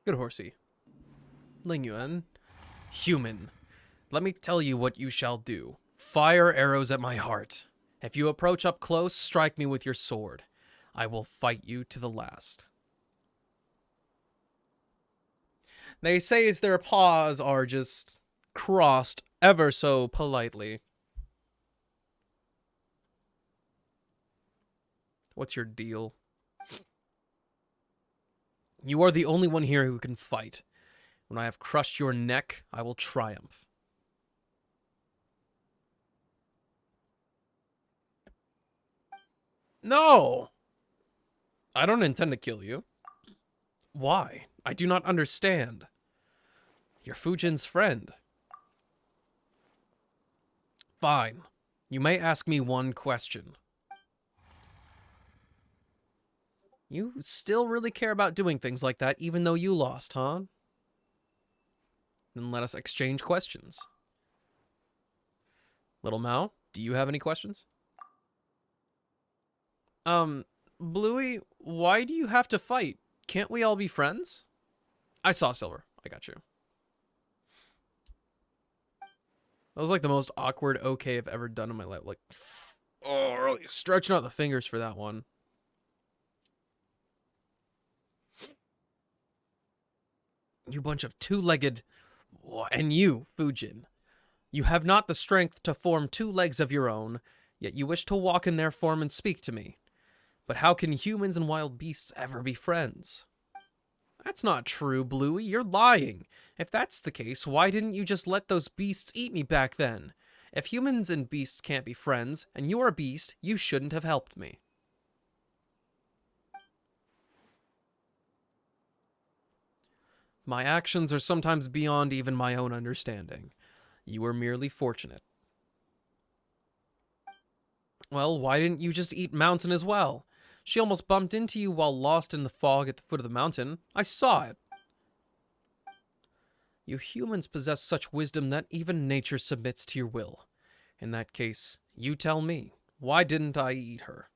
Good horsey. Ling Yuan. Human. Let me tell you what you shall do. Fire arrows at my heart. If you approach up close, strike me with your sword. I will fight you to the last. They say as their paws are just crossed ever so politely. What's your deal? You are the only one here who can fight. When I have crushed your neck, I will triumph. No! I don't intend to kill you. Why? I do not understand. You're Fujin's friend. Fine. You may ask me one question. You still really care about doing things like that, even though you lost, huh? Then let us exchange questions. Little Mao, do you have any questions? Bluey, why do you have to fight? Can't we all be friends? I saw Silver. I got you. That was like the most awkward okay I've ever done in my life. Like, oh, really stretching out the fingers for that one. You bunch of two-legged... And you, Fujin. You have not the strength to form two legs of your own, yet you wish to walk in their form and speak to me. But how can humans and wild beasts ever be friends? That's not true, Bluey. You're lying. If that's the case, why didn't you just let those beasts eat me back then? If humans and beasts can't be friends, and you're a beast, you shouldn't have helped me. My actions are sometimes beyond even my own understanding. You were merely fortunate. Well, why didn't you just eat Mountain as well? She almost bumped into you while lost in the fog at the foot of the mountain. I saw it. You humans possess such wisdom that even nature submits to your will. In that case, you tell me, why didn't I eat her?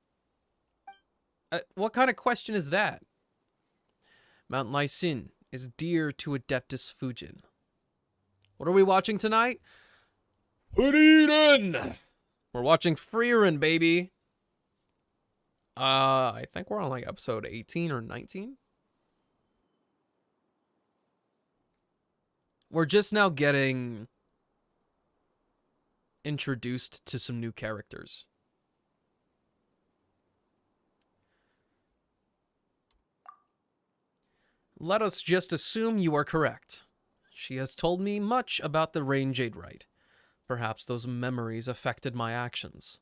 What kind of question is that? Mount Lysin is dear to Adeptus Fujin. What are we watching tonight? Fujin! We're watching Frieren, baby. I think we're on like episode 18 or 19. We're just now getting introduced to some new characters. Let us just assume you are correct. She has told me much about the Rain Jade Rite. Perhaps those memories affected my actions.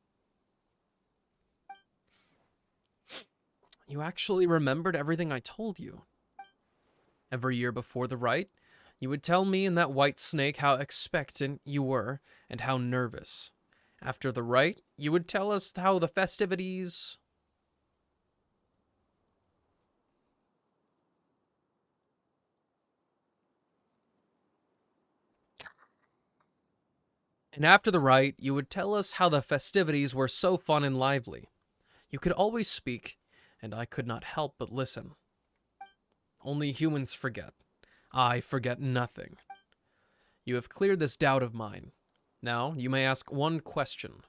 You actually remembered everything I told you. Every year before the rite, you would tell me and that white snake how expectant you were and how nervous. After the rite, you would tell us how the festivities. And after the rite, you would tell us how the festivities were so fun and lively. You could always speak, and I could not help but listen. Only humans forget. I forget nothing. You have cleared this doubt of mine. Now, you may ask one question.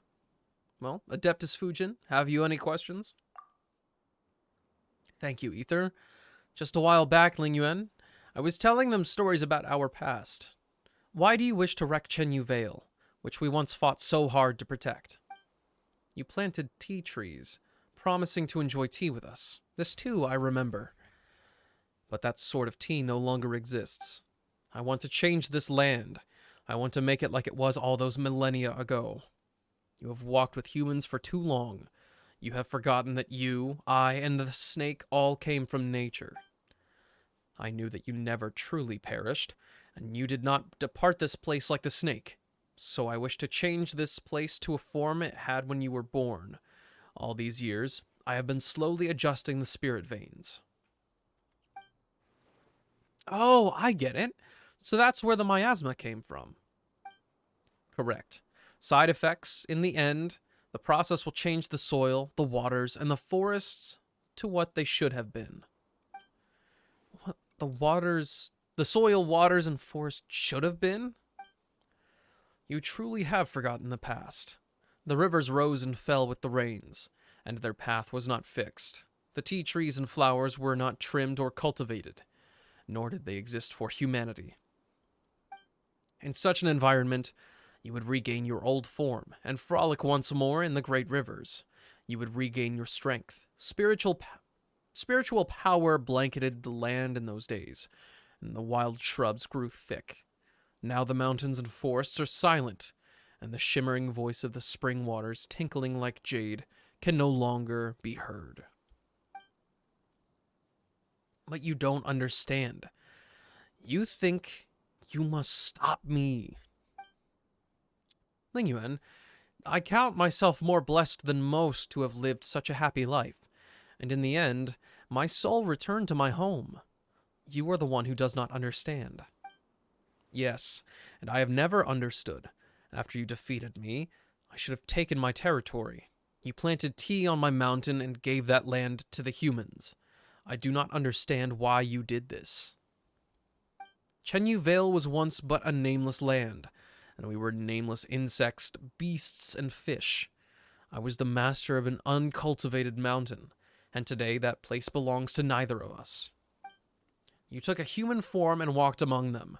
Well, Adeptus Fujin, have you any questions? Thank you, Ether. Just a while back, Ling Yuan, I was telling them stories about our past. Why do you wish to wreck Chenyu Vale, which we once fought so hard to protect? You planted tea trees, promising to enjoy tea with us. This too, I remember. But that sort of tea no longer exists. I want to change this land. I want to make it like it was all those millennia ago. You have walked with humans for too long. You have forgotten that you, I, and the snake all came from nature. I knew that you never truly perished, and you did not depart this place like the snake. So I wish to change this place to a form it had when you were born. All these years, I have been slowly adjusting the spirit veins. Oh, I get it. So that's where the miasma came from. Correct. Side effects, in the end, the process will change the soil, the waters, and the forests to what they should have been. What the soil, waters, and forest should have been? You truly have forgotten the past. The rivers rose and fell with the rains, and their path was not fixed. The tea trees and flowers were not trimmed or cultivated, nor did they exist for humanity. In such an environment, you would regain your old form and frolic once more in the great rivers. You would regain your strength. Spiritual power blanketed the land in those days, and the wild shrubs grew thick. Now the mountains and forests are silent, and the shimmering voice of the spring waters, tinkling like jade, can no longer be heard. But you don't understand. You think you must stop me. Ling Yuan, I count myself more blessed than most to have lived such a happy life, and in the end, my soul returned to my home. You are the one who does not understand. Yes, and I have never understood. After you defeated me, I should have taken my territory. You planted tea on my mountain and gave that land to the humans. I do not understand why you did this. Chenyu Vale was once but a nameless land, and we were nameless insects, beasts, and fish. I was the master of an uncultivated mountain, and today that place belongs to neither of us. You took a human form and walked among them.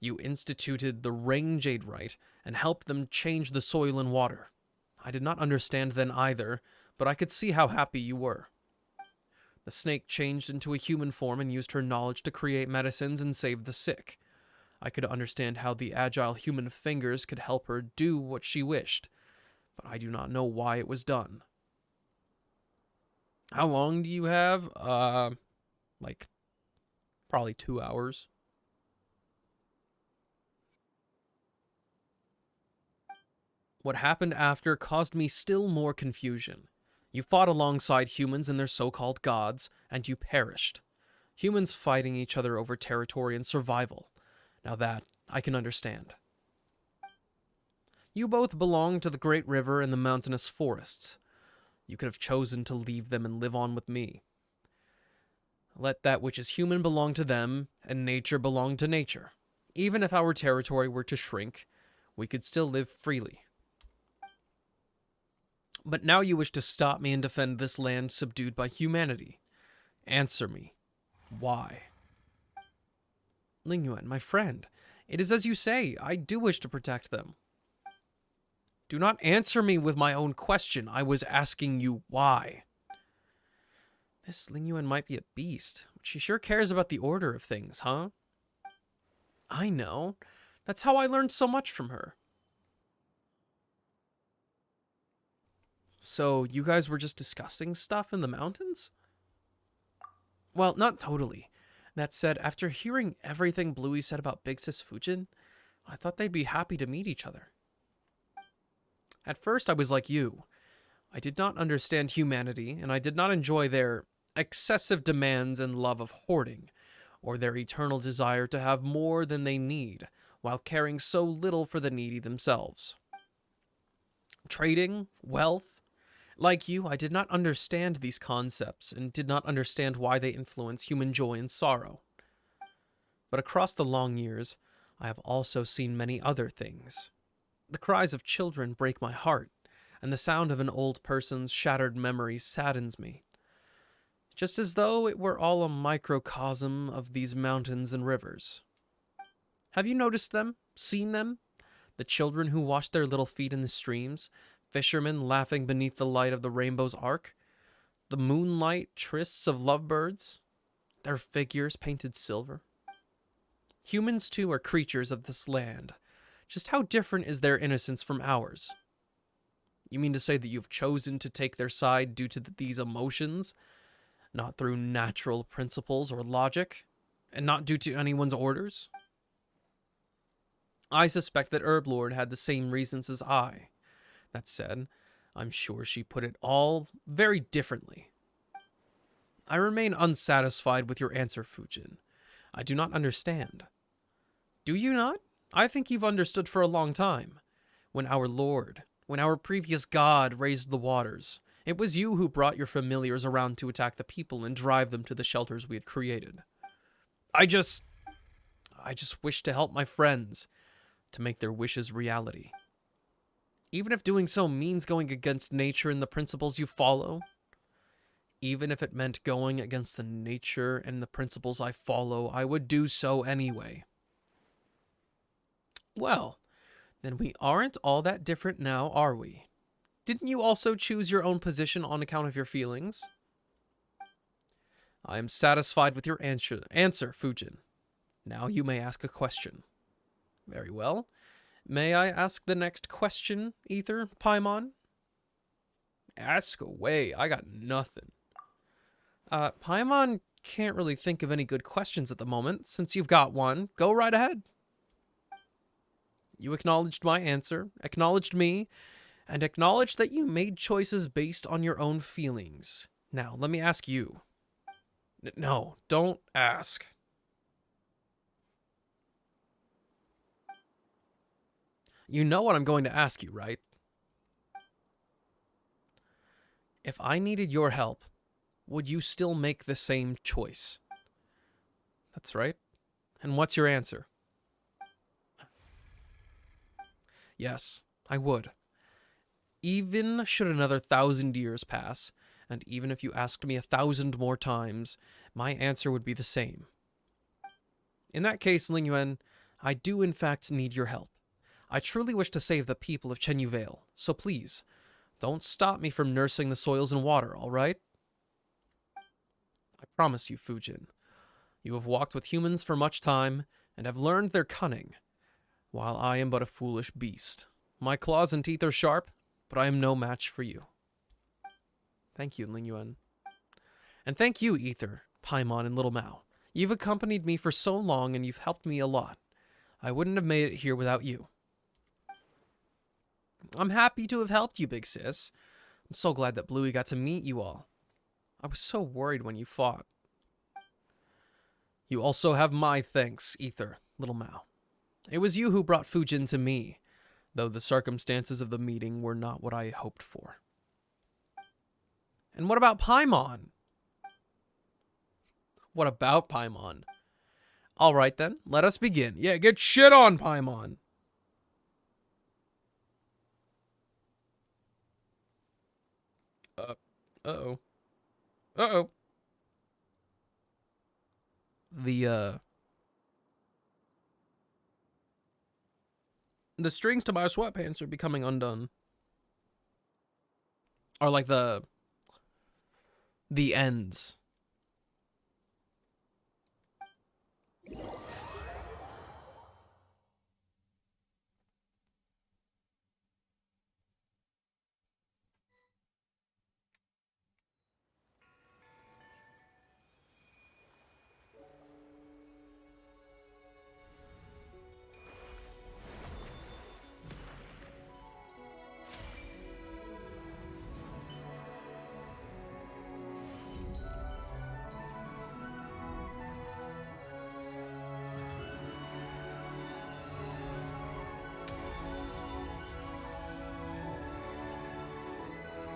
You instituted the Rain Jade Rite and helped them change the soil and water. I did not understand then either, but I could see how happy you were. The snake changed into a human form and used her knowledge to create medicines and save the sick. I could understand how the agile human fingers could help her do what she wished, but I do not know why it was done. How long do you have? Probably 2 hours. What happened after caused me still more confusion. You fought alongside humans and their so-called gods, and you perished. Humans fighting each other over territory and survival. Now that, I can understand. You both belong to the great river and the mountainous forests. You could have chosen to leave them and live on with me. Let that which is human belong to them, and nature belong to nature. Even if our territory were to shrink, we could still live freely. But now you wish to stop me and defend this land subdued by humanity. Answer me. Why? Ling Yuan, my friend, it is as you say, I do wish to protect them. Do not answer me with my own question. I was asking you why. This Ling Yuan might be a beast. She sure cares about the order of things, huh? I know. That's how I learned so much from her. So, you guys were just discussing stuff in the mountains? Well, not totally. That said, after hearing everything Bluey said about Big Sis Fujin, I thought they'd be happy to meet each other. At first, I was like you. I did not understand humanity, and I did not enjoy their excessive demands and love of hoarding, or their eternal desire to have more than they need, while caring so little for the needy themselves. Trading, wealth. Like you, I did not understand these concepts and did not understand why they influence human joy and sorrow. But across the long years, I have also seen many other things. The cries of children break my heart, and the sound of an old person's shattered memory saddens me. Just as though it were all a microcosm of these mountains and rivers. Have you noticed them? Seen them? The children who wash their little feet in the streams, fishermen laughing beneath the light of the rainbow's arc, the moonlight trysts of lovebirds, their figures painted silver. Humans, too, are creatures of this land. Just how different is their innocence from ours? You mean to say that you've chosen to take their side due to these emotions, not through natural principles or logic, and not due to anyone's orders? I suspect that Herblord had the same reasons as I. That said, I'm sure she put it all very differently. I remain unsatisfied with your answer, Fujin. I do not understand. Do you not? I think you've understood for a long time. When our previous god raised the waters, it was you who brought your familiars around to attack the people and drive them to the shelters we had created. I just wish to help my friends, to make their wishes reality. Even if doing so means going against nature and the principles you follow, even if it meant going against the nature and the principles I follow, I would do so anyway. Well, then we aren't all that different now, are we? Didn't you also choose your own position on account of your feelings? I am satisfied with your answer, Fujin. Now you may ask a question. Very well. May I ask the next question, Ether, Paimon? Ask away. I got nothing. Paimon can't really think of any good questions at the moment. Since you've got one, go right ahead. You acknowledged my answer, acknowledged me, and acknowledged that you made choices based on your own feelings. Now, let me ask you. No, don't ask. You know what I'm going to ask you, right? If I needed your help, would you still make the same choice? That's right. And what's your answer? Yes, I would. Even should another 1,000 years pass, and even if you asked me 1,000 more times, my answer would be the same. In that case, Lingyuan, I do in fact need your help. I truly wish to save the people of Chenyu Vale, so please, don't stop me from nursing the soils and water, all right? I promise you, Fujin. You have walked with humans for much time, and have learned their cunning, while I am but a foolish beast. My claws and teeth are sharp, but I am no match for you. Thank you, Lingyuan. And thank you, Ether, Paimon, and Little Mao. You've accompanied me for so long, and you've helped me a lot. I wouldn't have made it here without you. I'm happy to have helped you, Big Sis. I'm so glad that Bluey got to meet you all. I was so worried when you fought. You also have my thanks, Ether, Little Mao. It was you who brought Fujin to me, though the circumstances of the meeting were not what I hoped for. And what about Paimon? What about Paimon? All right then, let us begin. Yeah, get shit on, Paimon. Uh-oh. Uh-oh. The strings to my sweatpants are becoming undone. Or like the ends.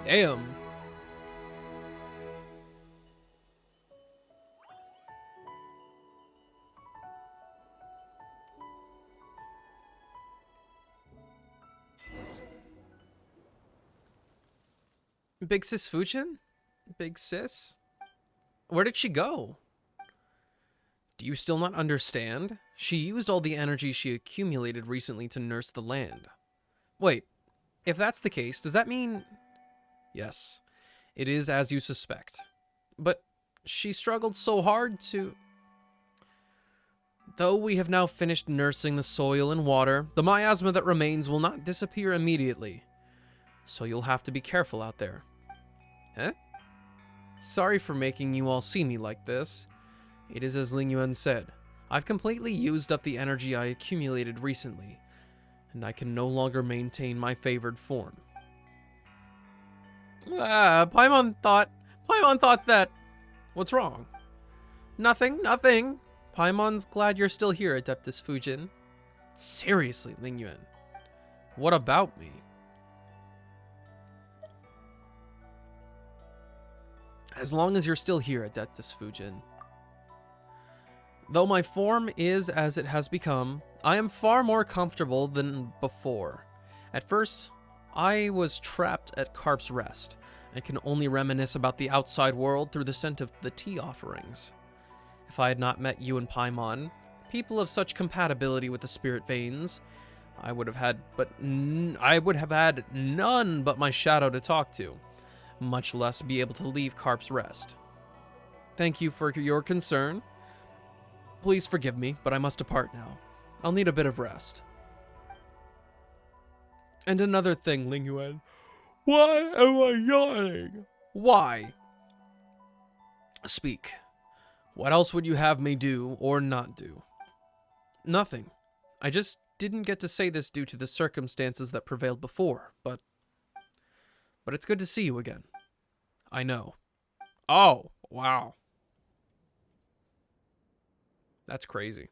Damn. Big Sis Fujin? Big Sis? Where did she go? Do you still not understand? She used all the energy she accumulated recently to nurse the land. Wait, if that's the case, does that mean... Yes, it is as you suspect. But she struggled so hard to... Though we have now finished nursing the soil and water, the miasma that remains will not disappear immediately. So you'll have to be careful out there. Huh? Sorry for making you all see me like this. It is as Ling Yuan said. I've completely used up the energy I accumulated recently, and I can no longer maintain my favored form. Paimon thought that... What's wrong? Nothing. Paimon's glad you're still here, Adeptus Fujin. Seriously, Ling Yuan. What about me? As long as you're still here, Adeptus Fujin. Though my form is as it has become, I am far more comfortable than before. At first, I was trapped at Carp's Rest, and can only reminisce about the outside world through the scent of the tea offerings. If I had not met you and Paimon, people of such compatibility with the spirit veins, I would have had none but my shadow to talk to, much less be able to leave Carp's Rest. Thank you for your concern. Please forgive me, but I must depart now. I'll need a bit of rest. And another thing, Ling Yuan. Why am I yawning? Why? Speak. What else would you have me do or not do? Nothing. I just didn't get to say this due to the circumstances that prevailed before, but it's good to see you again. I know. Oh, wow. That's crazy.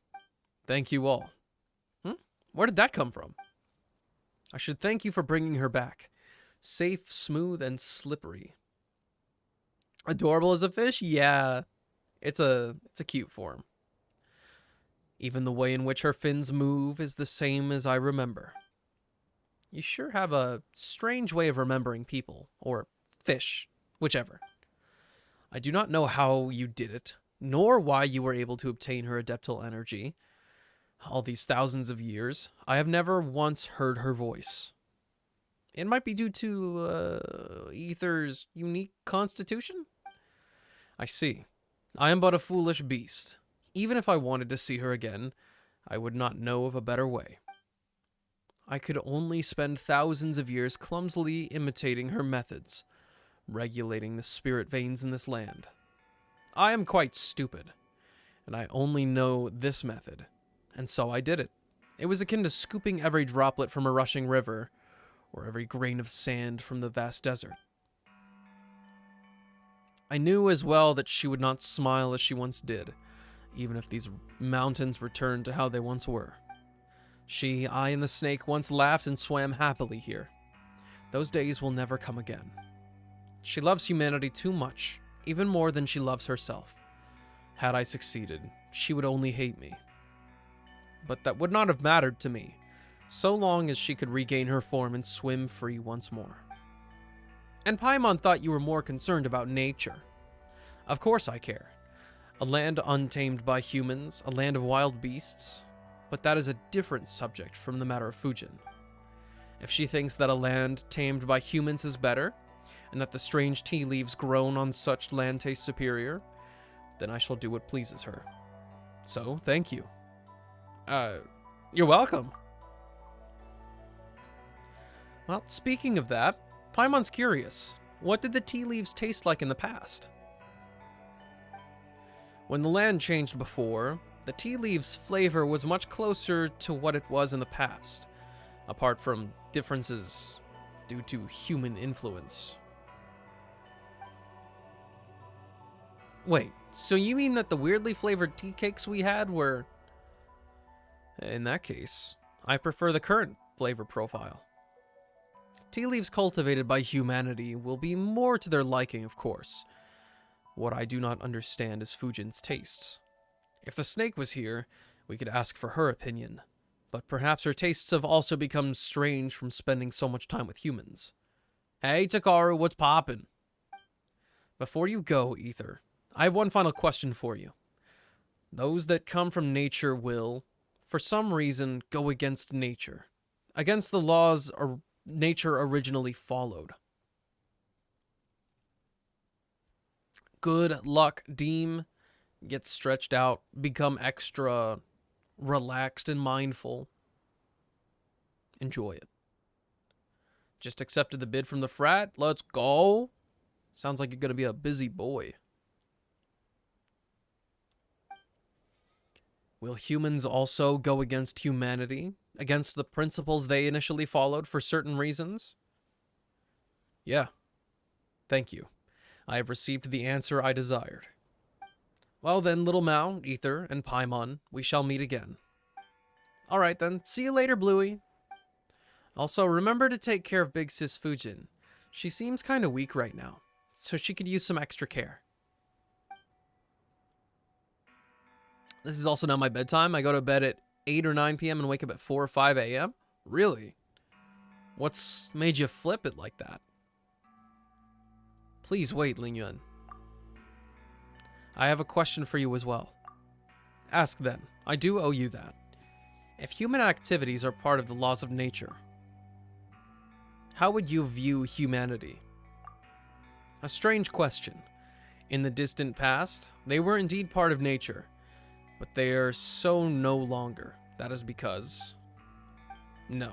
Thank you all. Where did that come from? I should thank you for bringing her back. Safe, smooth, and slippery. Adorable as a fish? Yeah. It's a cute form. Even the way in which her fins move is the same as I remember. You sure have a strange way of remembering people, or fish, whichever. I do not know how you did it, nor why you were able to obtain her adeptal energy. All these thousands of years, I have never once heard her voice. It might be due to, Ether's unique constitution? I see. I am but a foolish beast. Even if I wanted to see her again, I would not know of a better way. I could only spend thousands of years clumsily imitating her methods, regulating the spirit veins in this land. I am quite stupid, and I only know this method, and so I did it. It was akin to scooping every droplet from a rushing river, or every grain of sand from the vast desert. I knew as well that she would not smile as she once did, even if these mountains returned to how they once were. I, and the snake once laughed and swam happily here. Those days will never come again. She loves humanity too much, even more than she loves herself. Had I succeeded, she would only hate me. But that would not have mattered to me, so long as she could regain her form and swim free once more. And Paimon thought you were more concerned about nature. Of course I care. A land untamed by humans, a land of wild beasts. But that is a different subject from the matter of Fujin. If she thinks that a land tamed by humans is better, and that the strange tea leaves grown on such land taste superior, then I shall do what pleases her. So, thank you. You're welcome. Well, speaking of that, Paimon's curious. What did the tea leaves taste like in the past? When the land changed before, the tea leaves' flavor was much closer to what it was in the past, apart from differences due to human influence. Wait, so you mean that the weirdly flavored tea cakes we had were... In that case, I prefer the current flavor profile. Tea leaves cultivated by humanity will be more to their liking, of course. What I do not understand is Fujin's tastes. If the snake was here, we could ask for her opinion, but perhaps her tastes have also become strange from spending so much time with humans. Hey, Takaru, what's poppin'? Before you go, Ether, I have one final question for you. Those that come from nature will, for some reason, go against nature, against the laws nature originally followed. Good luck, Deem. Get stretched out, become extra relaxed and mindful. Enjoy it. Just accepted the bid from the frat. Let's go. Sounds like you're going to be a busy boy. Will humans also go against humanity? Against the principles they initially followed for certain reasons? Yeah. Thank you. I have received the answer I desired. Well then, Little Mao, Ether, and Paimon, we shall meet again. Alright then, see you later, Bluey. Also, remember to take care of Big Sis Fujin. She seems kinda weak right now, so she could use some extra care. This is also now my bedtime. I go to bed at 8 or 9 p.m. and wake up at 4 or 5 a.m.? Really? What's made you flip it like that? Please wait, Ling Yuan. I have a question for you as well. Ask then. I do owe you that. If human activities are part of the laws of nature, how would you view humanity? A strange question. In the distant past, they were indeed part of nature, but they are so no longer. That is because... No.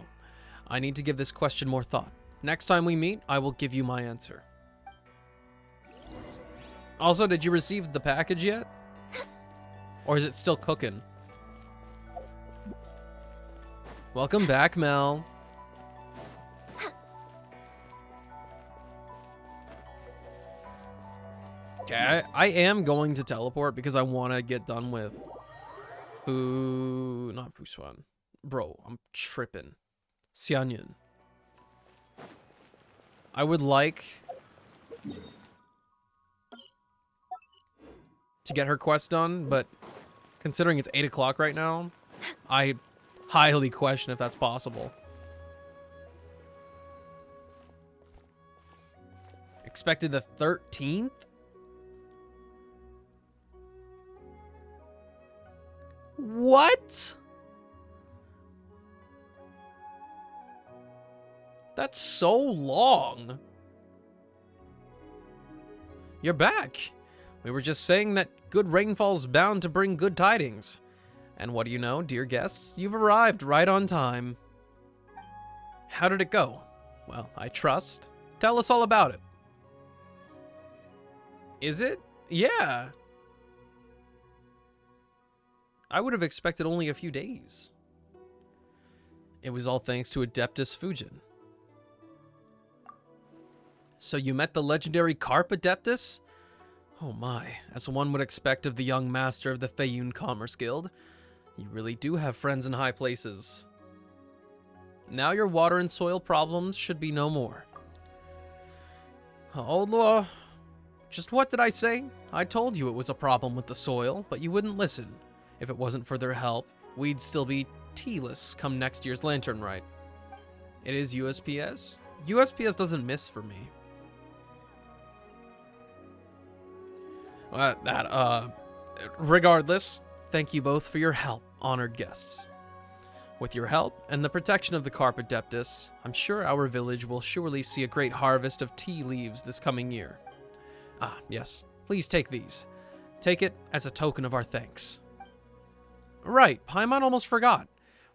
I need to give this question more thought. Next time we meet, I will give you my answer. Also, did you receive the package yet? Or is it still cooking? Welcome back, Mel. Okay, I am going to teleport because I want to get done with not Fuswan. Bro, I'm tripping. Xianyun. I would like to get her quest done, but considering it's 8 o'clock right now, I highly question if that's possible. Expected the 13th? What? That's so long. You're back. We were just saying that good rainfall's bound to bring good tidings. And what do you know, dear guests? You've arrived right on time. How did it go? Well, I trust. Tell us all about it. Is it? Yeah. I would have expected only a few days. It was all thanks to Adeptus Fujin. So you met the legendary Carp Adeptus? Oh my, as one would expect of the young master of the Feiyun Commerce Guild. You really do have friends in high places. Now your water and soil problems should be no more. Oh, Lord. Just what did I say? I told you it was a problem with the soil, but you wouldn't listen. If it wasn't for their help, we'd still be tealess come next year's Lantern Rite. It is USPS? USPS doesn't miss for me. Regardless, thank you both for your help, honored guests. With your help and the protection of the Carp Adeptus, I'm sure our village will surely see a great harvest of tea leaves this coming year. Ah, yes. Please take these. Take it as a token of our thanks. Right, Paimon almost forgot.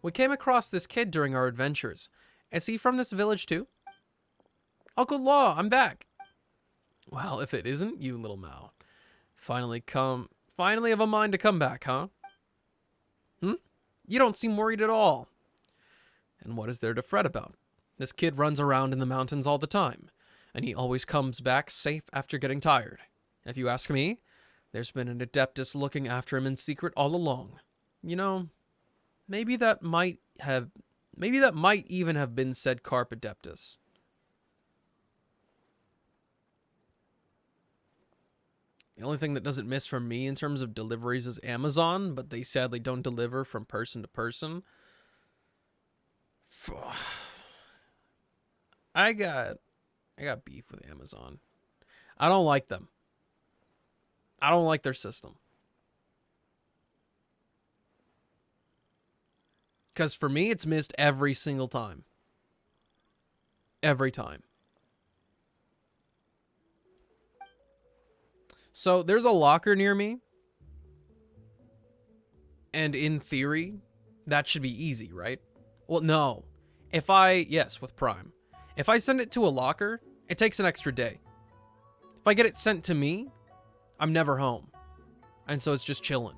We came across this kid during our adventures. Is he from this village too? Uncle Law, I'm back. Well, if it isn't you, Little Mao. Finally have a mind to come back, huh? You don't seem worried at all. And what is there to fret about? This kid runs around in the mountains all the time, and he always comes back safe after getting tired. If you ask me, there's been an Adeptus looking after him in secret all along. You know, maybe that might even have been said Carp Adeptus. The only thing that doesn't miss from me in terms of deliveries is Amazon, but they sadly don't deliver from person to person. I got beef with Amazon. I don't like them. I don't like their system. Because for me, it's missed every single time. Every time. So there's a locker near me. And in theory, that should be easy, right? Well, no. Yes, with Prime. If I send it to a locker, it takes an extra day. If I get it sent to me, I'm never home. And so it's just chilling.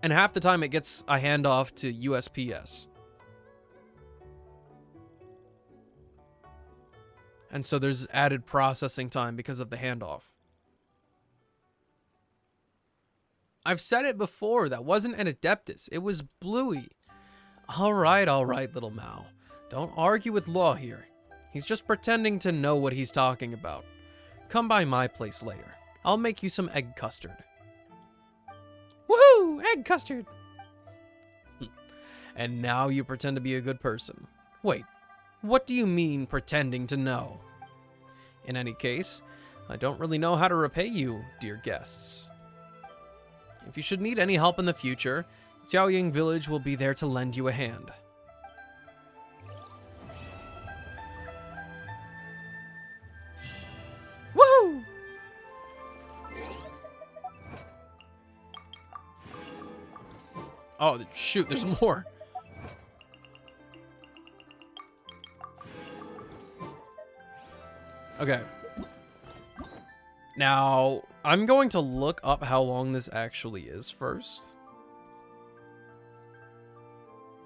And half the time it gets a handoff to USPS. And so there's added processing time because of the handoff. I've said it before, that wasn't an Adeptus, it was Bluey. All right, little Mao. Don't argue with Law here. He's just pretending to know what he's talking about. Come by my place later. I'll make you some egg custard. Woohoo! Egg custard! And now you pretend to be a good person. Wait, what do you mean pretending to know? In any case, I don't really know how to repay you, dear guests. If you should need any help in the future, Xiaoying Village will be there to lend you a hand. Woohoo! Oh, shoot, there's more. Okay. Now, I'm going to look up how long this actually is first.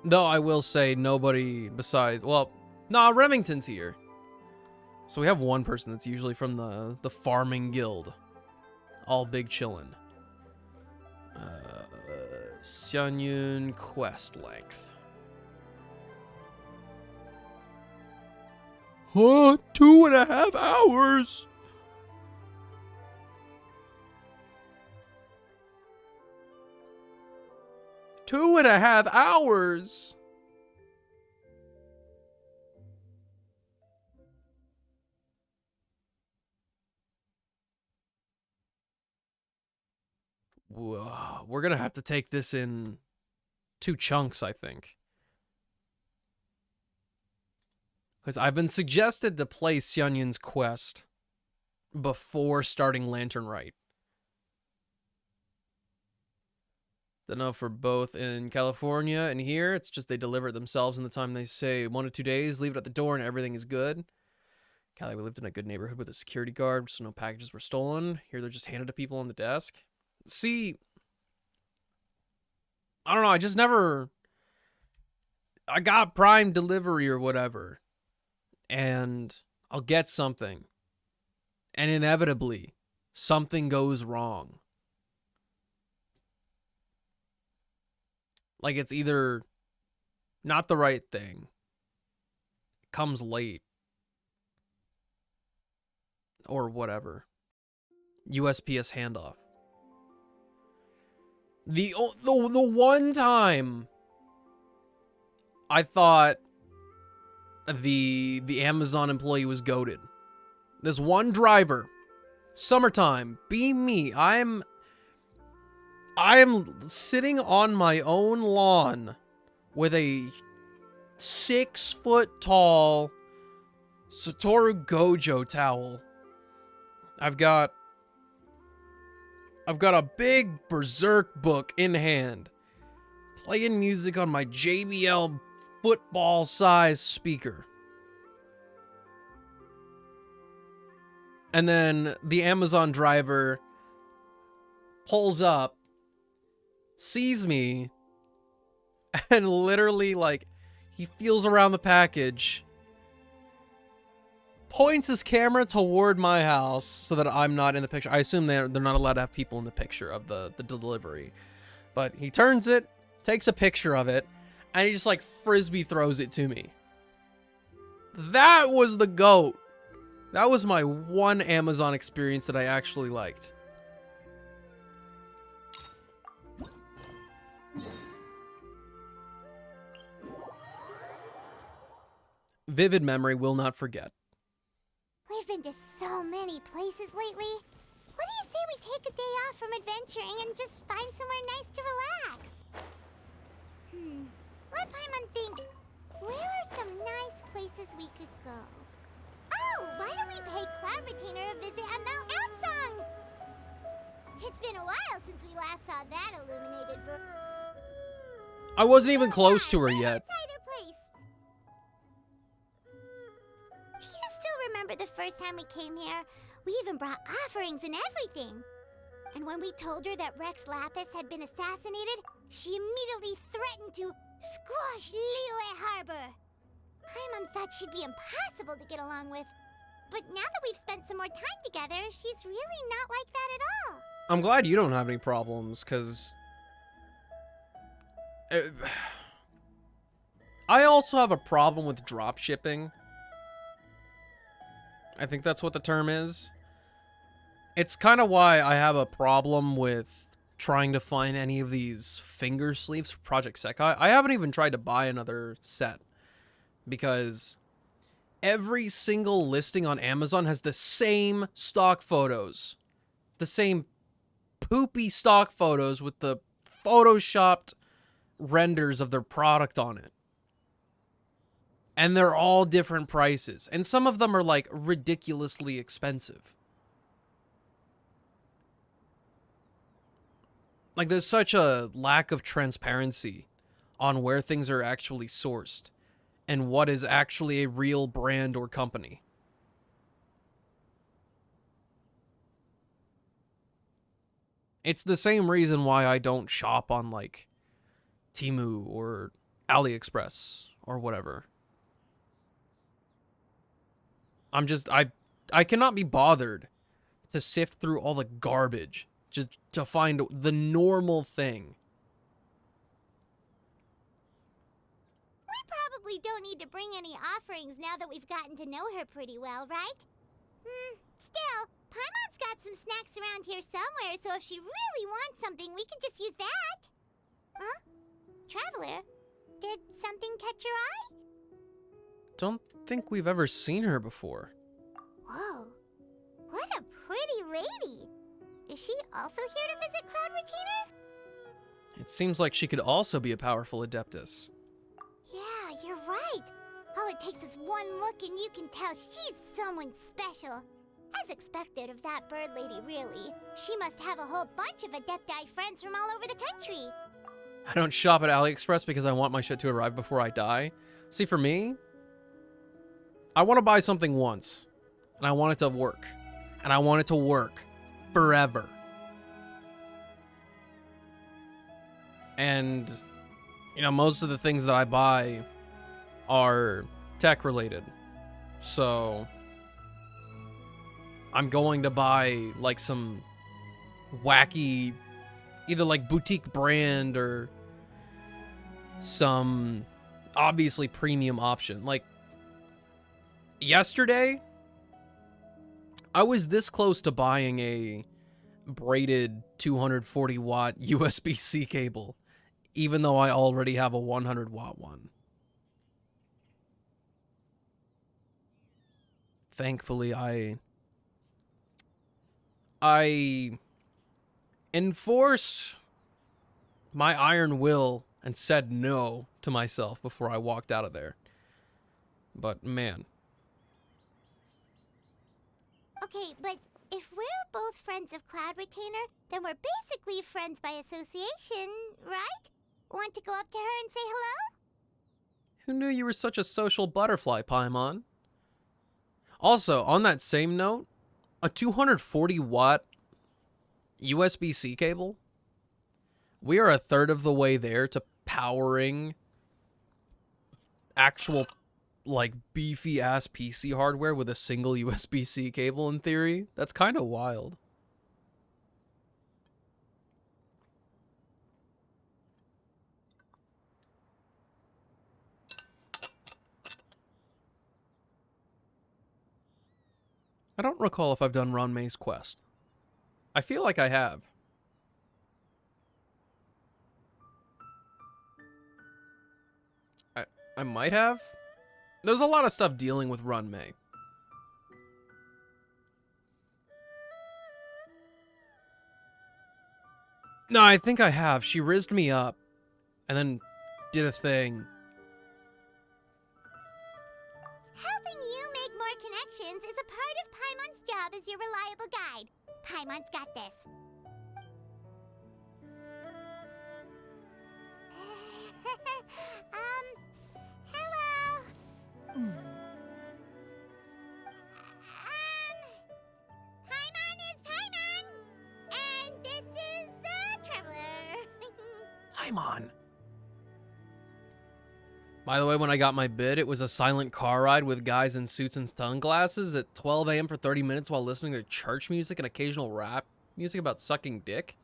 Though I will say nobody besides... Well, nah, Remington's here. So we have one person that's usually from the farming guild. All big chillin'. Xianyun quest length. Huh? 2.5 hours? Two and a half hours? Whoa, we're gonna have to take this in 2 chunks, I think. Because I've been suggested to play Xianyun's quest before starting Lantern Rite. Don't know for both in California and here. It's just they deliver it themselves in the time they say 1 to 2 days, leave it at the door, and everything is good. Cali, we lived in a good neighborhood with a security guard, so no packages were stolen. Here they're just handed to people on the desk. See, I don't know, I just never... I got Prime delivery or whatever, and I'll get something, and inevitably, something goes wrong. Like, it's either not the right thing, comes late, or whatever. USPS handoff. The one time I thought the Amazon employee was goated. This one driver, summertime, be me. I am sitting on my own lawn with a 6-foot tall Satoru Gojo towel. I've got a big Berserk book in hand, playing music on my JBL football-sized speaker. And then the Amazon driver pulls up, sees me, and literally, like, he feels around the package, points his camera toward my house so that I'm not in the picture. I assume they're not allowed to have people in the picture of the delivery. But he turns it, takes a picture of it, and he just, like, frisbee throws it to me. That was the GOAT. That was my one Amazon experience that I actually liked. Vivid memory, will not forget. We've been to so many places lately. What do you say we take a day off from adventuring and just find somewhere nice to relax? Let Paimon think. Where are some nice places we could go? Oh, why don't we pay Cloud Retainer a visit at Mount Outsong? It's been a while since we last saw that illuminated bird. I wasn't even close to her yet. Place. Do you still remember the first time we came here? We even brought offerings and everything. And when we told her that Rex Lapis had been assassinated, she immediately threatened to squash Liyue Harbor. Paimon thought she'd be impossible to get along with. But now that we've spent some more time together, she's really not like that at all. I'm glad you don't have any problems, because... I also have a problem with drop shipping. I think that's what the term is. It's kind of why I have a problem with trying to find any of these finger sleeves for Project Sekai. I haven't even tried to buy another set, because every single listing on Amazon has the same stock photos. The same poopy stock photos with the photoshopped renders of their product on it. And they're all different prices. And some of them are like ridiculously expensive. Like there's such a lack of transparency on where things are actually sourced and what is actually a real brand or company. It's the same reason why I don't shop on like Temu or AliExpress or whatever. I cannot be bothered to sift through all the garbage just to find the normal thing. We probably don't need to bring any offerings now that we've gotten to know her pretty well, right? Still, Paimon's got some snacks around here somewhere, so if she really wants something, we can just use that. Huh? Traveler, did something catch your eye? Don't think we've ever seen her before. Whoa, what a pretty lady. Is she also here to visit Cloud Retainer? It seems like she could also be a powerful Adeptus. Yeah, you're right. All it takes is one look and you can tell she's someone special. As expected of that bird lady, really. She must have a whole bunch of Adepti friends from all over the country. I don't shop at AliExpress because I want my shit to arrive before I die. See, for me, I want to buy something once, and I want it to work. And I want it to work forever. And, you know, most of the things that I buy are tech related. So I'm going to buy like some wacky, either like boutique brand or some obviously premium option. Like yesterday, I was this close to buying a braided 240 watt USB-C cable, even though I already have a 100 watt one. Thankfully, I enforced my iron will and said no to myself before I walked out of there. But man. Okay, but if we're both friends of Cloud Retainer, then we're basically friends by association, right? Want to go up to her and say hello? Who knew you were such a social butterfly, Paimon? Also, on that same note, a 240 watt USB-C cable? We are a third of the way there to powering actual, like, beefy-ass PC hardware with a single USB-C cable, in theory. That's kind of wild. I don't recall if I've done Ranmei's quest. I feel like I have. I might have. There's a lot of stuff dealing with Ranmei. No, I think I have. She rizzed me up and then did a thing. Helping you make more connections is a part of Paimon's job as your reliable guide. Paimon's got this. Hello. Paimon is Paimon, and this is the Traveler. Paimon. By the way, when I got my bid, it was a silent car ride with guys in suits and sunglasses at 12 a.m. for 30 minutes while listening to church music and occasional rap music about sucking dick.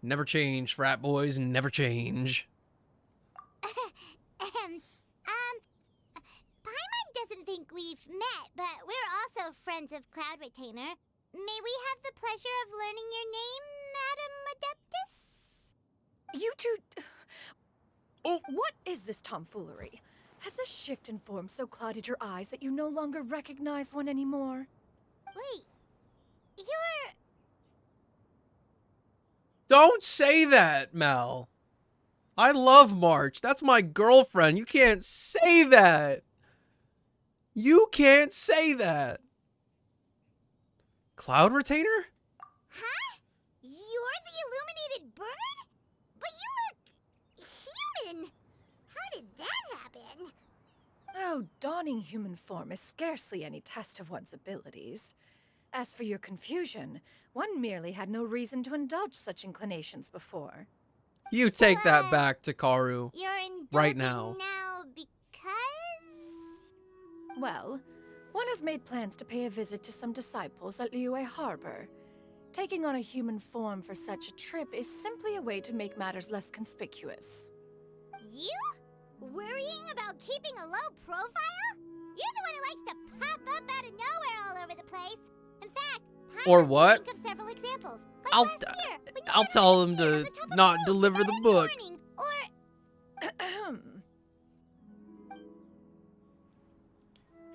Never change, frat boys, never change. Paimon doesn't think we've met, but we're also friends of Cloud Retainer. May we have the pleasure of learning your name, Madam Adeptus? You two... Oh, what is this tomfoolery? Has the shift in form so clouded your eyes that you no longer recognize one anymore? Wait, you're... Don't say that, Mel. I love March. That's my girlfriend. You can't say that. You can't say that. Cloud Retainer? Huh? You're the illuminated bird? But you look... human. How did that happen? Oh, donning human form is scarcely any test of one's abilities. As for your confusion, one merely had no reason to indulge such inclinations before. You take that back, Takaru. You're indulging Right now. now because... Well, one has made plans to pay a visit to some disciples at Liyue Harbor. Taking on a human form for such a trip is simply a way to make matters less conspicuous. You? Worrying about keeping a low profile? You're the one who likes to pop up out of nowhere all over the place. In fact, Or Paimon what? can think of several examples. Like I'll- last year, when you I'll said tell I was them here on to the top of not roof deliver the early book. morning, or...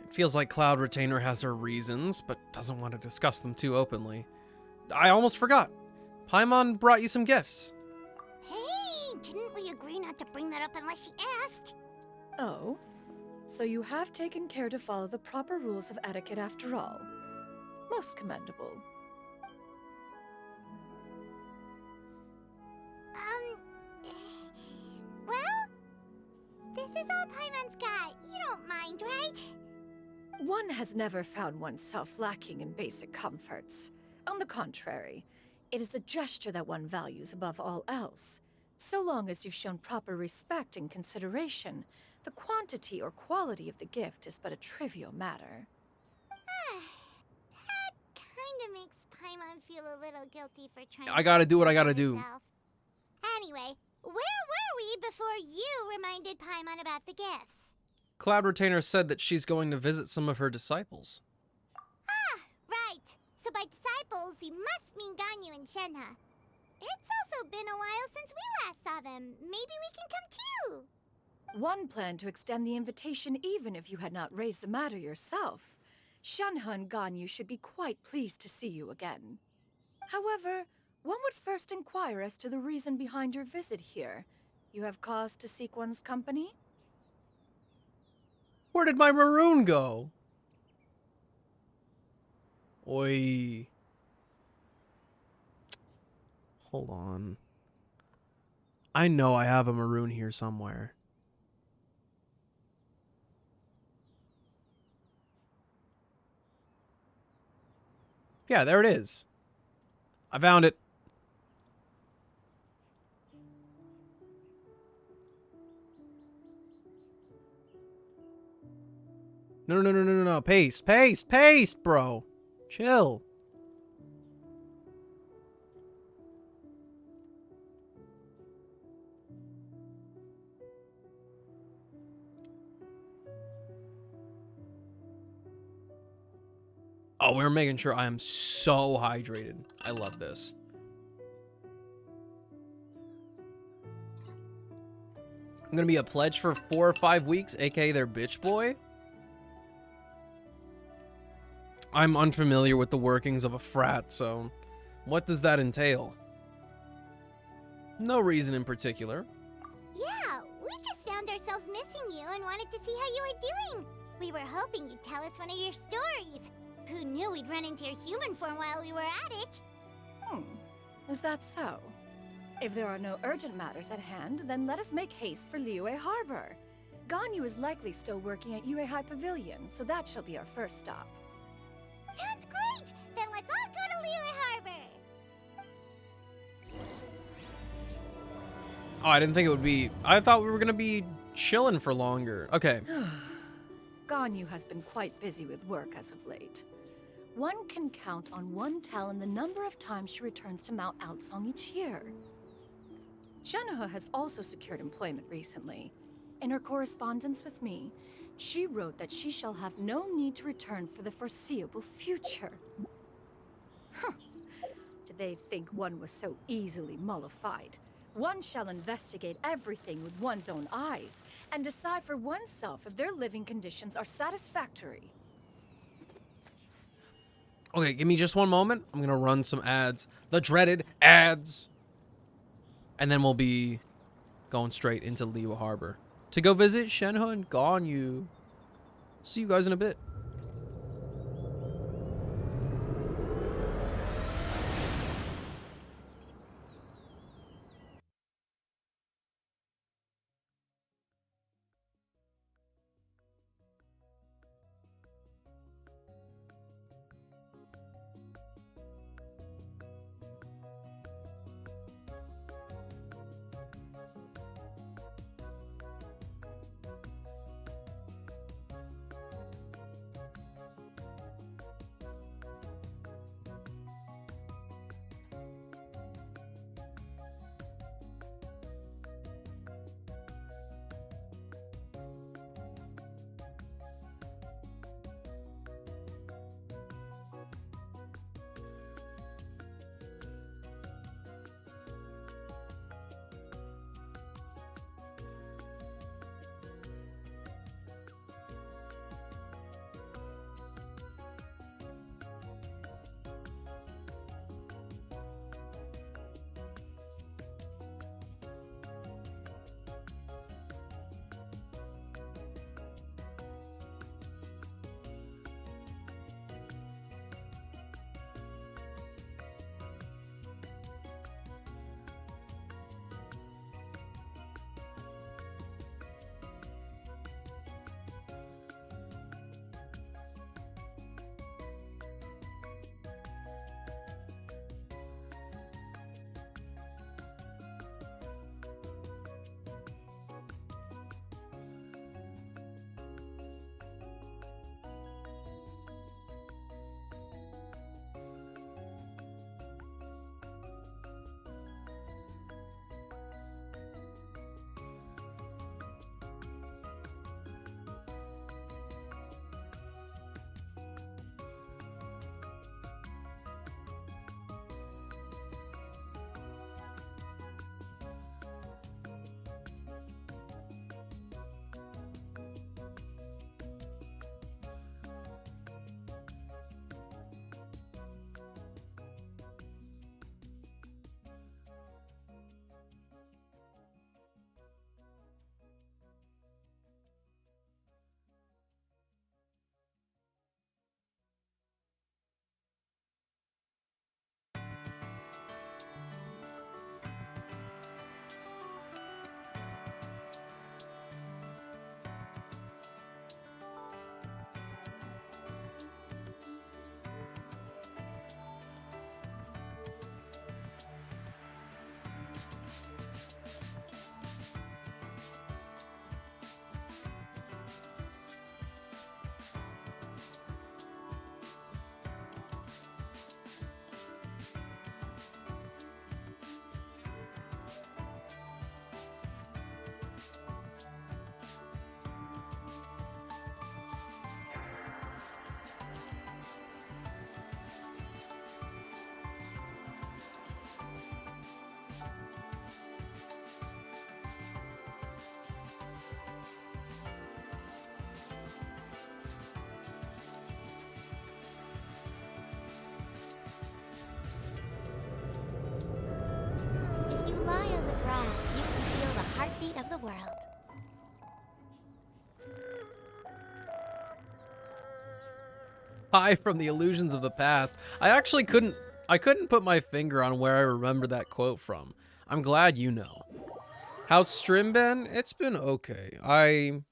It feels like Cloud Retainer has her reasons, but doesn't want to discuss them too openly. I almost forgot. Paimon brought you some gifts. Hey, didn't we agree not to bring that up unless she asked? Oh? So you have taken care to follow the proper rules of etiquette after all. Most commendable. Well, this is all Paimon's got. You don't mind, right? One has never found oneself lacking in basic comforts. On the contrary, it is the gesture that one values above all else. So long as you've shown proper respect and consideration, the quantity or quality of the gift is but a trivial matter. That kinda makes Paimon feel a little guilty for trying I gotta do what I gotta to do. herself. Anyway, where were we before you reminded Paimon about the gifts? Cloud Retainer said that she's going to visit some of her disciples. Ah, right. So by disciples, you must mean Ganyu and Shenhe. It's also been a while since we last saw them. Maybe we can come too. One planned to extend the invitation even if you had not raised the matter yourself. Shenhe and Ganyu should be quite pleased to see you again. However, one would first inquire as to the reason behind your visit here. You have cause to seek one's company? Where did my maroon go? Oi. Hold on. I know I have a maroon here somewhere. Yeah, there it is. I found it. No. Pace, bro. Chill. Oh, we're making sure I am so hydrated. I love this. I'm gonna be a pledge for 4 or 5 weeks, aka their bitch boy. I'm unfamiliar with the workings of a frat, so what does that entail? No reason in particular. Yeah, we just found ourselves missing you and wanted to see how you were doing. We were hoping you'd tell us one of your stories. Who knew we'd run into your human form while we were at it? Is that so? If there are no urgent matters at hand, then let us make haste for Liyue Harbor. Ganyu is likely still working at Yuehai Pavilion, so that shall be our first stop. Sounds great! Then let's all go to Liyue Harbor! Oh, I didn't think it would be... I thought we were gonna be chilling for longer. Okay. Ganyu has been quite busy with work as of late. One can count on one talon the number of times she returns to Mount Outsong each year. Shenhe has also secured employment recently. In her correspondence with me, she wrote that she shall have no need to return for the foreseeable future. Did they think one was so easily mollified? One shall investigate everything with one's own eyes and decide for oneself if their living conditions are satisfactory. Okay, give me just one moment. I'm gonna run some ads. The dreaded ads. And then we'll be going straight into Liyue Harbor to go visit Shenhe and Ganyu. See you guys in a bit. cross, you can feel the heartbeat of the world. Hi from the illusions of the past. I couldn't put my finger on where I remember that quote from. I'm glad you know. How's stream been? It's been okay. I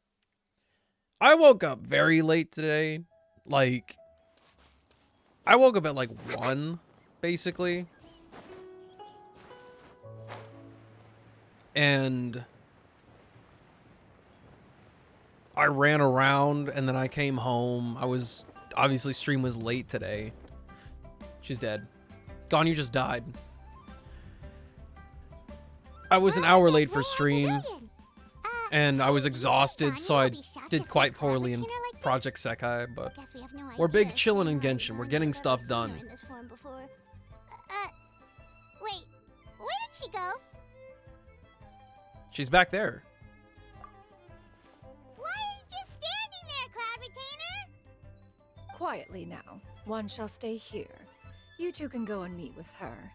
woke up very late today. Like, I woke up at like 1, basically. And I ran around and then I came home. Obviously stream was late today. She's dead. Ganyu just died. I was an hour late for stream and I was exhausted, so I did quite poorly in Project Sekai, but we're big chillin' in Genshin. We're getting stuff done. Wait, where did she go? She's back there. Why are you just standing there, Cloud Retainer? Quietly now. One shall stay here. You two can go and meet with her.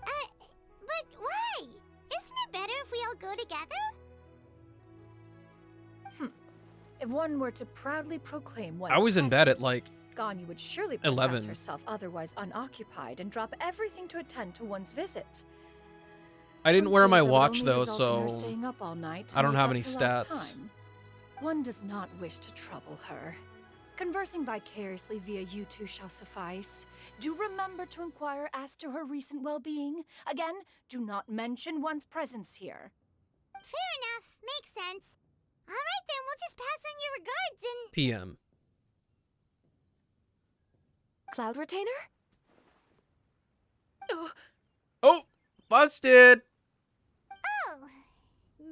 But why? Isn't it better if we all go together? If one were to proudly proclaim one's I was in bed at presence, like Ganyu would surely 11. profess herself otherwise unoccupied and drop everything to attend to one's visit. I didn't wear my Concludes that would watch only though, result in her so staying up all night to I don't make have up any for lost stats. time. One does not wish to trouble her. Conversing vicariously via you two shall suffice. Do remember to inquire as to her recent well-being. Again, do not mention one's presence here. Fair enough. Makes sense. Alright then, we'll just pass on your regards and... PM. Cloud Retainer? Oh, busted. Oh,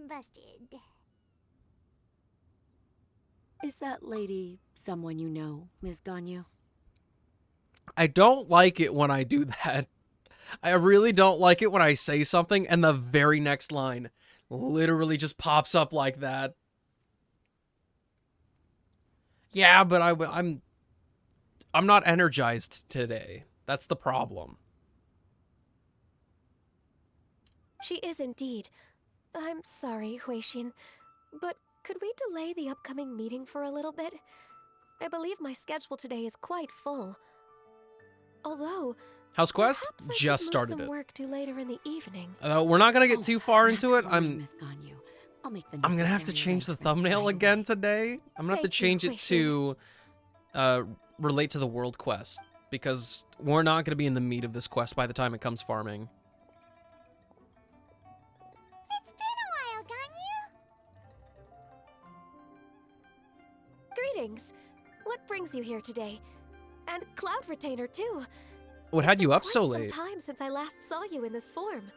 busted. Is that lady someone you know, Miss Ganyu? I don't like it when I do that. I really don't like it when I say something and the very next line literally just pops up like that. Yeah, but I'm not energized today. That's the problem. She is indeed. I'm sorry, Huixin, but could we delay the upcoming meeting for a little bit? I believe my schedule today is quite full. Although, House Quest perhaps I could just move started some it. work to later in the evening. We're not gonna get Oh, too far not into to it. worry, Miss Ganyu. I'll make the I'm gonna have to necessary change the arrangements thumbnail right again away. today. I'm gonna have to Thank you, change it to relate to the world quest because we're not gonna be in the meat of this quest by the time it comes farming. It's been a while, Ganyu. Greetings. What brings you here today? And Cloud Retainer, too. What had you up Quite so some late? time since I last saw you in this form.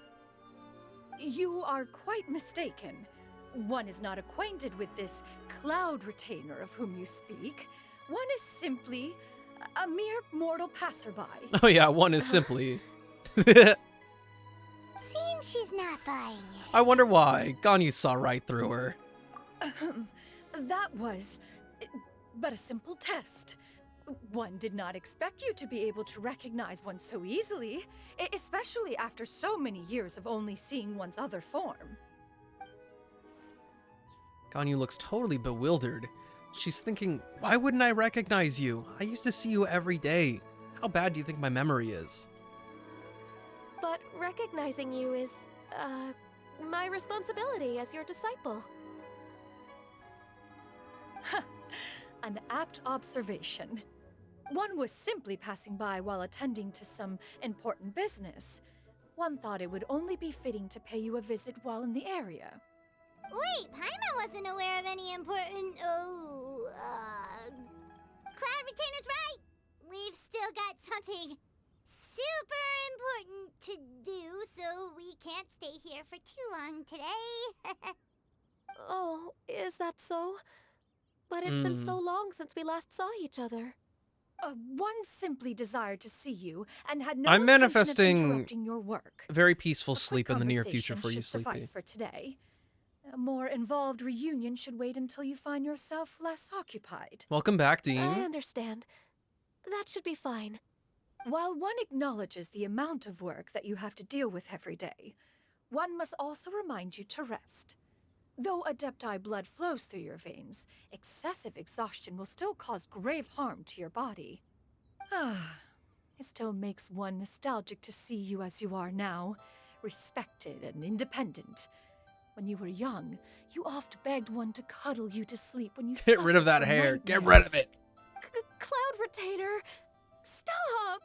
You are quite mistaken. One is not acquainted with this Cloud Retainer of whom you speak. One is simply a mere mortal passerby. Oh yeah, one is simply. Seems she's not buying it. I wonder why. Ganyu saw right through her. That was but a simple test. One did not expect you to be able to recognize one so easily, especially after so many years of only seeing one's other form. Ganyu looks totally bewildered. She's thinking, why wouldn't I recognize you? I used to see you every day. How bad do you think my memory is? But recognizing you is, my responsibility as your disciple. An apt observation. One was simply passing by while attending to some important business. One thought it would only be fitting to pay you a visit while in the area. Wait, Paimon wasn't aware of any important... Cloud Retainer's right! We've still got something super important to do, so we can't stay here for too long today. Oh, is that so? But it's been so long since we last saw each other. One simply desired to see you and had no I'm intention manifesting of interrupting your work. very peaceful A quick sleep in the near future conversation for you, should Sleepy. suffice for today. A more involved reunion should wait until you find yourself less occupied. Welcome back, I Dean. understand. That should be fine. While one acknowledges the amount of work that you have to deal with every day, one must also remind you to rest. Though Adepti blood flows through your veins, excessive exhaustion will still cause grave harm to your body. It still makes one nostalgic to see you as you are now, respected and independent. When you were young, you oft begged one to cuddle you to sleep when you Get rid of that suffered from hair. Get nightmares. rid of it. Cloud Retainer, stop!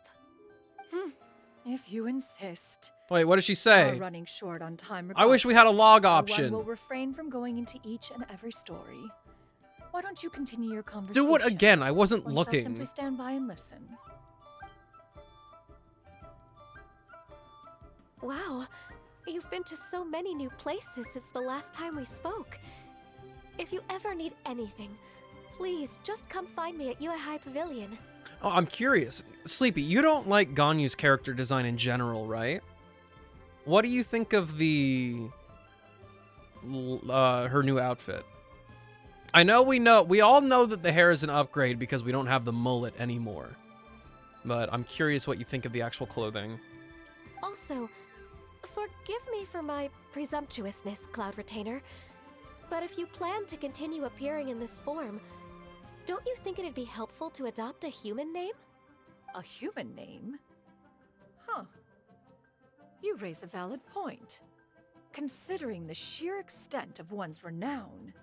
If you insist. Wait, what did she We're say? running short on time. I wish we had a log so option. One will refrain from going into each and every story. Why don't you continue your conversation? Do it again. I wasn't One shall looking. simply stand by and listen. Wow, you've been to so many new places since the last time we spoke. If you ever need anything, please just come find me at Uehai Pavilion. Oh, I'm curious. Sleepy, you don't like Ganyu's character design in general, right? What do you think of the her new outfit? I know we all know that the hair is an upgrade because we don't have the mullet anymore. But I'm curious what you think of the actual clothing. Also, forgive me for my presumptuousness, Cloud Retainer, but if you plan to continue appearing in this form, don't you think it'd be helpful to adopt a human name? A human name? Huh. You raise a valid point. Considering the sheer extent of one's renown,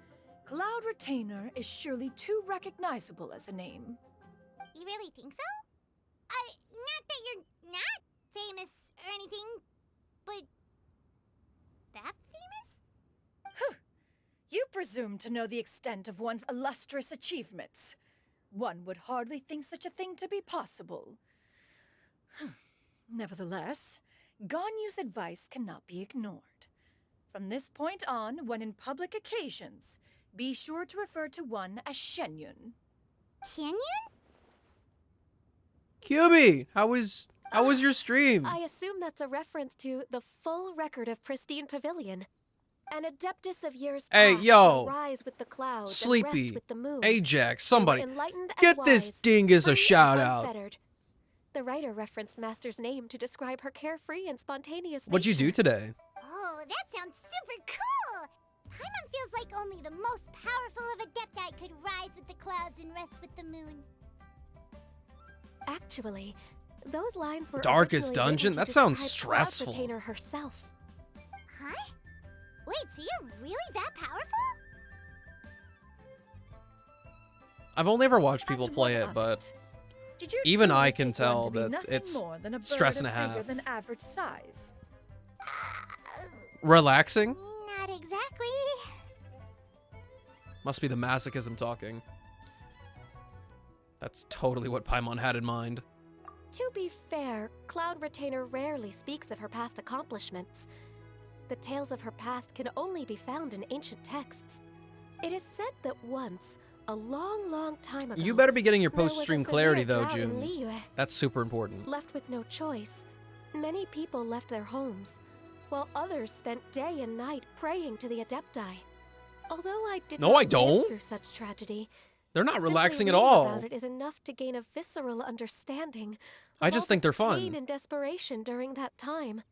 Cloud Retainer is surely too recognizable as a name. You really think so? Not that you're not famous or anything, but that famous? You presume to know the extent of one's illustrious achievements. One would hardly think such a thing to be possible. Nevertheless, Ganyu's advice cannot be ignored. From this point on, when in public occasions, be sure to refer to one as Shenyun. Canyon? QB, how was your stream? I assume that's a reference to the full record of Pristine Pavilion. An adeptus of years Hey, past yo. will rise with the clouds and Sleepy, rest with the moon. Ajax, They were somebody, enlightened and get this wise, dingus a free shout and out. unfettered. The writer referenced Master's name to describe her carefree and spontaneous What'd you do nature. today? Oh, that sounds super cool! Paimon feels like only the most powerful of Adepti could rise with the clouds and rest with the moon. Actually, those lines were Darkest originally written dungeon? to That sounds describe Cloud stressful. Retainer herself. Huh? Wait, so you're really that powerful? I've only ever watched people And play what it, of but Did you even truly I can take one tell to be that nothing it's more than a bird stress and a of bigger half. than average size? relaxing? Not exactly. Must be the masochism talking. That's totally what Paimon had in mind. To be fair, Cloud Retainer rarely speaks of her past accomplishments. The tales of her past can only be found in ancient texts. It is said that once, a long, long time ago, You better be getting your there was a post-stream severe clarity though, drought in June. Liyue. That's super important. Left with no choice, many people left their homes, while others spent day and night praying to the Adepti. Although I did No, not I live don't. through such tragedy, They're not simply relaxing at reading all. about it is enough to gain a visceral understanding. I of just all think the they're fun. Pain and desperation during that time.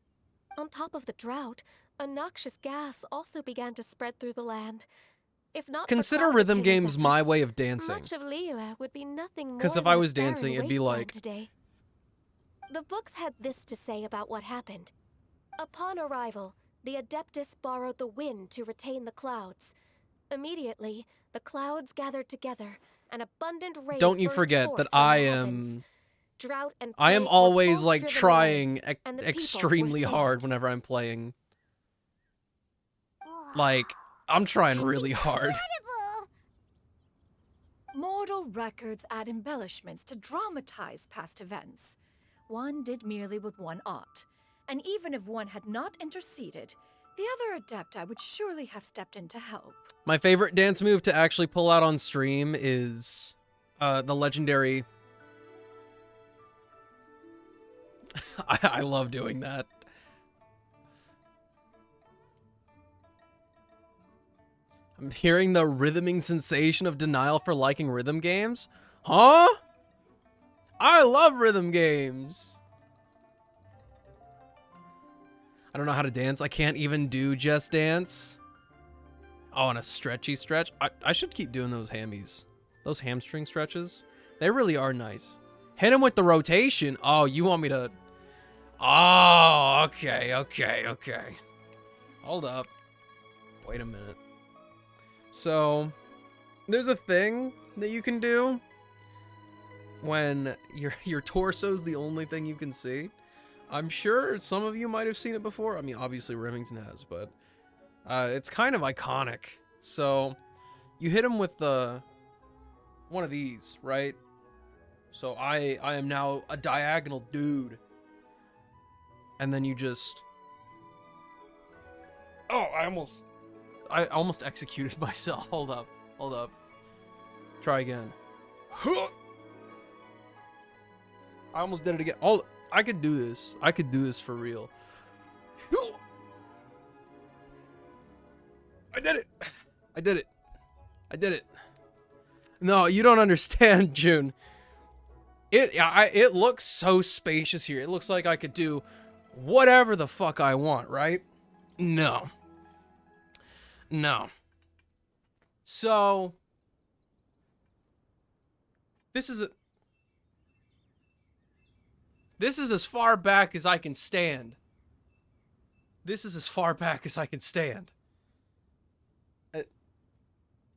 On top of the drought, a noxious gas also began to spread through the land. If not for Consider Cloud rhythm Retainer's games my efforts, way of dancing. much of Liyue would be nothing more 'Cause if than I a was barren dancing, it'd be wasteland like- today. The books had this to say about what happened. Upon arrival, the Adeptus borrowed the wind to retain the clouds. Immediately, the clouds gathered together, an abundant rain Don't you burst forget forth that from I the am heavens. Drought and I am plague were always both like driven trying away, and the people were extremely hard saved. whenever I'm playing. Wow. Like I'm trying That's really hard. incredible. Mortal records add embellishments to dramatize past events. One did merely what one ought, and even if one had not interceded, the other Adepti would surely have stepped in to help. My favorite dance move to actually pull out on stream is the legendary. I love doing that. I'm hearing the rhythming sensation of denial for liking rhythm games. Huh? I love rhythm games. I don't know how to dance. I can't even do Just Dance. Oh, and a stretchy stretch. I should keep doing those hammies. Those hamstring stretches. They really are nice. Hit him with the rotation. Oh, you want me to... Oh, okay. Hold up. Wait a minute. So, there's a thing that you can do when your torso's the only thing you can see. I'm sure some of you might have seen it before. I mean, obviously Remington has, but it's kind of iconic. So, you hit him with one of these, right? So I am now a diagonal dude. And then you just... Oh, I almost executed myself. Hold up. Try again. I almost did it again. Oh, I could do this. I could do this for real. I did it. No, you don't understand, June. It looks so spacious here. It looks like I could do whatever the fuck I want, right? No. So this is as far back as I can stand.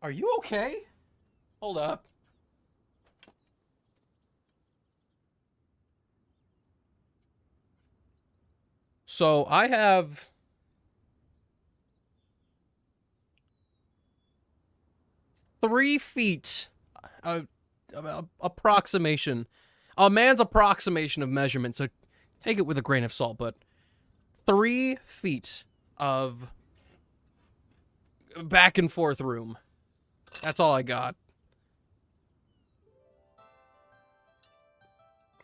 Are you okay? Hold up. So I have three feet, approximation, a man's approximation of measurement. So take it with a grain of salt, but 3 feet of back and forth room. That's all I got.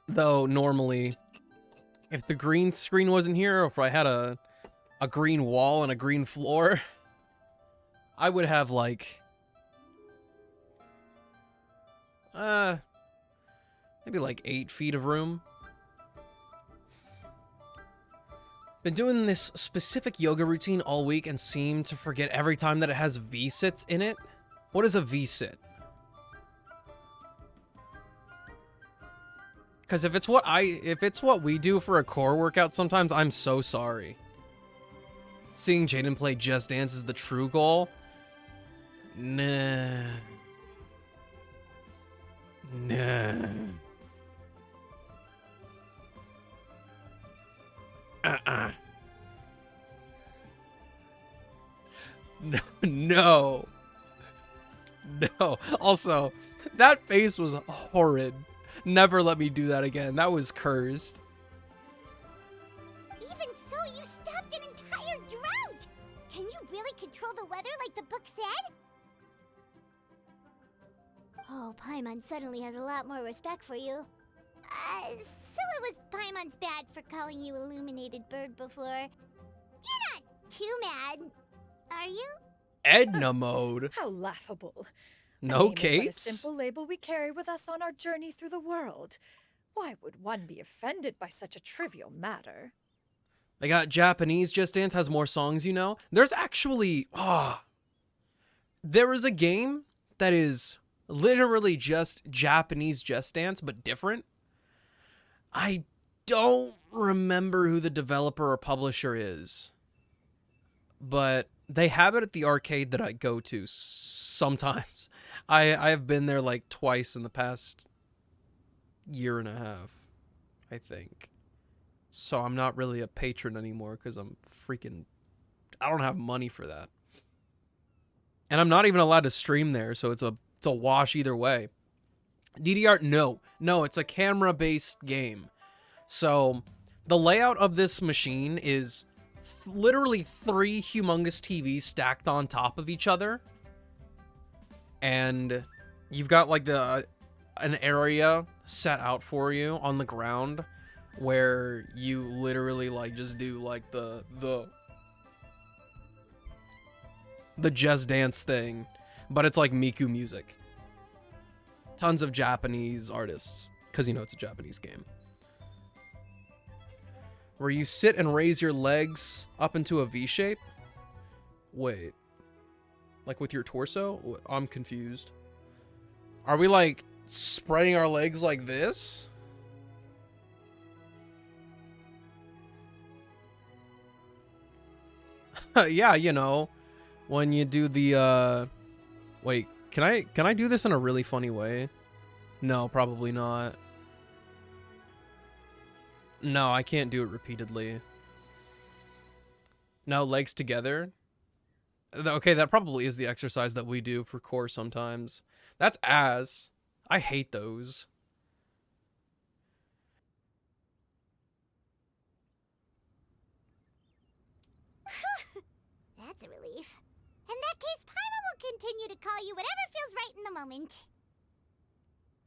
Though normally, if the green screen wasn't here, or if I had a green wall and a green floor, I would have like maybe like 8 feet of room. Been doing this specific yoga routine all week and seem to forget every time that it has V-sits in it. What is a V-sit? Because if it's what we do for a core workout sometimes, I'm so sorry. Seeing Jaden play Just Dance is the true goal? Nah. No. Also, that face was horrid. Never let me do that again. That was cursed. Even so, you stopped an entire drought! Can you really control the weather like the book said? Oh, Paimon suddenly has a lot more respect for you. So it was Paimon's bad for calling you Illuminated Bird before. You're not too mad, are you? Edna mode. How laughable. No A name is but capes? a simple label we carry with us on our journey through the world. Why would one be offended by such a trivial matter? They got Japanese Just Dance, has more songs, you know? There's actually... there is a game that is literally just Japanese Just Dance, but different. I don't remember who the developer or publisher is, but they have it at the arcade that I go to sometimes. I have been there like twice in the past year and a half, I think. So I'm not really a patron anymore because I don't have money for that. And I'm not even allowed to stream there, so it's a wash either way. DDR, no, it's a camera-based game. So the layout of this machine is literally 3 humongous TVs stacked on top of each other. And you've got like an area set out for you on the ground where you literally like just do like the Just Dance thing, but it's like Miku music. Tons of Japanese artists, because you know it's a Japanese game. Where you sit and raise your legs up into a V shape? Wait. Like with your torso? I'm confused. Are we like spreading our legs like this? Yeah, you know, when you do the wait, can I do this in a really funny way? No, probably not. No, I can't do it repeatedly. No, legs together. Okay, that probably is the exercise that we do for core sometimes. That's ass. I hate those. That's a relief. In that case, Paimon will continue to call you whatever feels right in the moment.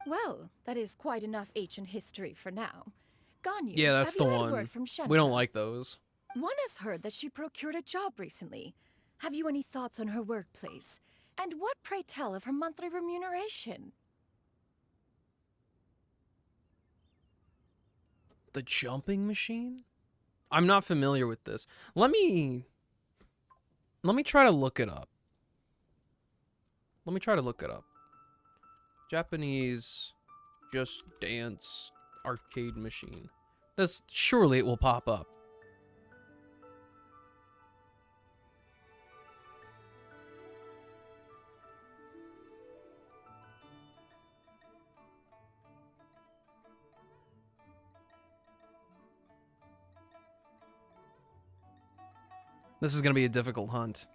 Well, that is quite enough ancient history for now. Ganyu, Yeah, that's have the you had one. word from We don't Shenhe? like those. One has heard that she procured a job recently. Have you any thoughts on her workplace? And what, pray tell, of her monthly remuneration? The jumping machine? I'm not familiar with this. Let me try to look it up. Japanese Just Dance arcade machine. This, surely it will pop up. This is gonna be a difficult hunt.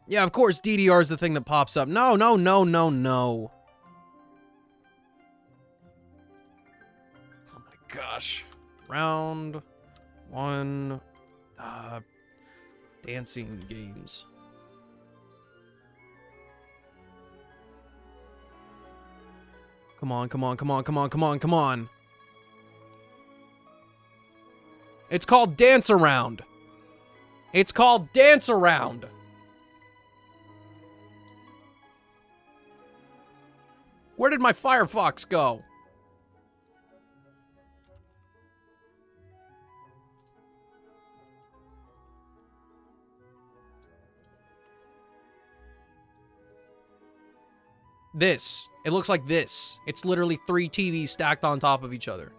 Yeah, of course, DDR is the thing that pops up. No, no, no, no, no. Oh my gosh. Round 1. Dancing games. Come on, come on, come on, come on, come on, come on. It's called Dance Around. It's called Dance Around. Where did my Firefox go? This. It looks like this. It's literally 3 TVs stacked on top of each other.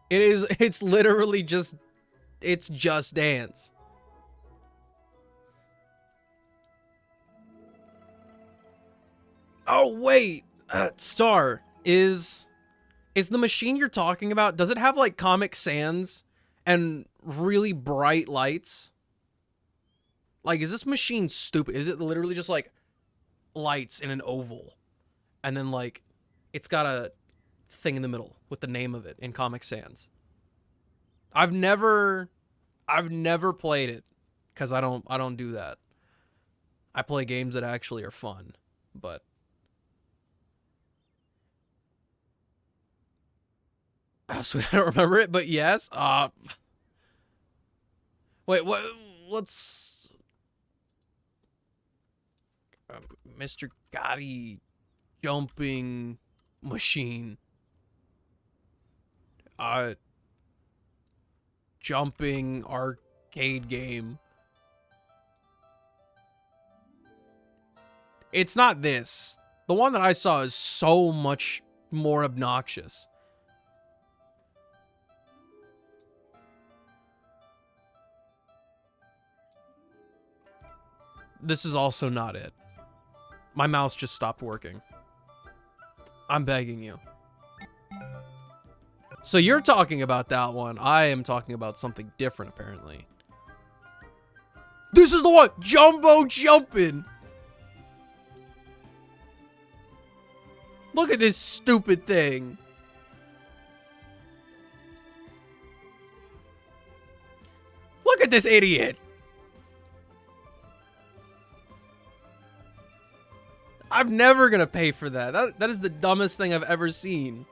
It's literally just, it's Just Dance. Oh, wait. Star, is the machine you're talking about, does it have like Comic Sans and really bright lights? Like, is this machine stupid? Is it literally just like lights in an oval? And then like, it's got a thing in the middle with the name of it in Comic Sans. I've never played it because I don't do that. I play games that actually are fun, but sweet, I don't remember it, but yes. Wait, what? Let's Mr. Gotti jumping machine. Jumping arcade game. It's not this. The one that I saw is so much more obnoxious. This is also not it. My mouse just stopped working. I'm begging you. So you're talking about that one. I am talking about something different, apparently. This is the one! Jumbo jumping! Look at this stupid thing. Look at this idiot. I'm never gonna pay for that. That is the dumbest thing I've ever seen.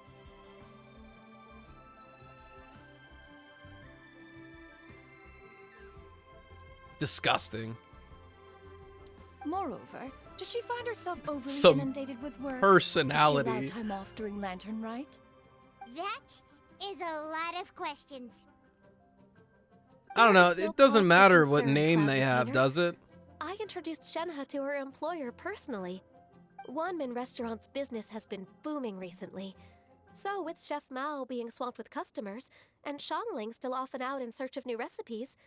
disgusting. Moreover, does she find herself overly Some inundated with work? personality. Is she allowed time off during Lantern Rite? That is a lot of questions. I don't know. There is no It doesn't cause for matter what concern, name Cloud they have, Retainer. does it? I introduced Shenhe to her employer personally. Wanmin Restaurant's business has been booming recently. So, with Chef Mao being swamped with customers, and Shangling still off and out in search of new recipes,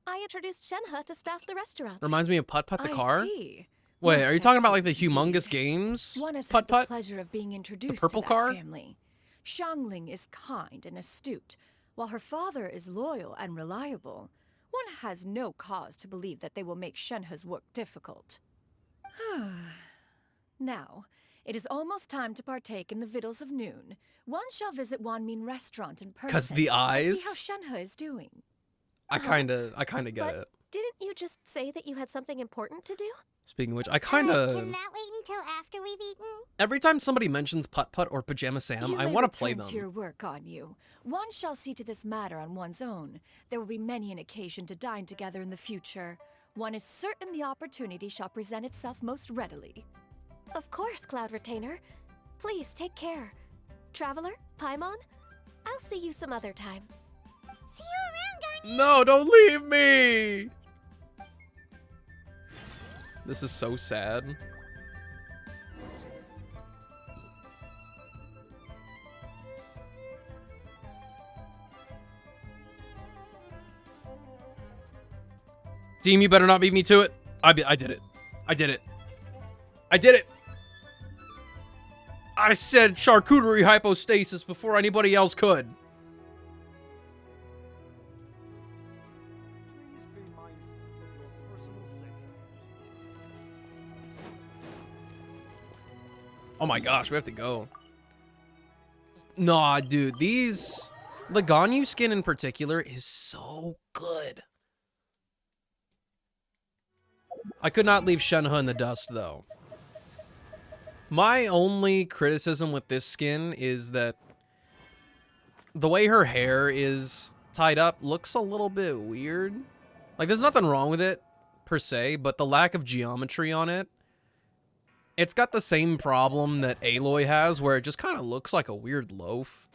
I introduced Shenhe to staff the restaurant. Reminds me of Putt Putt the car. See. Wait, Most are you talking about like the excellent humongous indeed. games? One has Putt had the Putt? pleasure of being introduced purple to that car? family. Shangling is kind and astute, while her father is loyal and reliable. One has no cause to believe that they will make Shenhe's work difficult. Now, it is almost time to partake in the victuals of noon. One shall visit Wanmin Restaurant in person. 'Cause the and eyes? see how Shenhe is doing. I kinda get But it. didn't you just say that you had something important to do? Speaking of which, I Can kinda... that wait until after we've eaten? Every time somebody mentions Putt Putt or Pajama Sam, You I may want to play return to your them. work on you. One shall see to this matter on one's own. There will be many an occasion to dine together in the future. One is certain the opportunity shall present itself most readily. Of course, Cloud Retainer. Please take care. Traveler, Paimon, I'll see you some other time. See you around, Gunny! No, don't leave me! This is so sad. Team, you better not beat me to it. I did it. I did it. I did it. I said charcuterie hypostasis before anybody else could. Please be mindful of your personal safety. Oh my gosh, we have to go. Nah, dude, these... The Ganyu skin in particular is so good. I could not leave Shenhe in the dust, though. My only criticism with this skin is that the way her hair is tied up looks a little bit weird. Like, there's nothing wrong with it, per se, but the lack of geometry on it, it's got the same problem that Aloy has, where it just kind of looks like a weird loaf.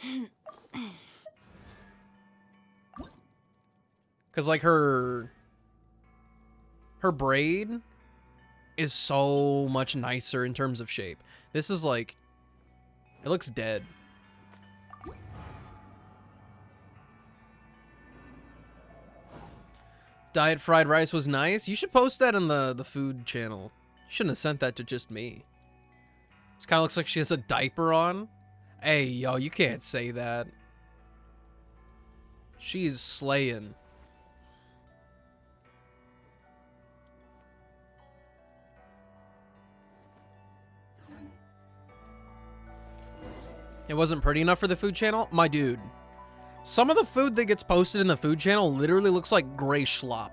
Because, like, her braid is so much nicer in terms of shape. This is like, it looks dead. Diet fried rice was nice. You should post that in the food channel. You shouldn't have sent that to just me. It kind of looks like she has a diaper on. Hey, yo, you can't say that. She's slaying. It wasn't pretty enough for the food channel? My dude. Some of the food that gets posted in the food channel literally looks like gray schlop.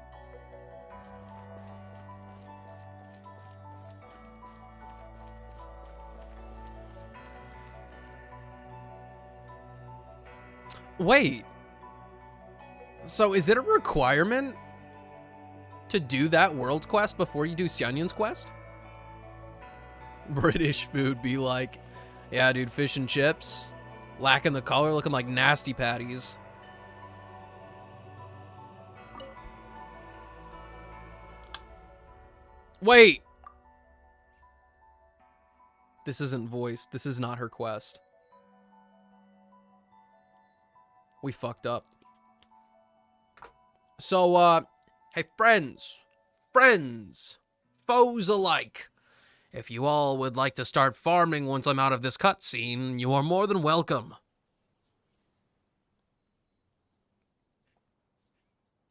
Wait. So is it a requirement to do that world quest before you do Xianyun's quest? British food be like, yeah, dude, fish and chips. Lacking the color, looking like nasty patties. Wait! This isn't voiced. This is not her quest. We fucked up. So, hey, friends, foes alike. If you all would like to start farming once I'm out of this cutscene, you are more than welcome.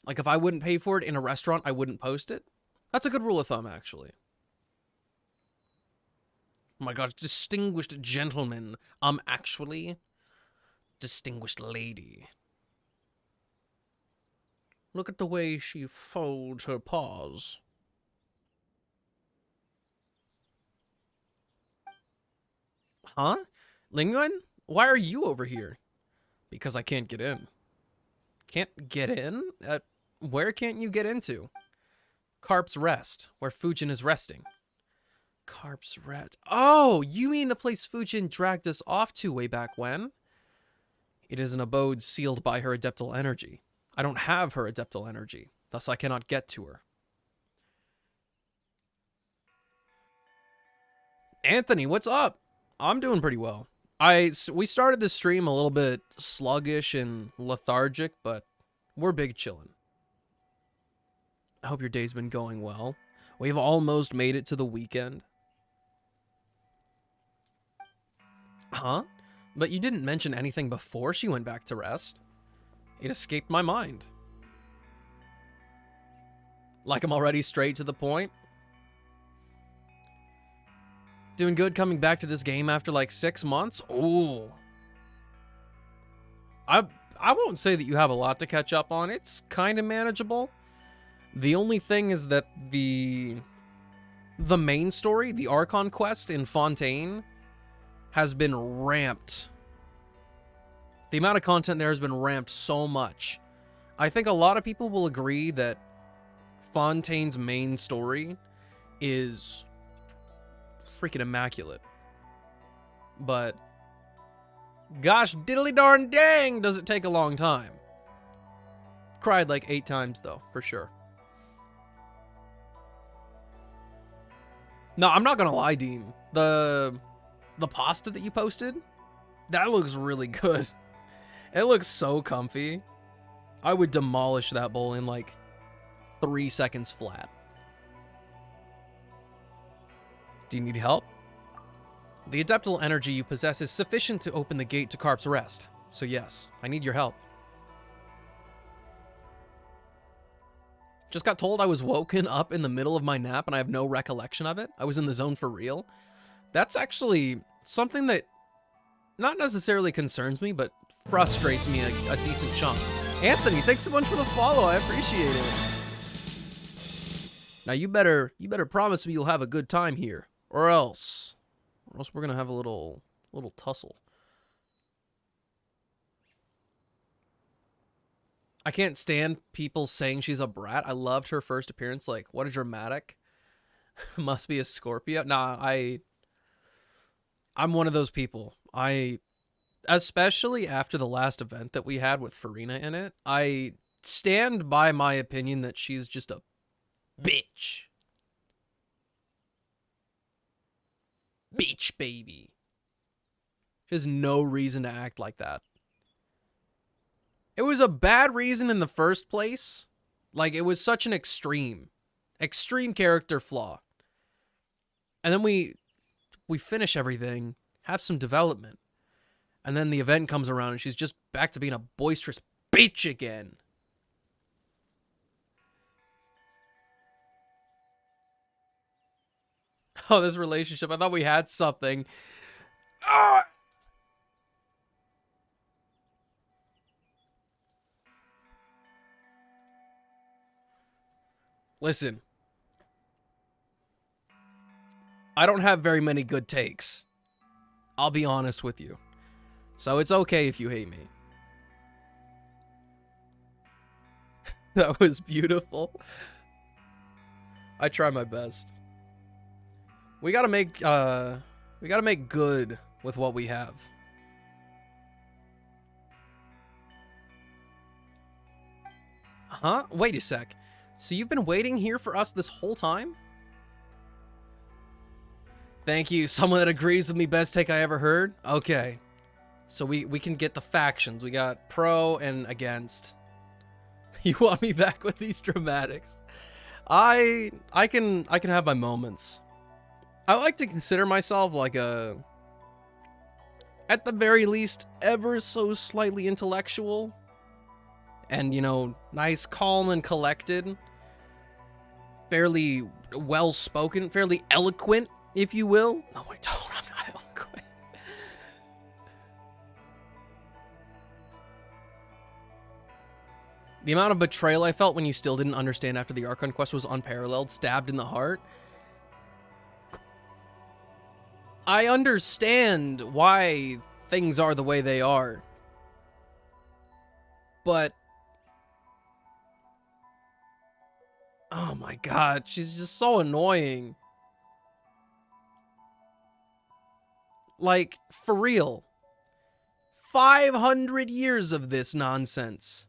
Like, if I wouldn't pay for it in a restaurant, I wouldn't post it. That's a good rule of thumb, actually. Oh my god, distinguished gentleman. Actually, distinguished lady. Look at the way she folds her paws. Huh? Lingyuan? Why are you over here? Because I can't get in. Can't get in? Where can't you get into? Carp's Rest, where Fujin is resting. Carp's Rest. Oh, you mean the place Fujin dragged us off to way back when? It is an abode sealed by her adeptal energy. I don't have her adeptal energy, thus I cannot get to her. Anthony, what's up? I'm doing pretty well. We started the stream a little bit sluggish and lethargic, but we're big chillin'. I hope your day's been going well. We've almost made it to the weekend. Huh? But you didn't mention anything before she went back to rest. It escaped my mind. Like I'm already straight to the point? Doing good coming back to this game after like 6 months? Ooh. I won't say that you have a lot to catch up on. It's kind of manageable. The only thing is that the main story, the Archon quest in Fontaine, has been ramped. The amount of content there has been ramped so much. I think a lot of people will agree that Fontaine's main story is freaking immaculate. But gosh diddly darn dang, does it take a long time. Cried like 8 times though, for sure. No, I'm not gonna lie, Dean. The pasta that you posted, that looks really good. It looks so comfy. I would demolish that bowl in like 3 seconds flat. Do you need help? The adeptal energy you possess is sufficient to open the gate to Carp's Rest. So yes, I need your help. Just got told I was woken up in the middle of my nap and I have no recollection of it. I was in the zone for real. That's actually something that not necessarily concerns me, but frustrates me a decent chunk. Anthony, thanks so much for the follow. I appreciate it. Now you better promise me you'll have a good time here, or else we're gonna have a little tussle. I can't stand people saying she's a brat. I loved her first appearance. Like, what a dramatic. Must be a Scorpio. Nah, I'm one of those people. Especially after the last event that we had with Farina in it, I stand by my opinion that she's just a bitch. Bitch, baby. She has no reason to act like that. It was a bad reason in the first place. Like, it was such an extreme character flaw. And then we finish everything, have some development. And then the event comes around and she's just back to being a boisterous bitch again. Oh, this relationship. I thought we had something. Ah! Listen. I don't have very many good takes. I'll be honest with you. So it's okay if you hate me. That was beautiful. I try my best. We gotta make good with what we have. Huh? Wait a sec. So you've been waiting here for us this whole time? Thank you. Someone that agrees with me, best take I ever heard. Okay. So we can get the factions. We got pro and against. You want me back with these dramatics? I can have my moments. I like to consider myself like a, at the very least, ever so slightly intellectual. And, you know, nice, calm, and collected. Fairly well-spoken, fairly eloquent, if you will. No, I don't. I'm not eloquent. The amount of betrayal I felt when you still didn't understand after the Archon quest was unparalleled, stabbed in the heart. I understand why things are the way they are. But Oh my god, she's just so annoying. Like, for real. 500 years of this nonsense.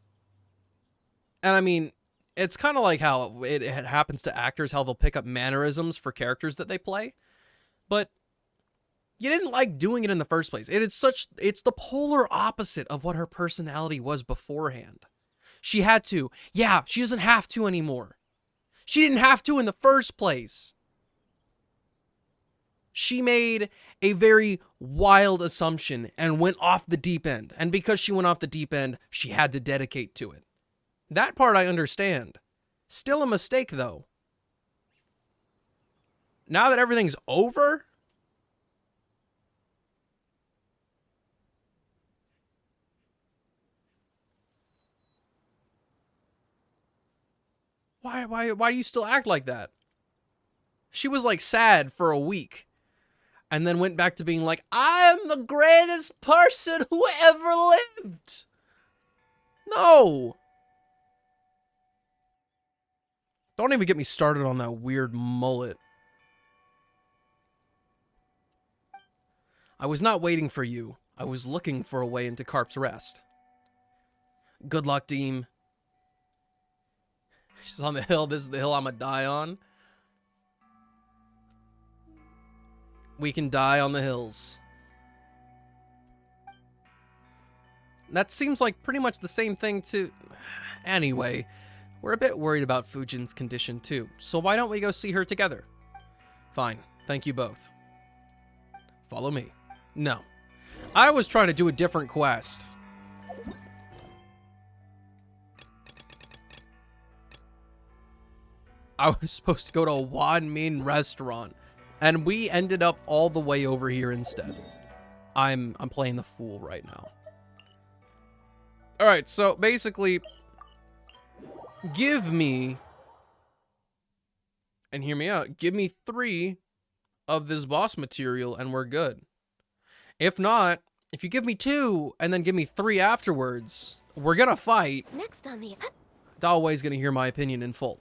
And I mean, it's kind of like how it happens to actors, how they'll pick up mannerisms for characters that they play. But you didn't like doing it in the first place. It's the polar opposite of what her personality was beforehand. She had to. Yeah, she doesn't have to anymore. She didn't have to in the first place. She made a very wild assumption and went off the deep end. And because she went off the deep end, she had to dedicate to it. That part I understand. Still a mistake, though. Now that everything's over, why do you still act like that? She was like sad for a week and then went back to being like, I am the greatest person who ever lived. No. Don't even get me started on that weird mullet. I was not waiting for you. I was looking for a way into Carp's Rest. Good luck, Deem. She's on the hill. This is the hill I'm gonna die on. We can die on the hills. That seems like pretty much the same thing to... Anyway, we're a bit worried about Fujin's condition too, so why don't we go see her together? Fine, thank you both. Follow me. No. I was trying to do a different quest. I was supposed to go to a Wan Min restaurant, and we ended up all the way over here instead. I'm playing the fool right now. All right, so basically, give me, and hear me out, give me 3 of this boss material and we're good. If not, if you give me 2 and then give me 3 afterwards, we're gonna fight. Next on the... Dalway's gonna hear my opinion in full.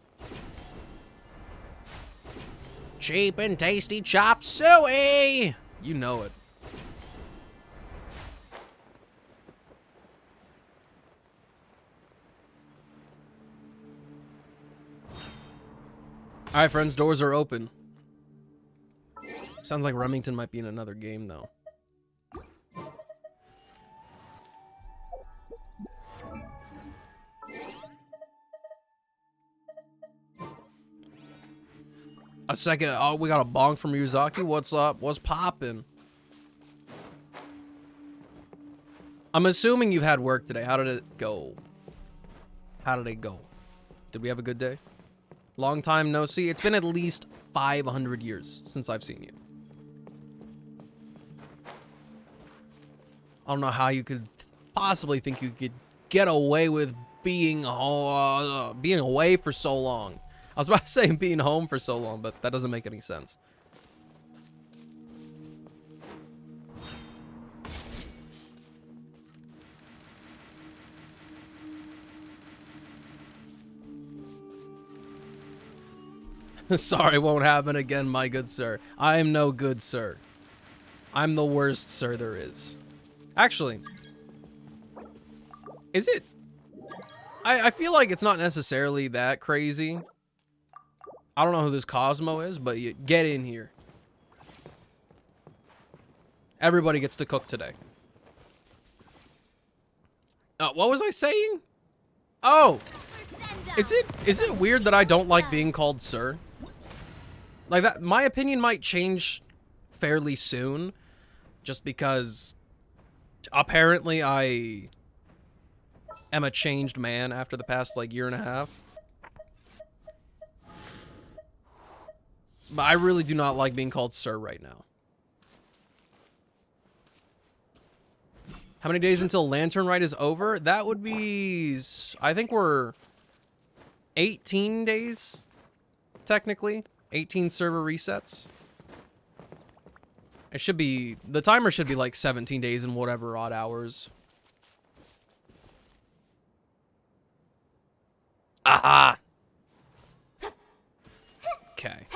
Cheap and tasty chop suey! You know it. Alright, friends, doors are open. Sounds like Remington might be in another game, though. A second. Oh, we got a bong from Ryuzaki. What's up? What's poppin'? I'm assuming you've had work today. How did it go? How did it go? Did we have a good day? Long time no see. It's been at least 500 years since I've seen you. I don't know how you could possibly think you could get away with being away for so long. I was about to say being home for so long, but that doesn't make any sense. Sorry, won't happen again, my good sir. I am no good sir. I'm the worst sir there is. Actually, is it? I feel like it's not necessarily that crazy. I don't know who this Cosmo is, but you get in here. Everybody gets to cook today. What was I saying? Oh, is it weird that I don't like being called sir? Like that, my opinion might change fairly soon, just because apparently I am a changed man after the past like year and a half. But I really do not like being called sir right now. How many days until Lantern Rite is over? That would be... I think we're 18 days, technically. 18 server resets. It should be... The timer should be like 17 days and whatever odd hours. Aha! Okay.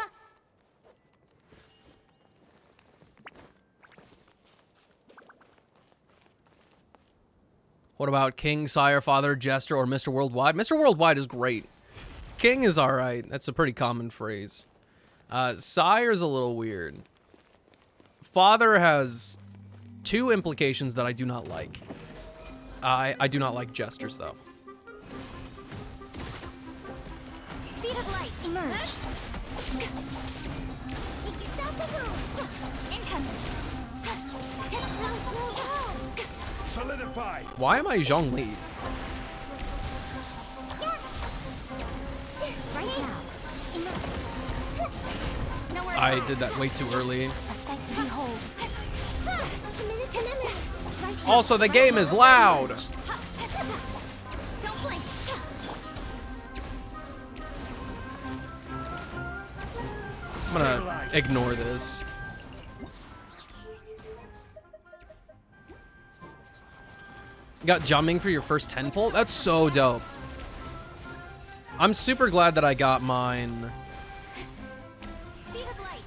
What about King, Sire, Father, Jester, or Mr. Worldwide? Mr. Worldwide is great. King is alright. That's a pretty common phrase. Sire is a little weird. Father has two implications that I do not like. I do not like Jesters, though. Speed of light, emerge. Make yourself a move. Incoming. Solidify! Why am I Zhongli? Right now. Emerge. Nowhere I did that way too early. A sight to behold. Right here. Also, the game is loud. Don't blink. I'm gonna ignore this. Got jumping for your first 10 pull? That's so dope. I'm super glad that I got mine. Speed of light.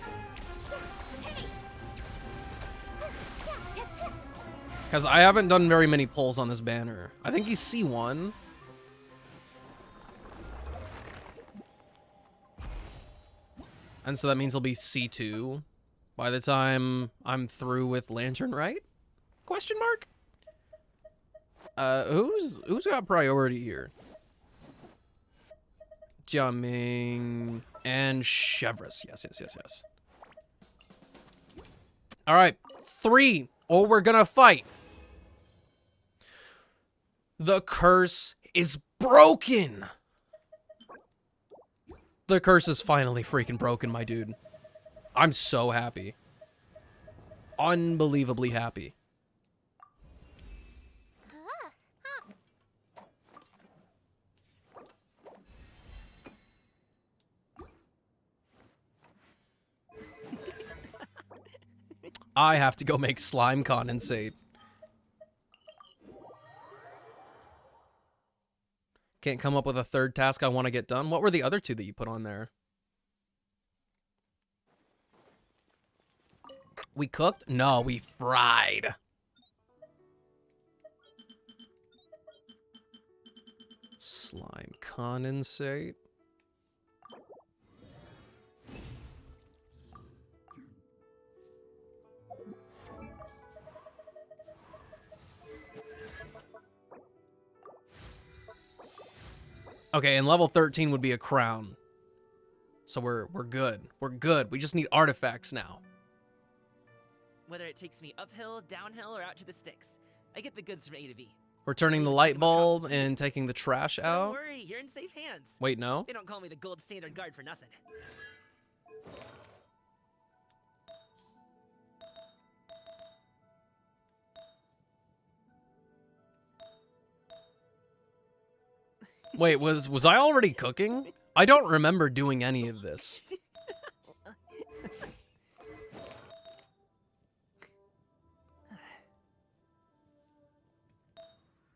Because I haven't done very many pulls on this banner. I think he's C1. And so that means he'll be C2 by the time I'm through with Lantern, right? Question mark? Who's got priority here? Jiaming and Chevrolet. Yes. All right, 3, or we're gonna fight. The curse is broken. The curse is finally freaking broken, my dude. I'm so happy. Unbelievably happy. I have to go make slime condensate. Can't come up with a third task I want to get done. What were the other 2 that you put on there? We cooked? No, we fried. Slime condensate. Okay, and level 13 would be a crown. So we're good. We're good. We just need artifacts now. Whether it takes me uphill, downhill, or out to the sticks, I get the goods from A to B. We're turning the light bulb and taking the trash Don't out. worry, you're in safe hands. Wait, no? They don't call me the gold standard guard for nothing. Wait, was I already cooking? I don't remember doing any of this.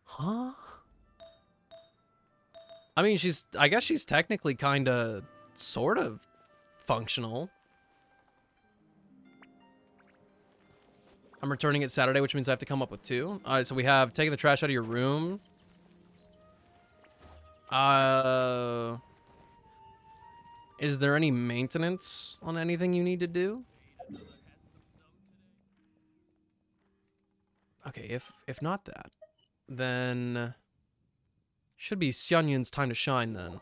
Huh? I mean, I guess she's technically kind of, sort of functional. I'm returning it Saturday, which means I have to come up with 2. All right, so we have taking the trash out of your room. Is there any maintenance on anything you need to do? Okay, if not that, then should be Xianyun's time to shine then.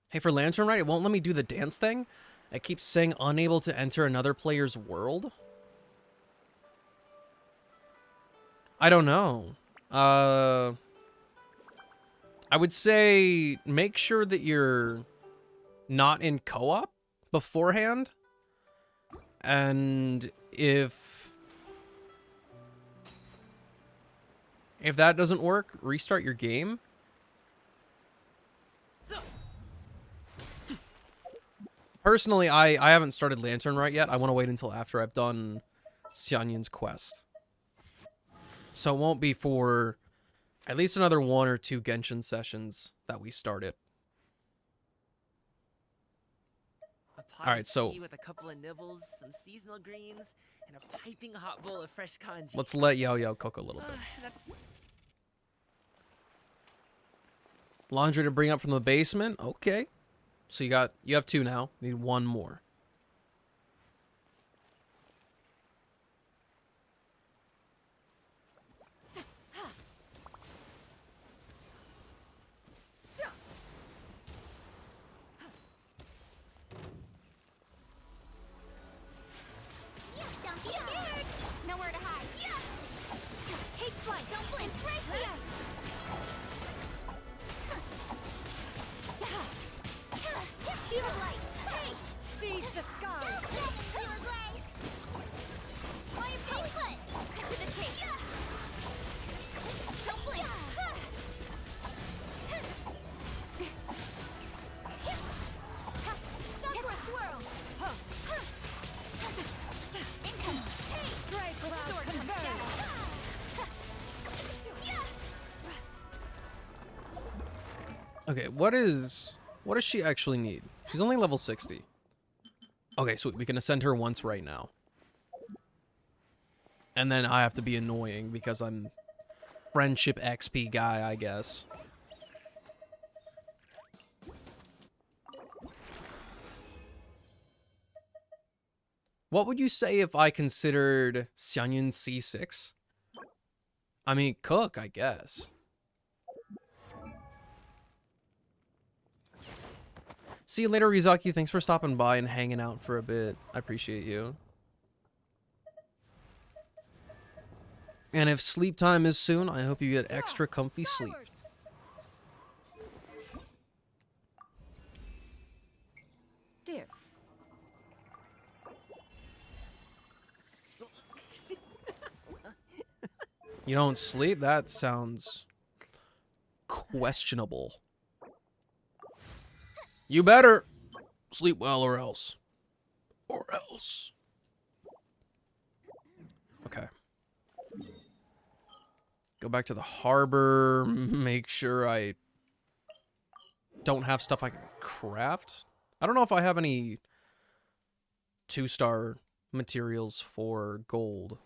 Hey, for Lantern, right? It won't let me do the dance thing. It keeps saying unable to enter another player's world. I don't know. I would say make sure that you're not in co-op beforehand. And if that doesn't work, restart your game. Personally, I haven't started Lantern right yet. I want to wait until after I've done Xianyun's quest. So it won't be for At least another 1 or 2 Genshin sessions that we started. A pot Alright, of so tea with a couple of nibbles, some seasonal greens, and a piping hot bowl of fresh kanji. let's let Yo cook a little bit. That- Laundry to bring up from the basement? Okay. So you have 2 now. Need 1 more. Don't be scared. Nowhere to hide. Take flight. Don't blink. Embrace the ice. Feel light. Hey. Seize the skies. Why you input? To the chase. Don't blink. Sakura swirl. Income. Hey. Gray cloud Sword comes converge. down. Okay, what does she actually need? She's only level 60. Okay, sweet. We can ascend her once right now. And then I have to be annoying because I'm friendship XP guy, I guess. What would you say if I considered Xianyun C6? I mean, cook, I guess. See you later, Rizaki. Thanks for stopping by and hanging out for a bit. I appreciate you. And if sleep time is soon, I hope you get extra comfy sleep. Dear. You don't sleep? That sounds questionable. You better sleep well or else. Or else. Okay. Go back to the harbor. Make sure I don't have stuff I can craft. I don't know if I have any 2-star materials for gold.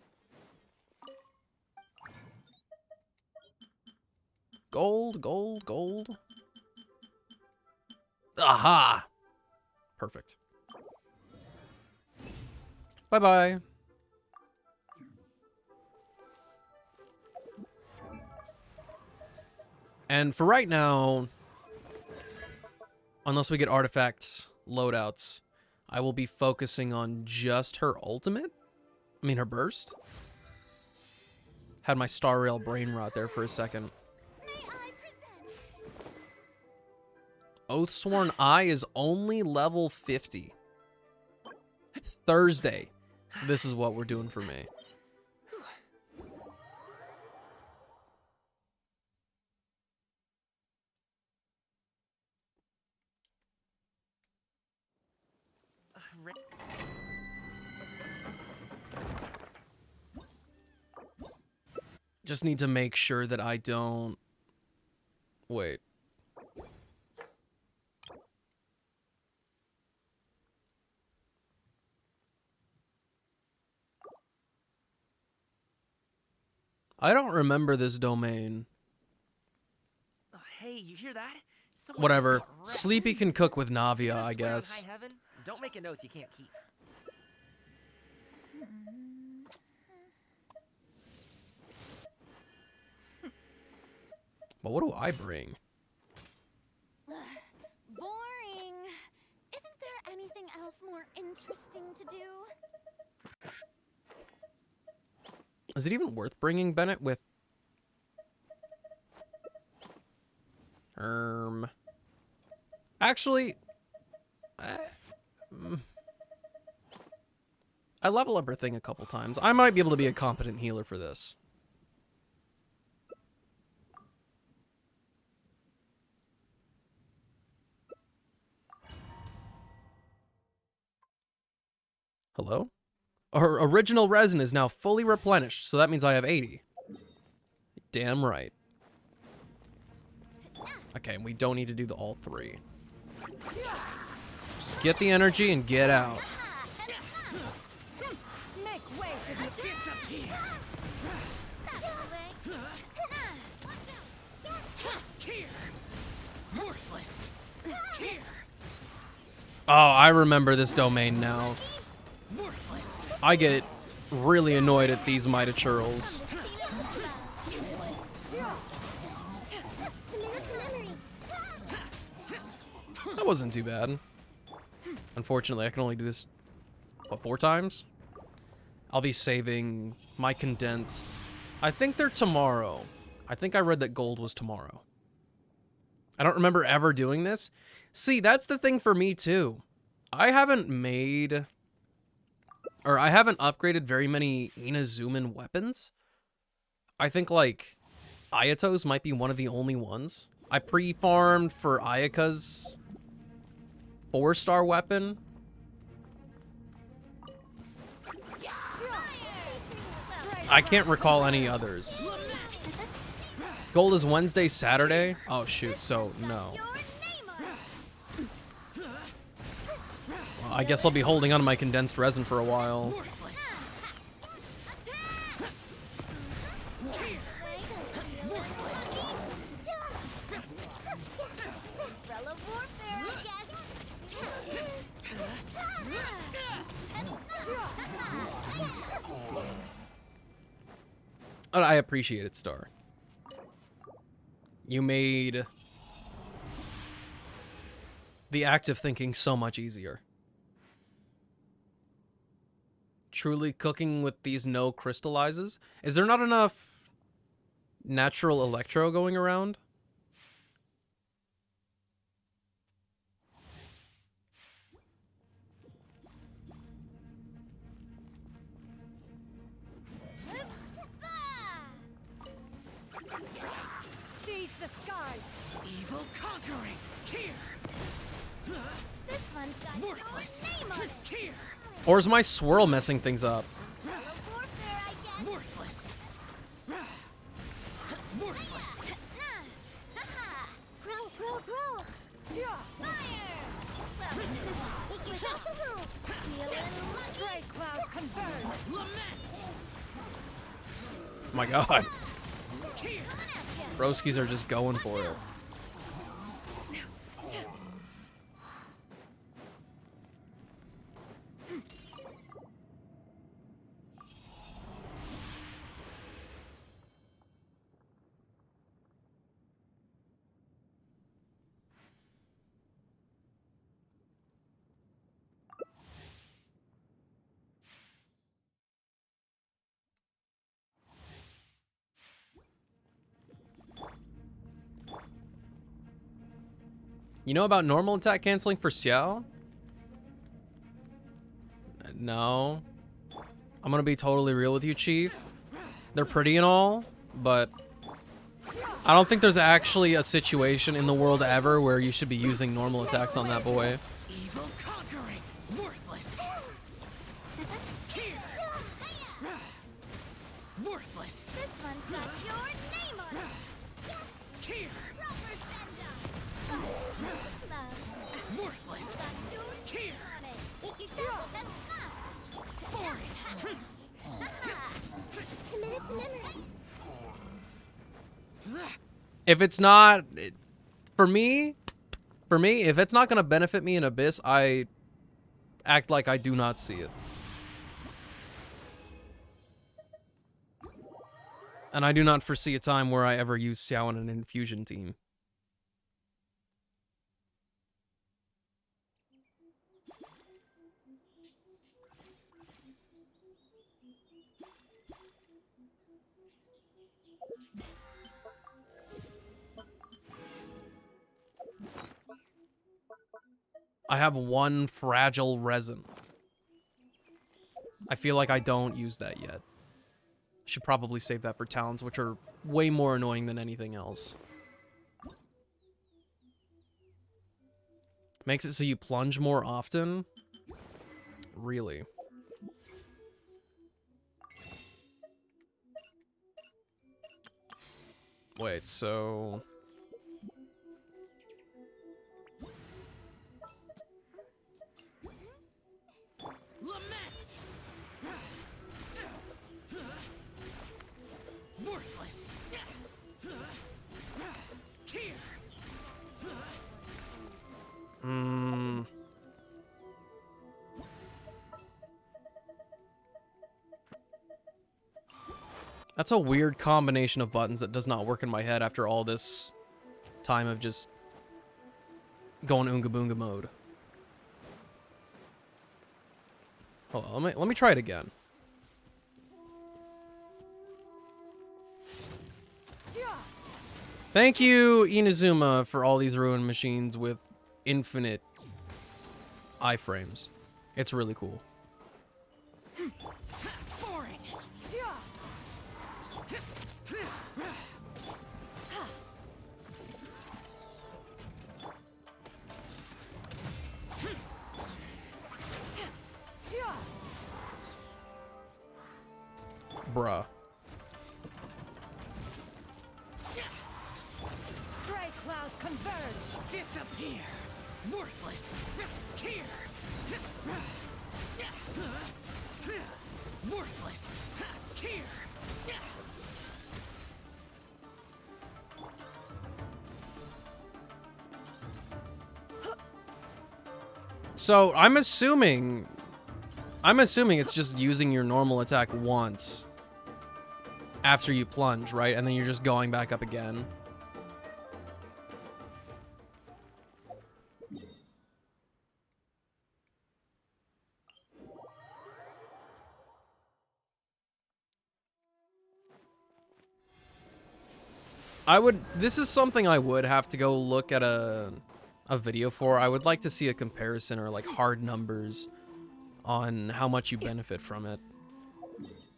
Gold, gold, gold. Aha! Perfect. Bye-bye. And for right now, unless we get artifacts, loadouts, I will be focusing on just her ultimate. I mean, her burst. Had my Star Rail brain rot there for a second. Oathsworn Eye is only level 50. Thursday. This is what we're doing for me. Just need to make sure that I don't... Wait. I don't remember this domain. Oh, hey, you hear that? Someone Whatever. just got wrecked. Sleepy can cook with Navia, You I swear on guess. high heaven? Don't make a note you can't keep. But what do I bring? Boring. Isn't there anything else more interesting to do? Is it even worth bringing Bennett with... Actually... I level up her thing a couple times. I might be able to be a competent healer for this. Hello? Our original resin is now fully replenished, so that means I have 80. Damn right. Okay, we don't need to do the all three. Just get the energy and get out. Make way for the disappear. Worthless. Here. Oh, I remember this domain now. Worthless. I get really annoyed at these Mitachurls. That wasn't too bad. Unfortunately, I can only do this, what, 4 times? I'll be saving my condensed. I think they're tomorrow. I think I read that gold was tomorrow. I don't remember ever doing this. See, that's the thing for me too. I haven't made, or I haven't upgraded very many Inazuman weapons. I think like Ayato's might be one of the only ones. I pre-farmed for Ayaka's 4-star weapon. I can't recall any others. Gold is Wednesday, Saturday? Oh shoot, so no. Well, I guess I'll be holding on to my condensed resin for a while. I appreciate it, Star. You made the act of thinking so much easier. Truly cooking with these no crystallizes? Is there not enough natural electro going around? Seize the skies. Evil conquering. Here. This one's got Worthless. your name on it. Here. Or is my swirl messing things up? Warfare, I guess. Worthless. Worthless. Growl, growl, growl. Fire! Make yourself a move. Feeling lucky. Stray clouds converge. Lament. Oh my god. Here. Broskies are just going for it. You know about normal attack canceling for Xiao? No. I'm gonna be totally real with you, Chief. They're pretty and all, but I don't think there's actually a situation in the world ever where you should be using normal attacks on that boy. Evil conquering. Worthless. Here. Worthless. This one's got your name on it. Here. Rubber send up. Worthless. Here. Make yourself a Foreign. committed to memory. If it's not, for me, if it's not gonna benefit me in Abyss, I act like I do not see it. And I do not foresee a time where I ever use Xiao in an infusion team. I have one fragile resin. I feel like I don't use that yet. Should probably save that for talents, which are way more annoying than anything else. Makes it so you plunge more often? Really? Wait, so... That's a weird combination of buttons that does not work in my head after all this time of just going Oonga Boonga mode. Hold on, let me try it again. Thank you, Inazuma, for all these ruined machines with infinite iframes. It's really cool. Boring. Bruh. Stray clouds converge! Disappear. Worthless. Here. Worthless. Here. So, I'm assuming it's just using your normal attack once after you plunge, right? And then you're just going back up again. This is something I would have to go look at a video for. I would like to see a comparison or like hard numbers on how much you benefit from it.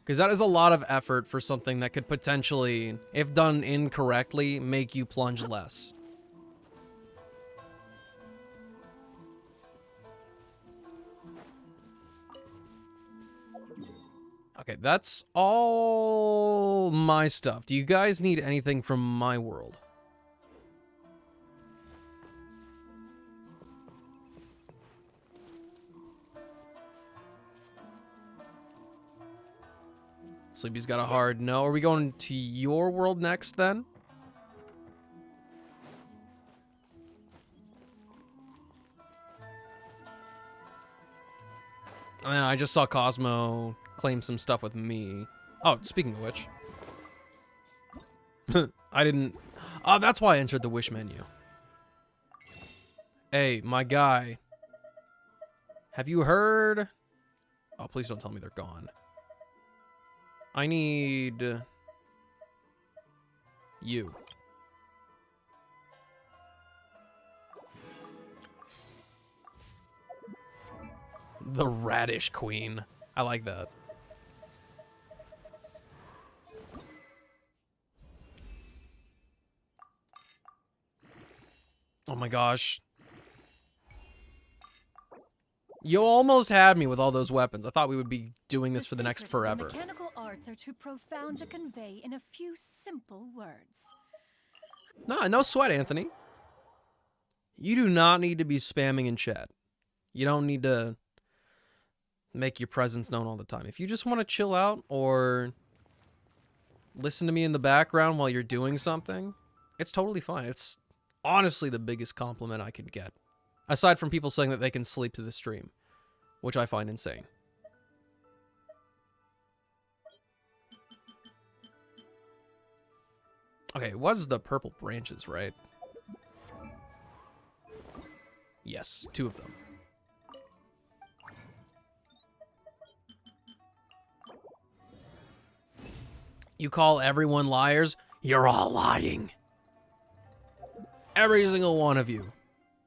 Because that is a lot of effort for something that could potentially, if done incorrectly, make you plunge less. Okay, that's all my stuff. Do you guys need anything from my world? Sleepy's got a hard no. Are we going to your world next, then? And then I just saw Cosmo claim some stuff with me. Oh, speaking of which. I didn't... Oh, that's why I entered the wish menu. Hey, my guy. Have you heard... Oh, please don't tell me they're gone. I need... you. The Radish Queen. I like that. Oh my gosh. You almost had me with all those weapons. I thought we would be doing this for the next secrets of the forever. mechanical arts are too profound to convey in a few simple words. No sweat, Anthony. You do not need to be spamming in chat. You don't need to make your presence known all the time. If you just want to chill out or listen to me in the background while you're doing something, it's totally fine. It's honestly the biggest compliment I could get. Aside from people saying that they can sleep to the stream, which I find insane. Okay, it was the purple branches, right? Yes, 2 of them. You call everyone liars? You're all lying. Every single one of you.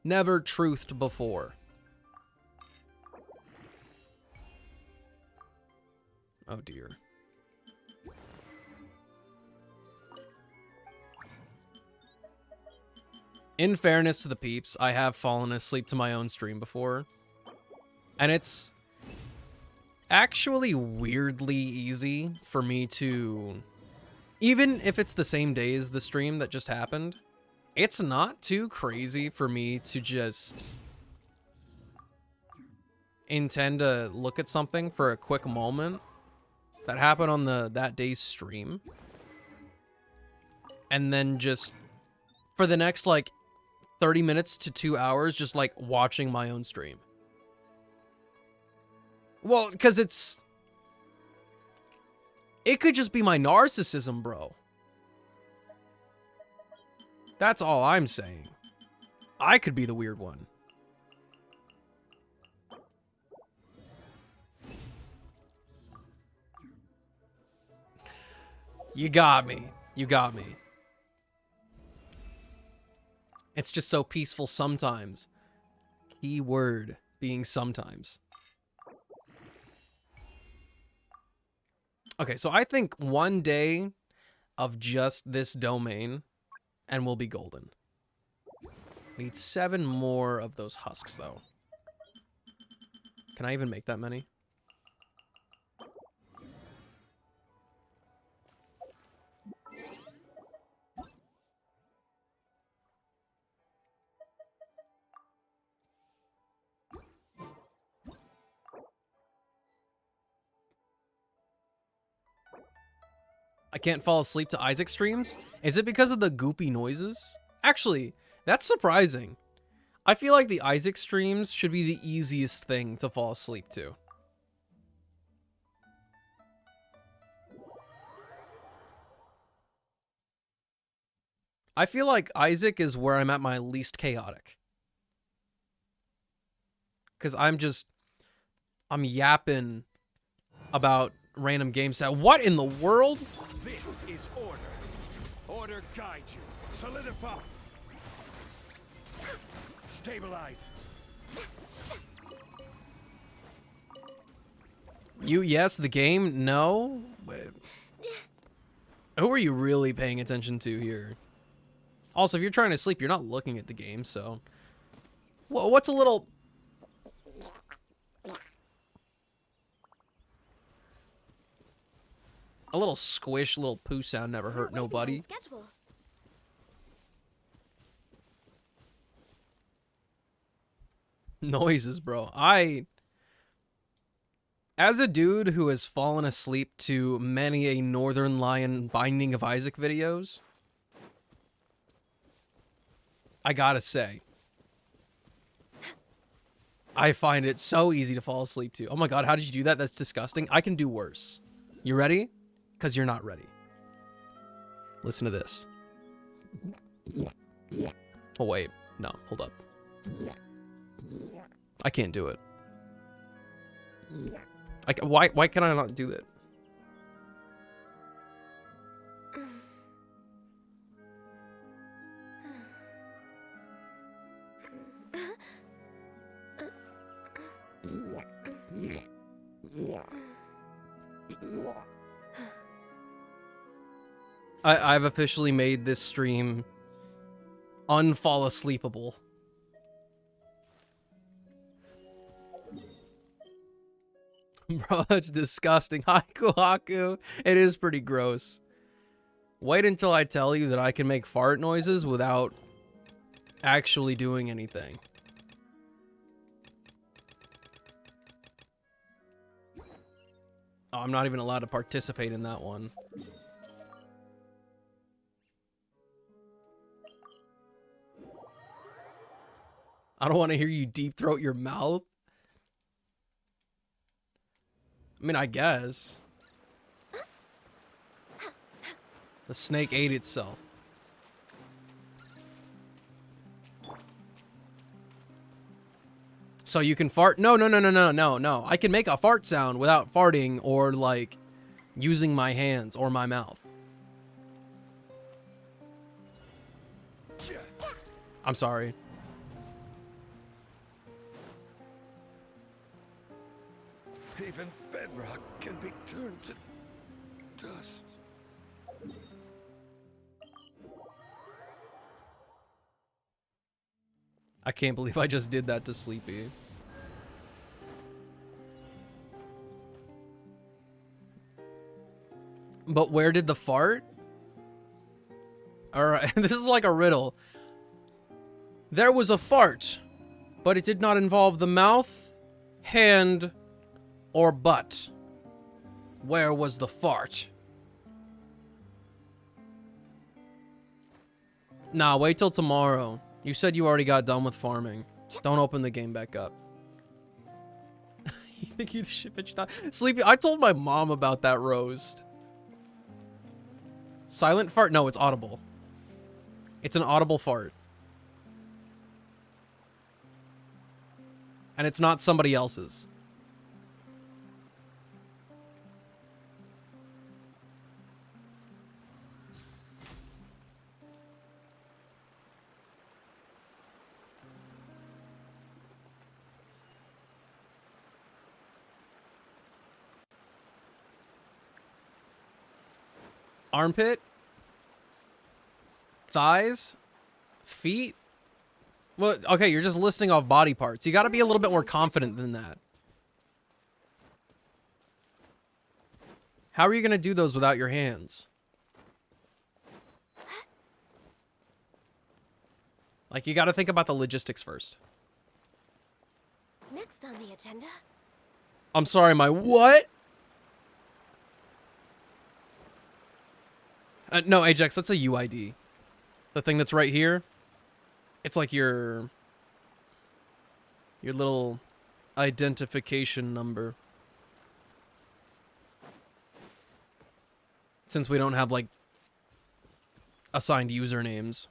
Never truthed before. Oh dear. In fairness to the peeps, I have fallen asleep to my own stream before. And it's actually weirdly easy for me to... Even if it's the same day as the stream that just happened, it's not too crazy for me to just intend to look at something for a quick moment that happened on that day's stream. And then just for the next like 30 minutes to 2 hours, just like watching my own stream. Well, because It could just be my narcissism, bro. That's all I'm saying. I could be the weird one. You got me. You got me. It's just so peaceful sometimes. Key word being sometimes. Okay, so I think one day of just this domain and we'll be golden. Need 7 more of those husks, though. Can I even make that many? I can't fall asleep to Isaac streams? Is it because of the goopy noises? Actually, that's surprising. I feel like the Isaac streams should be the easiest thing to fall asleep to. I feel like Isaac is where I'm at my least chaotic. Because I'm yapping about random games. What in the world? This is order. Order guide you. Solidify. Stabilize. Yes, the game? No? Who are you really paying attention to here? Also, if you're trying to sleep, you're not looking at the game, so... What's a little... A little squish, little poo sound never hurt nobody. Noises, bro. As a dude who has fallen asleep to many a Northern Lion Binding of Isaac videos, I gotta say, I find it so easy to fall asleep to. Oh my god, how did you do that? That's disgusting. I can do worse. You ready? Because you're not ready. Listen to this. Oh wait, no, hold up. I can't do it. Why can I not do it? I've officially made this stream unfall asleepable. Bro, that's disgusting. Haiku Haku. It is pretty gross. Wait until I tell you that I can make fart noises without actually doing anything. Oh, I'm not even allowed to participate in that one. I don't want to hear you deep throat your mouth. I mean, I guess. The snake ate itself. So you can fart? No. I can make a fart sound without farting or, like, using my hands or my mouth. I'm sorry. Even bedrock can be turned to dust. I can't believe I just did that to Sleepy. But where did the fart? Alright, this is like a riddle. There was a fart, but it did not involve the mouth, hand, or butt. Where was the fart? Nah, wait till tomorrow. You said you already got done with farming. Don't open the game back up. You think you should bitch not? Sleepy, I told my mom about that roast. Silent fart? No, it's audible. It's an audible fart. And it's not somebody else's. Armpit? Thighs? Feet? Well, okay, you're just listing off body parts. You gotta be a little bit more confident than that. How are you gonna do those without your hands? Like, you gotta think about the logistics first. Next on the agenda. I'm sorry, my what? No, Ajax, that's a UID. The thing that's right here. It's like your little identification number. Since we don't have, like, assigned usernames.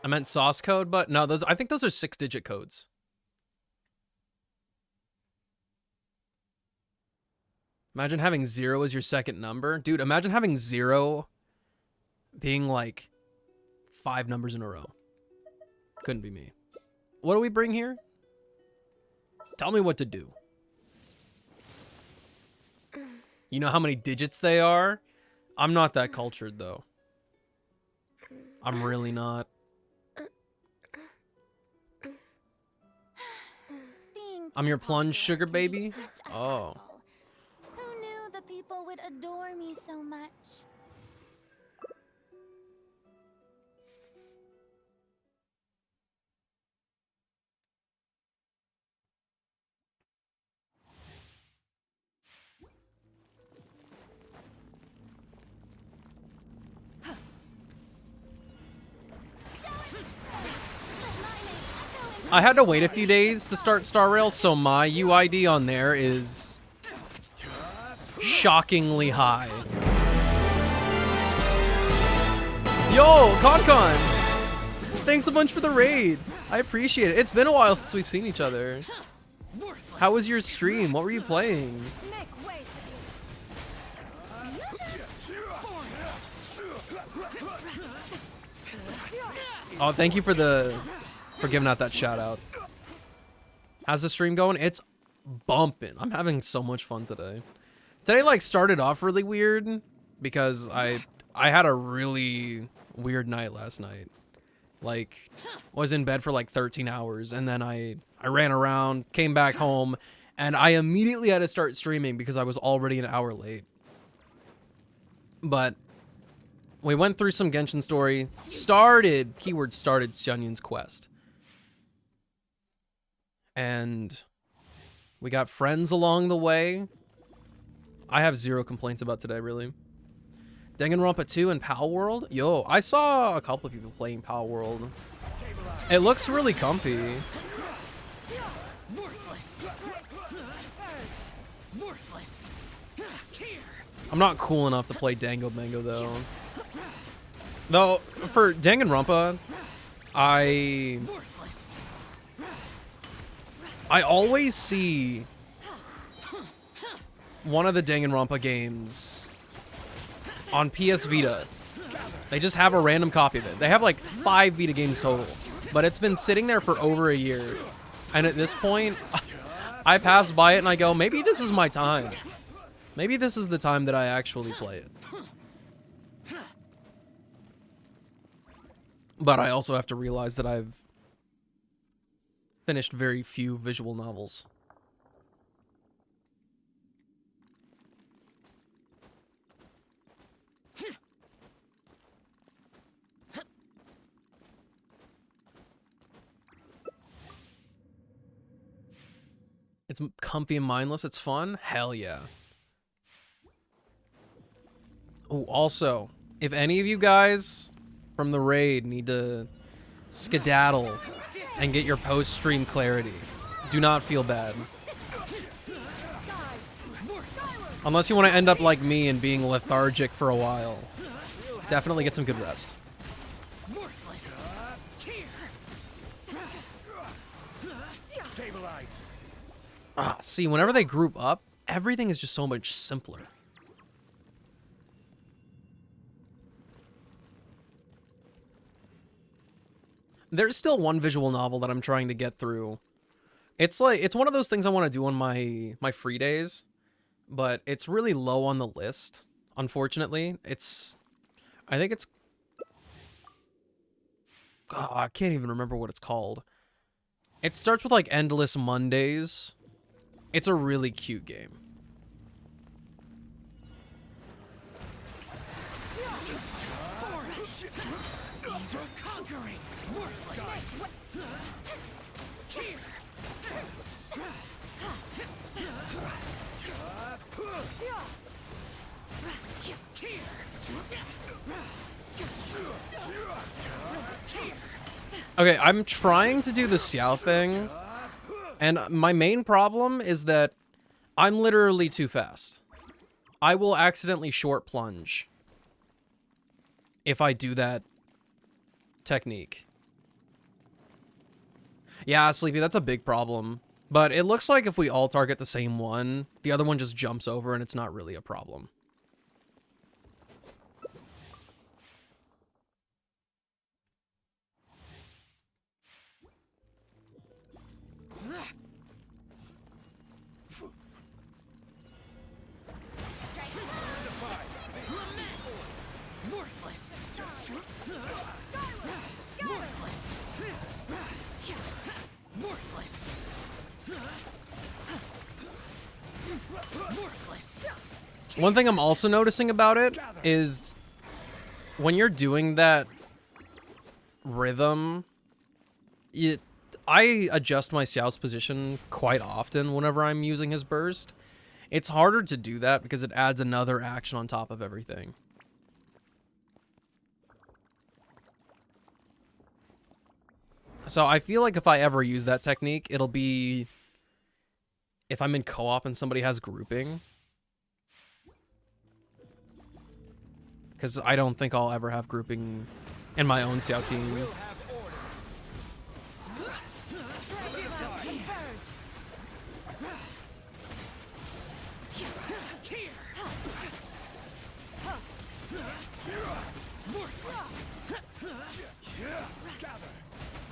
I meant source code, but no, I think those are 6-digit codes. Imagine having 0 as your second number. Dude, imagine having 0 being like 5 numbers in a row. Couldn't be me. What do we bring here? Tell me what to do. You know how many digits they are? I'm not that cultured, though. I'm really not. I'm your plunge sugar baby? Oh. Who knew the people would adore me so much? I had to wait a few days to start Star Rail, so my UID on there is shockingly high. Yo, ConCon! Thanks a bunch for the raid. I appreciate it. It's been a while since we've seen each other. How was your stream? What were you playing? Oh, thank you for giving out that shout out. How's the stream going? It's bumping. I'm having so much fun today. Today, like, started off really weird because I had a really weird night last night. Like, was in bed for like 13 hours, and then I ran around, came back home, and I immediately had to start streaming because I was already an hour late. But we went through some Genshin story, started Xianyun's quest. And we got friends along the way. I have 0 complaints about today, really. Danganronpa 2 and Pal World? Yo, I saw a couple of people playing Pal World. It looks really comfy. I'm not cool enough to play Dango Mango, though. Though, for Danganronpa, I always see one of the Danganronpa games on PS Vita. They just have a random copy of it. They have like 5 Vita games total, but it's been sitting there for over a year. And at this point, I pass by it and I go, maybe this is my time. Maybe this is the time that I actually play it. But I also have to realize that I've finished very few visual novels. It's comfy and mindless. It's fun. Hell yeah. Oh, also, if any of you guys from the raid need to skedaddle and get your post-stream clarity. Do not feel bad. Unless you want to end up like me and being lethargic for a while. Definitely get some good rest. Stabilize. Ah, see, whenever they group up, everything is just so much simpler. There's still one visual novel that I'm trying to get through. It's like, it's one of those things I want to do on my free days, but it's really low on the list, unfortunately. I think it's, oh, I can't even remember what it's called. It starts with like Endless Mondays. It's a really cute game. Okay, I'm trying to do the Xiao thing, and my main problem is that I'm literally too fast. I will accidentally short plunge if I do that technique. Yeah, Sleepy, that's a big problem. But it looks like if we all target the same one, the other one just jumps over and it's not really a problem. One thing I'm also noticing about it is when you're doing that rhythm, I adjust my Xiao's position quite often whenever I'm using his burst. It's harder to do that because it adds another action on top of everything. So I feel like if I ever use that technique, it'll be if I'm in co-op and somebody has grouping. Because I don't think I'll ever have grouping in my own Xiao team.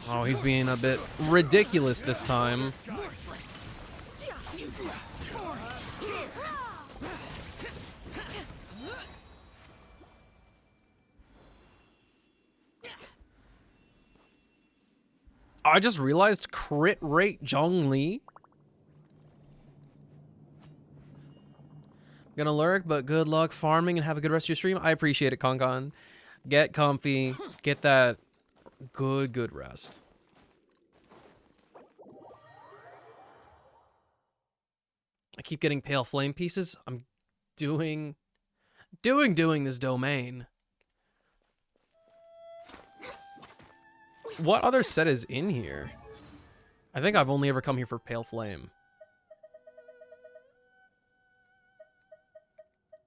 Oh, he's being a bit ridiculous this time. I just realized crit rate Zhongli. Gonna lurk, but good luck farming and have a good rest of your stream. I appreciate it, Concon. Get comfy. Get that good rest. I keep getting pale flame pieces. I'm doing this domain. What other set is in here? I think I've only ever come here for pale flame.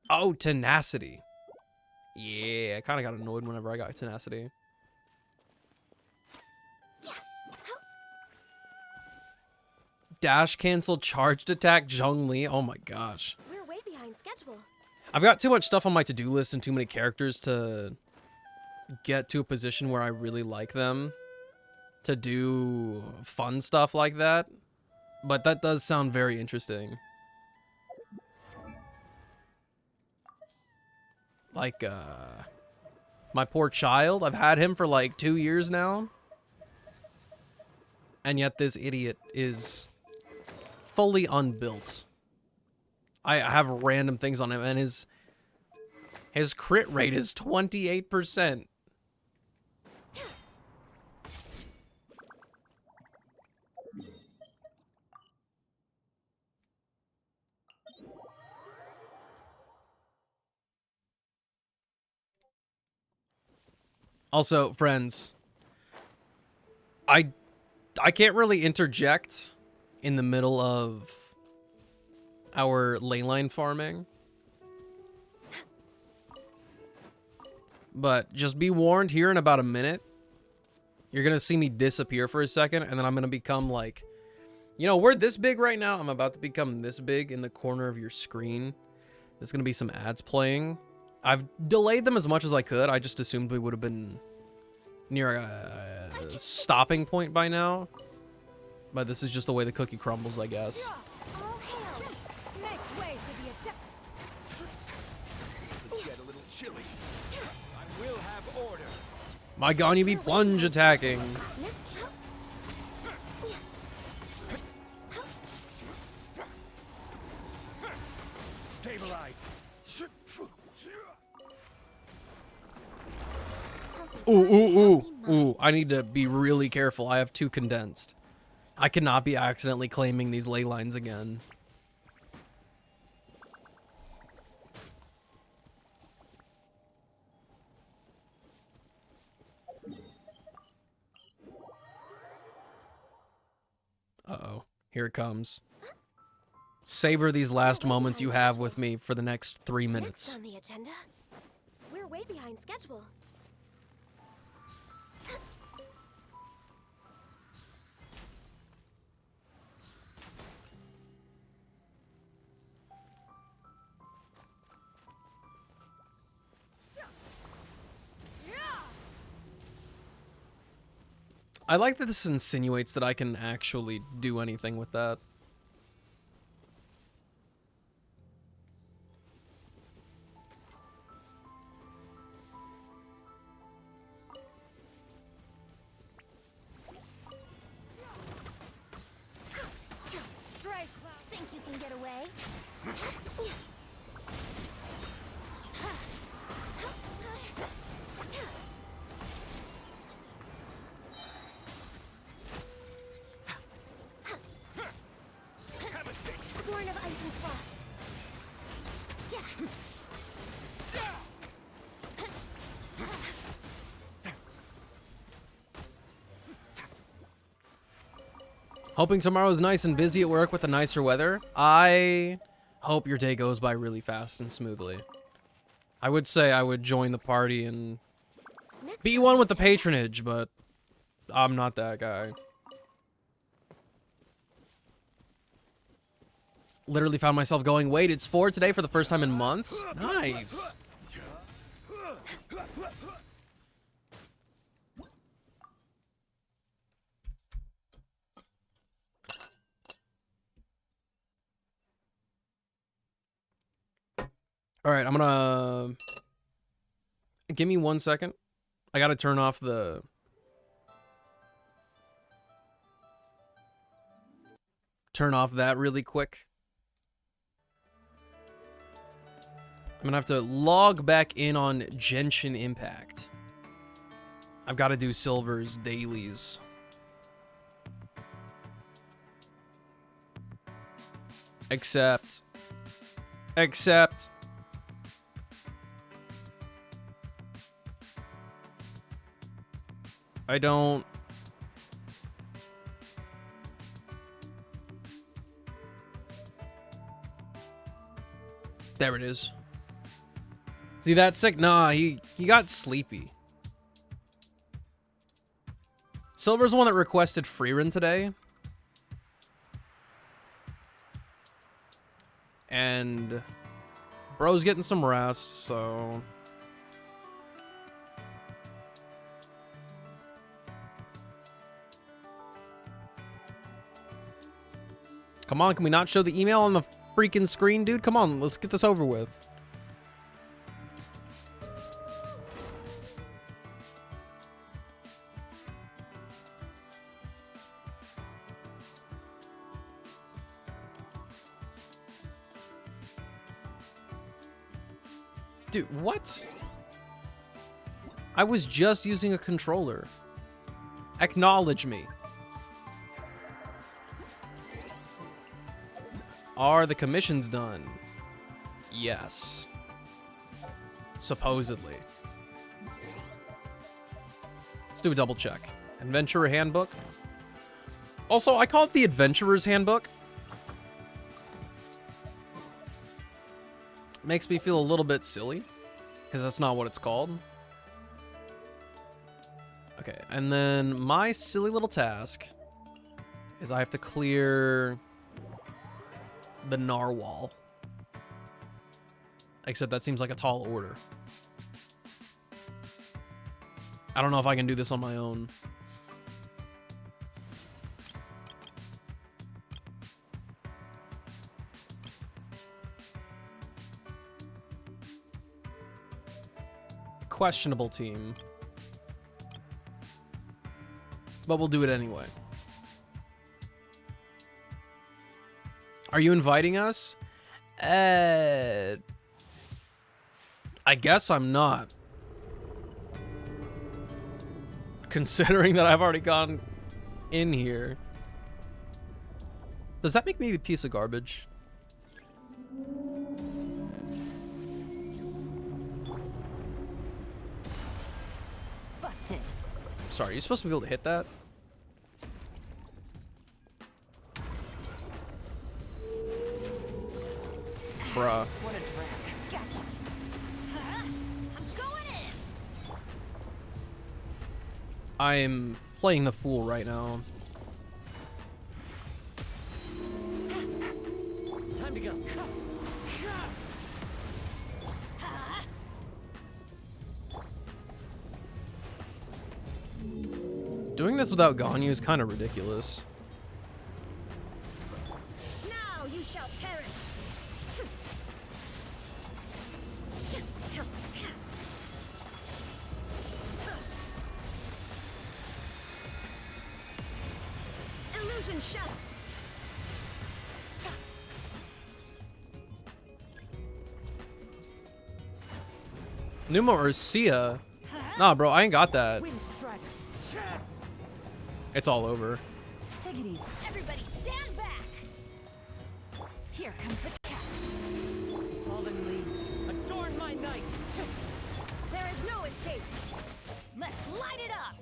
Oh, tenacity. Yeah, I kind of got annoyed whenever I got tenacity. Dash cancel charged attack Zhongli. Oh my gosh. We're way behind schedule. I've got too much stuff on my to-do list and too many characters to get to a position where I really like them to do fun stuff like that. But that does sound very interesting. Like, my poor child. I've had him for like 2 years now. And yet this idiot is fully unbuilt. I have random things on him, and his crit rate is 28%. Also, friends, I can't really interject in the middle of our leyline farming. But just be warned, here in about a minute, you're going to see me disappear for a second, and then I'm going to become like, you know, we're this big right now. I'm about to become this big in the corner of your screen. There's going to be some ads playing. I've delayed them as much as I could. I just assumed we would have been near a stopping point by now. But this is just the way the cookie crumbles, I guess. Make way for the attack. This could get a little chilly. I will have order. My god, you be plunge attacking. Stabilize. Ooh. I need to be really careful. I have 2 condensed. I cannot be accidentally claiming these ley lines again. Uh-oh. Here it comes. Savor these last moments you have with me for the next 3 minutes. Next on the agenda, we're way behind schedule. I like that this insinuates that I can actually do anything with that. Think you can get away? Have a seat. Born of ice and frost. Hoping tomorrow's nice and busy at work with the nicer weather. I hope your day goes by really fast and smoothly. I would say I would join the party and be one with the patronage, but I'm not that guy. Literally found myself going, wait, it's 4 today for the first time in months? Nice. All right, I'm gonna... Give me 1 second. I gotta turn off the... Turn off that really quick. I'm gonna have to log back in on Genshin Impact. I've got to do Silver's dailies. Except... I don't... There it is. See that sick? Nah, he got sleepy. Silver's the one that requested free run today. And bro's getting some rest, so... Come on, can we not show the email on the freaking screen, dude? Come on, let's get this over with. Dude, what? I was just using a controller. Acknowledge me. Are the commissions done? Yes. Supposedly. Let's do a double check. Adventurer handbook. Also, I call it the Adventurer's Handbook. Makes me feel a little bit silly, because that's not what it's called. Okay, and then my silly little task is I have to clear the narwhal. Except that seems like a tall order. I don't know if I can do this on my own. Questionable team. But we'll do it anyway. Are you inviting us? I guess I'm not. Considering that I've already gone in here. Does that make me a piece of garbage? Busted. Sorry, you're supposed to be able to hit that? Bruh. What a drag. Gotcha. I'm going in. I am playing the fool right now. Time to go. Doing this without Ganyu is kind of ridiculous. Now you shall perish. Illusion shut. Numa or Sia? Nah, bro, I ain't got that. Wind strider. It's all over. Take it easy. Everybody stand back. Here comes the catch. Fallen leaves. Adorn my night. There is no escape. Let's light it up.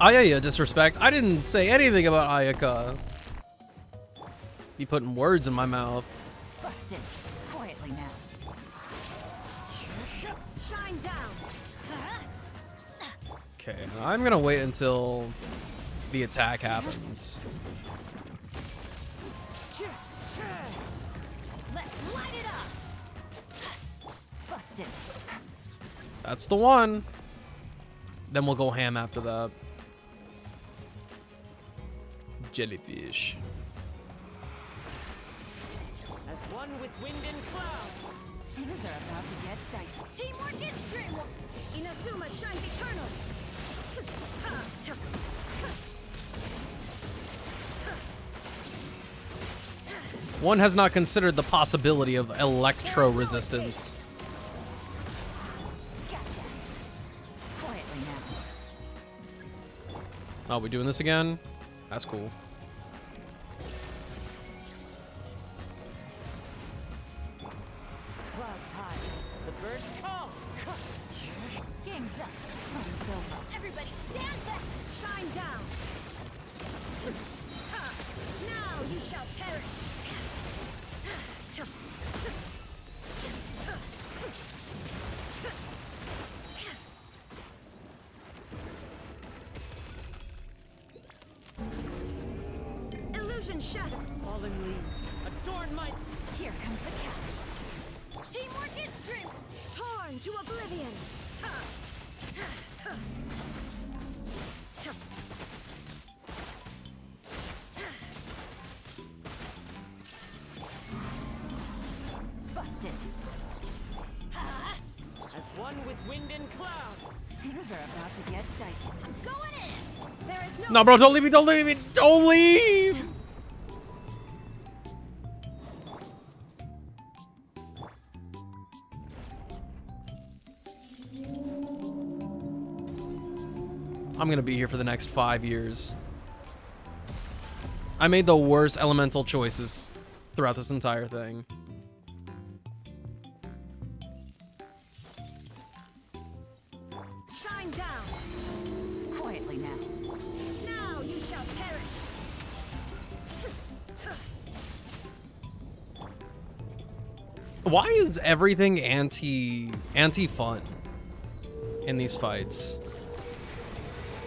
Ayaya disrespect. I didn't say anything about Ayaka. You putting words in my mouth. Busted. Quietly now. Shine down. Okay, I'm gonna wait until the attack happens. Let's light it up. Busted. That's the one. Then we'll go ham after that. Jellyfish. As one with wind and cloud. Things are about to get dicey. Teamwork is dreamwork. Inazuma shines eternal. One has not considered the possibility of electro resistance. Gotcha. Quietly now. Oh, we doing this again? That's cool. Clouds high. The birds call. Game's up. Fun's over. Everybody stand back. Shine down. Now you shall perish. Illusion shattered. Fallen leaves. Adorn my. Here comes the catch. Teamwork is dream. Torn to oblivion. Busted. As one with wind and cloud. Things are about to get dicey. Going in. There is no. No, bro, don't leave me, don't leave me, don't leave! I'm gonna be here for the next 5 years. I made the worst elemental choices throughout this entire thing. Shine down. Quietly now. Now you shall perish. Why is everything anti-fun in these fights?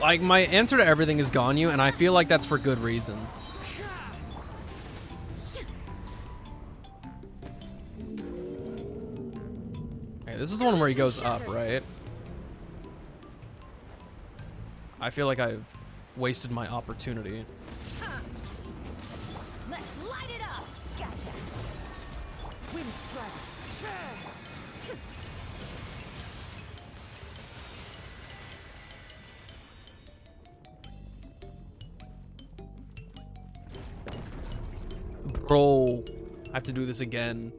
Like, my answer to everything is Ganyu, and I feel like that's for good reason. Okay, this is the one where he goes up, right? I feel like I've wasted my opportunity. Let's light it up. Gotcha. Wind strike. Bro, I have to do this again.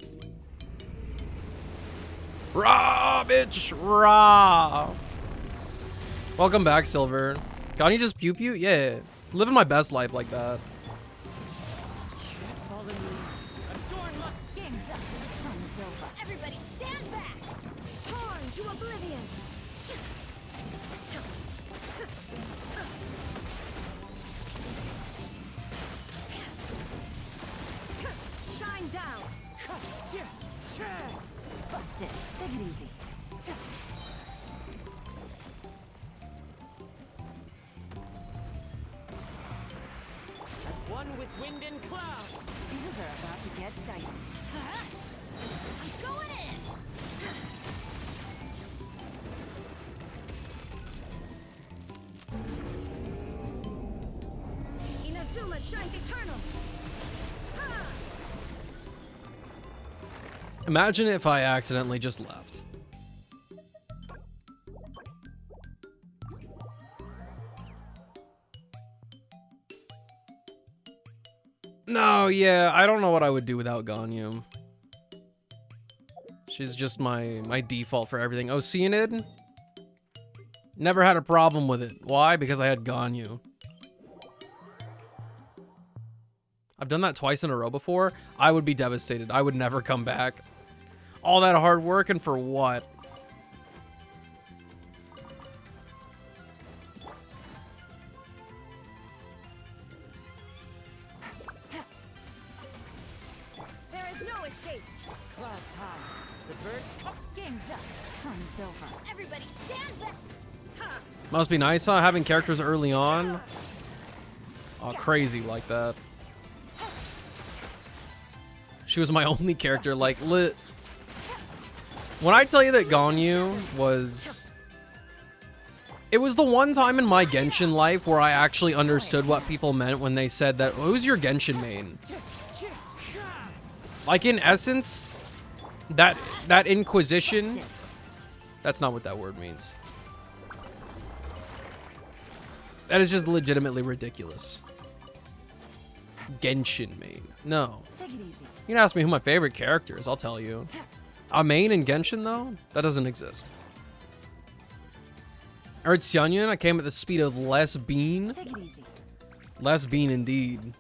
Rah, bitch, rah. Welcome back, Silver. Ganyu just pew pew? Yeah, living my best life like that. Fallen leaves. Adorn my Game's up. Fun's over. Everybody stand back. Torn to oblivion. Shine down. Busted. Take it easy. as one with wind and cloud. Things are about to get dicey. I'm going in. Inazuma shines eternal. Imagine if I accidentally just left. No, yeah, I don't know what I would do without Ganyu. She's just my default for everything. Oh, Cyanid? Never had a problem with it. Why? Because I had Ganyu. I've done that twice in a row before. I would be devastated. I would never come back. All that hard work and for what? There is no escape. Clouds high. The birds come. Game's up. Fun's over. Everybody stand back. Must be nice, huh? Having characters early on. Oh, crazy like that. She was my only character, like, lit. When I tell you that Ganyu was... It was the one time in my Genshin life where I actually understood what people meant when they said that, who's your Genshin main? Like, in essence, that Inquisition... That's not what that word means. That is just legitimately ridiculous. Genshin main. No. Take it easy. You can ask me who my favorite character is, I'll tell you. A main in Genshin, though? That doesn't exist. Alright, Xianyun, I came at the speed of less bean. Take it easy. Less bean indeed.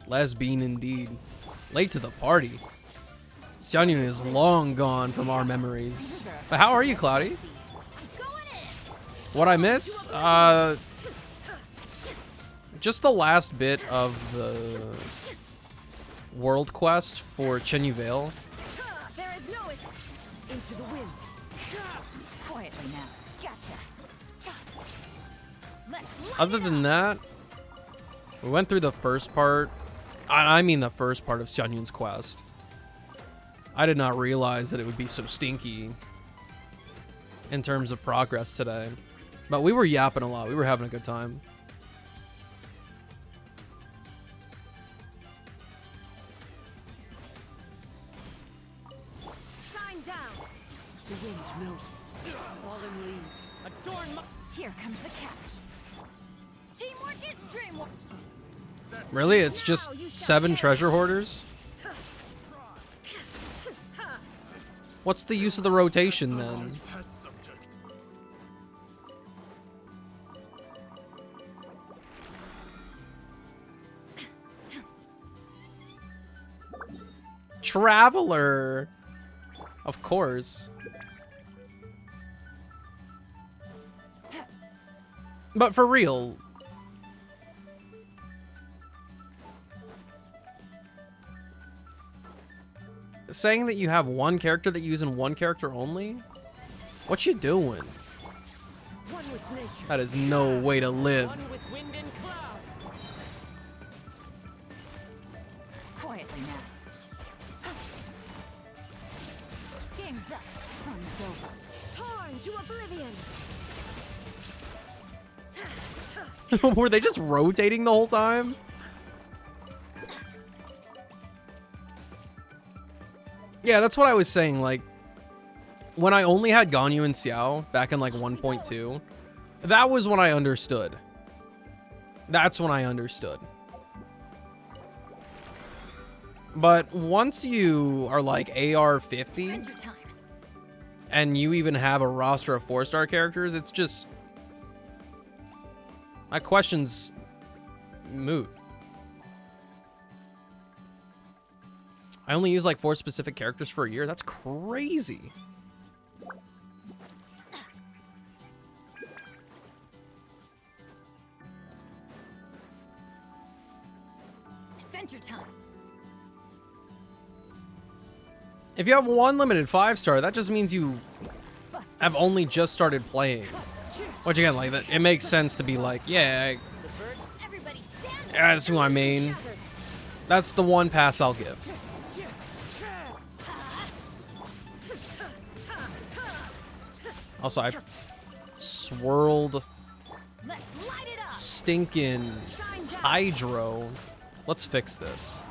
Less bean indeed. Late to the party. Xianyun is long gone from our memories. But how are you, Cloudy? What I miss? Just the last bit of the world quest for Chenyu Vale. There is no escape. Into the wind. Quietly now. Gotcha. Let's Other than that, we went through the first part. I mean the first part of Xianyun's quest. I did not realize that it would be so stinky in terms of progress today. But we were yapping a lot. We were having a good time. shine down. The wind knows me. Fallen leaves. Adorn my. Here comes the catch. Teamwork is dreamwork. Really? It's just 7 treasure hoarders? What's the use of the rotation then? Traveler! Of course. But for real, saying that you have one character that you use in one character only? What you doing? One with nature. That is no way to live. One with wind and cloud. Quietly now. Game's up. Fun's over. Torn to oblivion. Were they just rotating the whole time? Yeah, that's what I was saying. Like, when I only had Ganyu and Xiao back in like 1.2, that was when I understood. That's when I understood. But once you are like AR 50 and you even have a roster of 4-star characters, it's just, my question's moot. I only use like 4 specific characters for a year. That's crazy. Adventure time. If you have one limited 5-star, that just means you have only just started playing. Which again, like, that, it makes sense to be like, yeah, that's who I mean. That's the one pass I'll give. Also, I swirled stinking hydro. Let's fix this.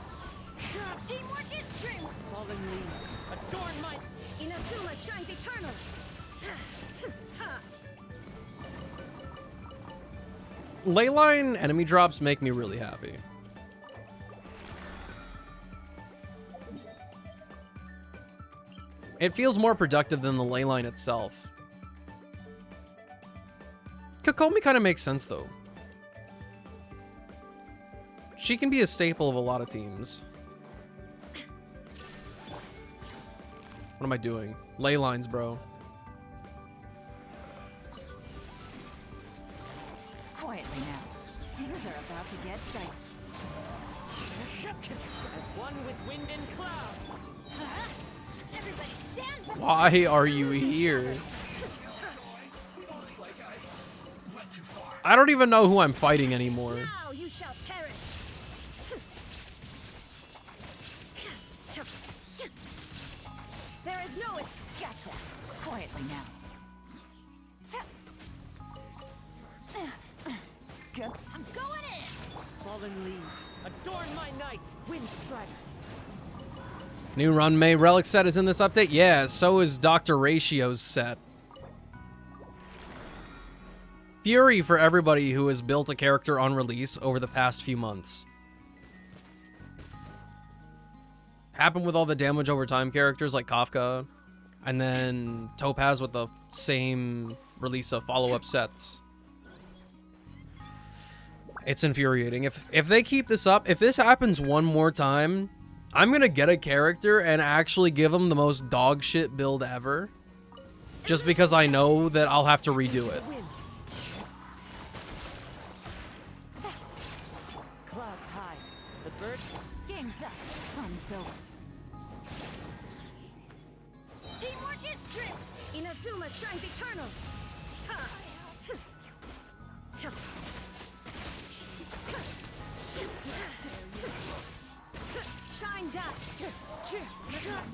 Fallen leaves. Adorn my... Inazuma shines eternal. Leyline enemy drops make me really happy. It feels more productive than the leyline itself. Kokomi kind of makes sense, though. She can be a staple of a lot of teams. What am I doing? Ley lines, bro. Quietly now. Things are about to get tight. As one with wind and cloud. Everybody stand back. Why are you here? I don't even know who I'm fighting anymore. Now you shall perish. There is no Gotcha. Quietly now. Good. I'm going in. Fallen leaves. Adorn my night. Wind strider. New Run May Relic set is in this update? Yeah, so is Dr. Ratio's set. Fury for everybody who has built a character on release over the past few months. Happened with all the damage over time characters like Kafka, and then Topaz with the same release of follow-up sets. It's infuriating. If they keep this up, if this happens one more time, I'm gonna get a character and actually give them the most dog shit build ever. Just because I know that I'll have to redo it. Clouds high. The birds. Game's up. Fun's over. teamwork is true. Inazuma shines eternal. Shine die.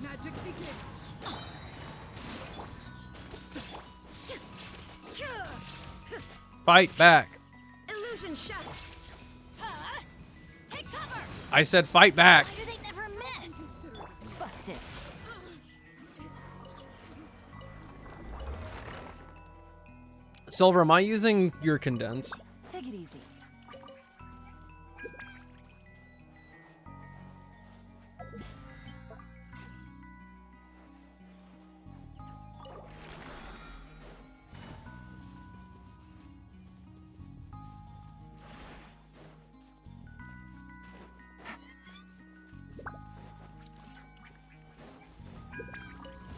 Magic begins. Fight back. Illusion shatter. Take cover. I said fight back. Why do they never miss? Busted. Silver, am I using your condense? Take it easy.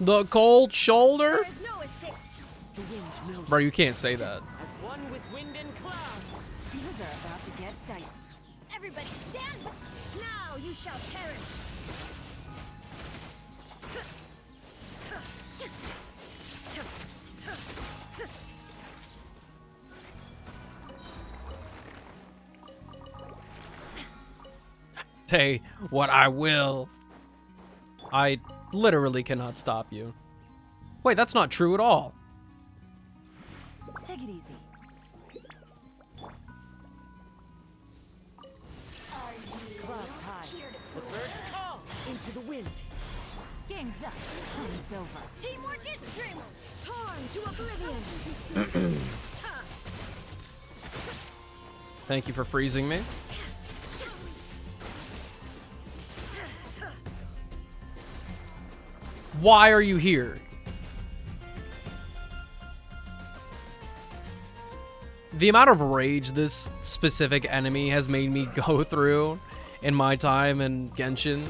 The cold shoulder? There is no escape. The wind knows. Bro, you can't say that. As one with with wind and cloud. Things are about to get dicey. Everybody stand back! Now you shall perish! Say what I will. I literally cannot stop you. Wait, that's not true at all. Take it easy. Clouds high. The birds call into the wind. Game's up. Fun's over. Teamwork is dreamwork. Torn to oblivion. Thank you for freezing me. Why are you here? The amount of rage this specific enemy has made me go through in my time in Genshin.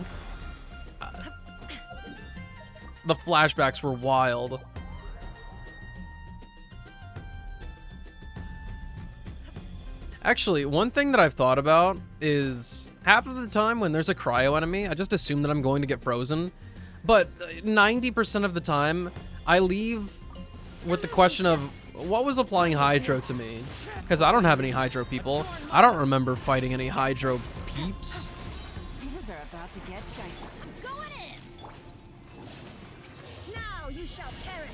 The flashbacks were wild. Actually, one thing that I've thought about is half of the time when there's a cryo enemy, I just assume that I'm going to get frozen. But 90% of the time, I leave with the question of, what was applying Hydro to me? Because I don't have any Hydro people. I don't remember fighting any Hydro peeps. Things are about to get dicey. I'm going in! Now you shall perish!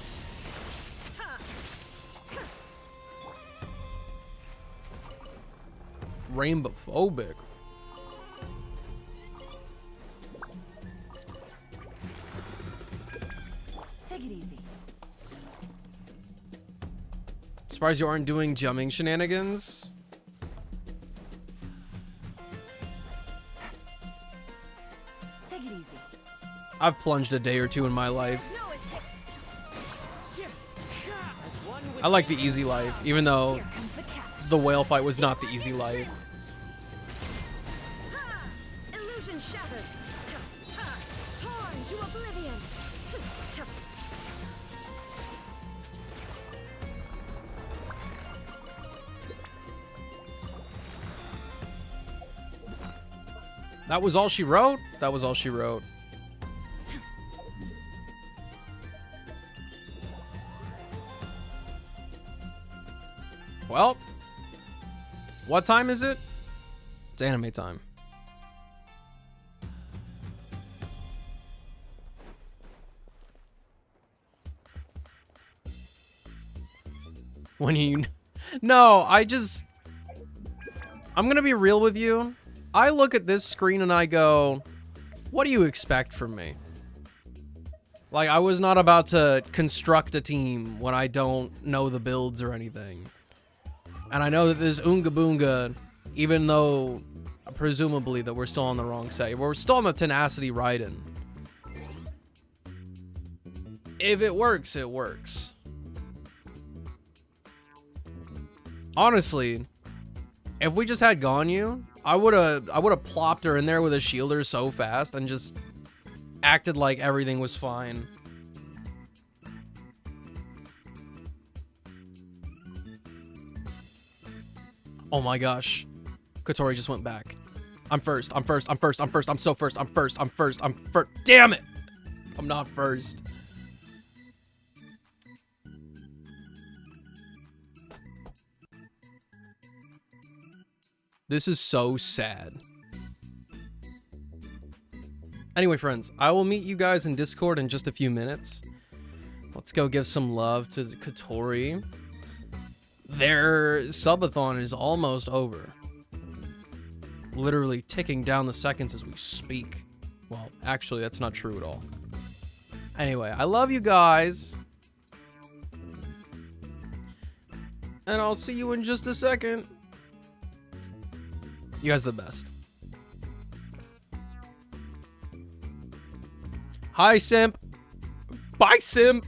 Rainbow-phobic. Take it easy. Surprised you aren't doing jumping shenanigans. Take it easy. I've plunged a day or two in my life. No escape. As one with I like the easy life, even though Here comes the catch. the whale fight was not the easy life. Ha! Illusion shattered. Ha! Torn to oblivion. That was all she wrote? That was all she wrote. Well, what time is it? It's anime time. When you... No, I'm gonna be real with you. I look at this screen and I go, what do you expect from me? Like, I was not about to construct a team when I don't know the builds or anything. And I know that this Oonga Boonga, even though presumably that we're still on the wrong side, we're still on the Tenacity Raiden. If it works, it works. Honestly, if we just had Ganyu, I would have plopped her in there with a shielder so fast and just acted like everything was fine. Oh my gosh. Kotori just went back. I'm first. I'm first. I'm first. I'm first. I'm so first. I'm first. I'm first. I'm first. Damn it! I'm not first. This is so sad. Anyway, friends, I will meet you guys in Discord in just a few minutes. Let's go give some love to Kotori. Their subathon is almost over. Literally ticking down the seconds as we speak. Well, actually, that's not true at all. Anyway, I love you guys. And I'll see you in just a second. You guys are the best. Hi, Simp. Bye, Simp.